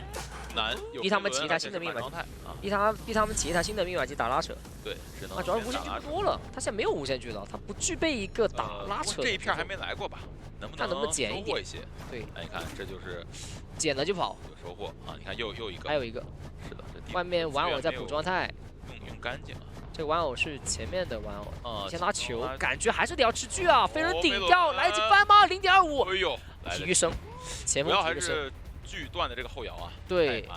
难，逼他们起一台新的密码机啊！逼他们起一台新的密码机打拉扯。对，只能。主要是无限锯不多了，他现在没有无限锯了，他不具备一个打拉扯。这一片还没来过吧？看能不能捡一点？对，哎，你看这就是捡了就跑，有收获啊！你看又一个，还有一个，是的，外面玩偶在补状态，用干净啊。这个玩偶是前面的玩偶，先拿球，感觉还是得要吃锯啊！飞轮顶掉，来得及翻吗？0.25，哎呦，体育生，前锋体育生，锯断的这个后摇啊，对，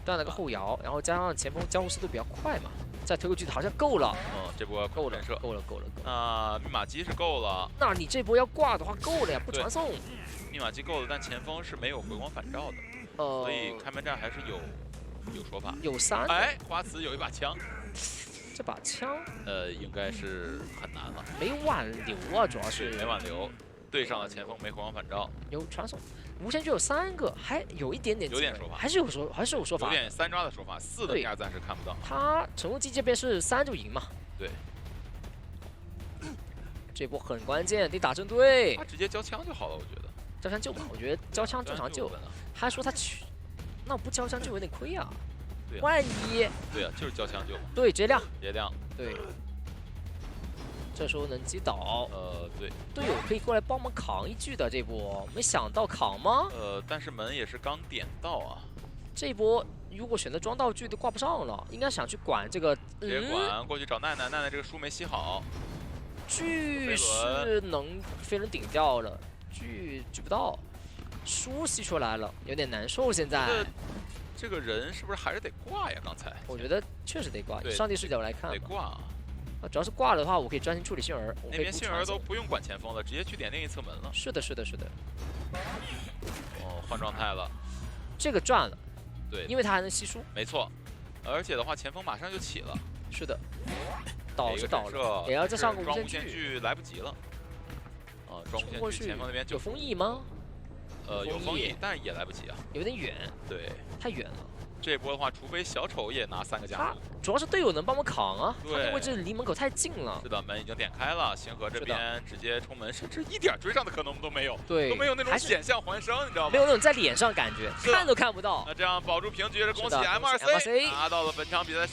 断了个后摇，然后加上前锋交互速度比较快嘛，再推过去好像够了，这波够了，够了。那密码机是够了，那你这波要挂的话够了呀，不传送，密码机够了，但前锋是没有回光返照的，所以开门战还是有说法，有3，哎，花瓷有一把枪。这把枪，应该是很难了，没挽留啊，主要是没挽留，对上了前锋没回光返照，有传送，无限就有3个，还有一点说法，还是有说法，有点3抓的说法，4的第2暂时看不到。他成功机这边是3就赢嘛？对，这波很关键，得打正对。他直接交枪就好了，我觉得。交枪救吧，我觉得交枪正常救。他说他去，那我不交枪就有点亏啊。对，万一对啊，就是交枪救。对，直接亮，对。这时候能击倒，对，队友可以过来帮忙扛一句的这波，没想到扛吗？但是门也是刚点到啊。这一波如果选择装道具都挂不上了，应该想去管这个。直接管过去找奈奈，奈奈这个书没吸好。锯是能飞轮顶掉了，锯不到，书吸出来了，有点难受现在。这个人是不是还是得挂呀？刚才我觉得确实得挂。以上帝视角来看，得挂。主要是挂了的话，我可以专心处理杏儿。那边杏儿都不用管前锋了，直接去点另一侧门了。是的。哦，换状态了。这个赚了。对，因为他还能吸书。没错。而且的话，前锋马上就起了。是的。倒是倒了，也要再上个无限具，来不及了。装无限具，前锋那边有封印吗？有封印，但是也来不及啊，有点远，对，太远了。这波的话，除非小丑也拿3个加速，主要是队友能帮我扛啊，对，他的位置离门口太近了。是的，门已经点开了，星河这边直接冲门，甚至一点追上的可能都没有，对，都没有那种险象环生，你知道吗？没有那种在脸上感觉，看都看不到。那这样保住平局，恭喜 MRC 拿到了本场比赛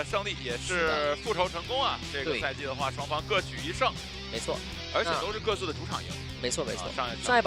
胜利，也是复仇成功啊！这个赛季的话，双方各取1胜，没错，而且都是各自的主场赢，没错。上一把。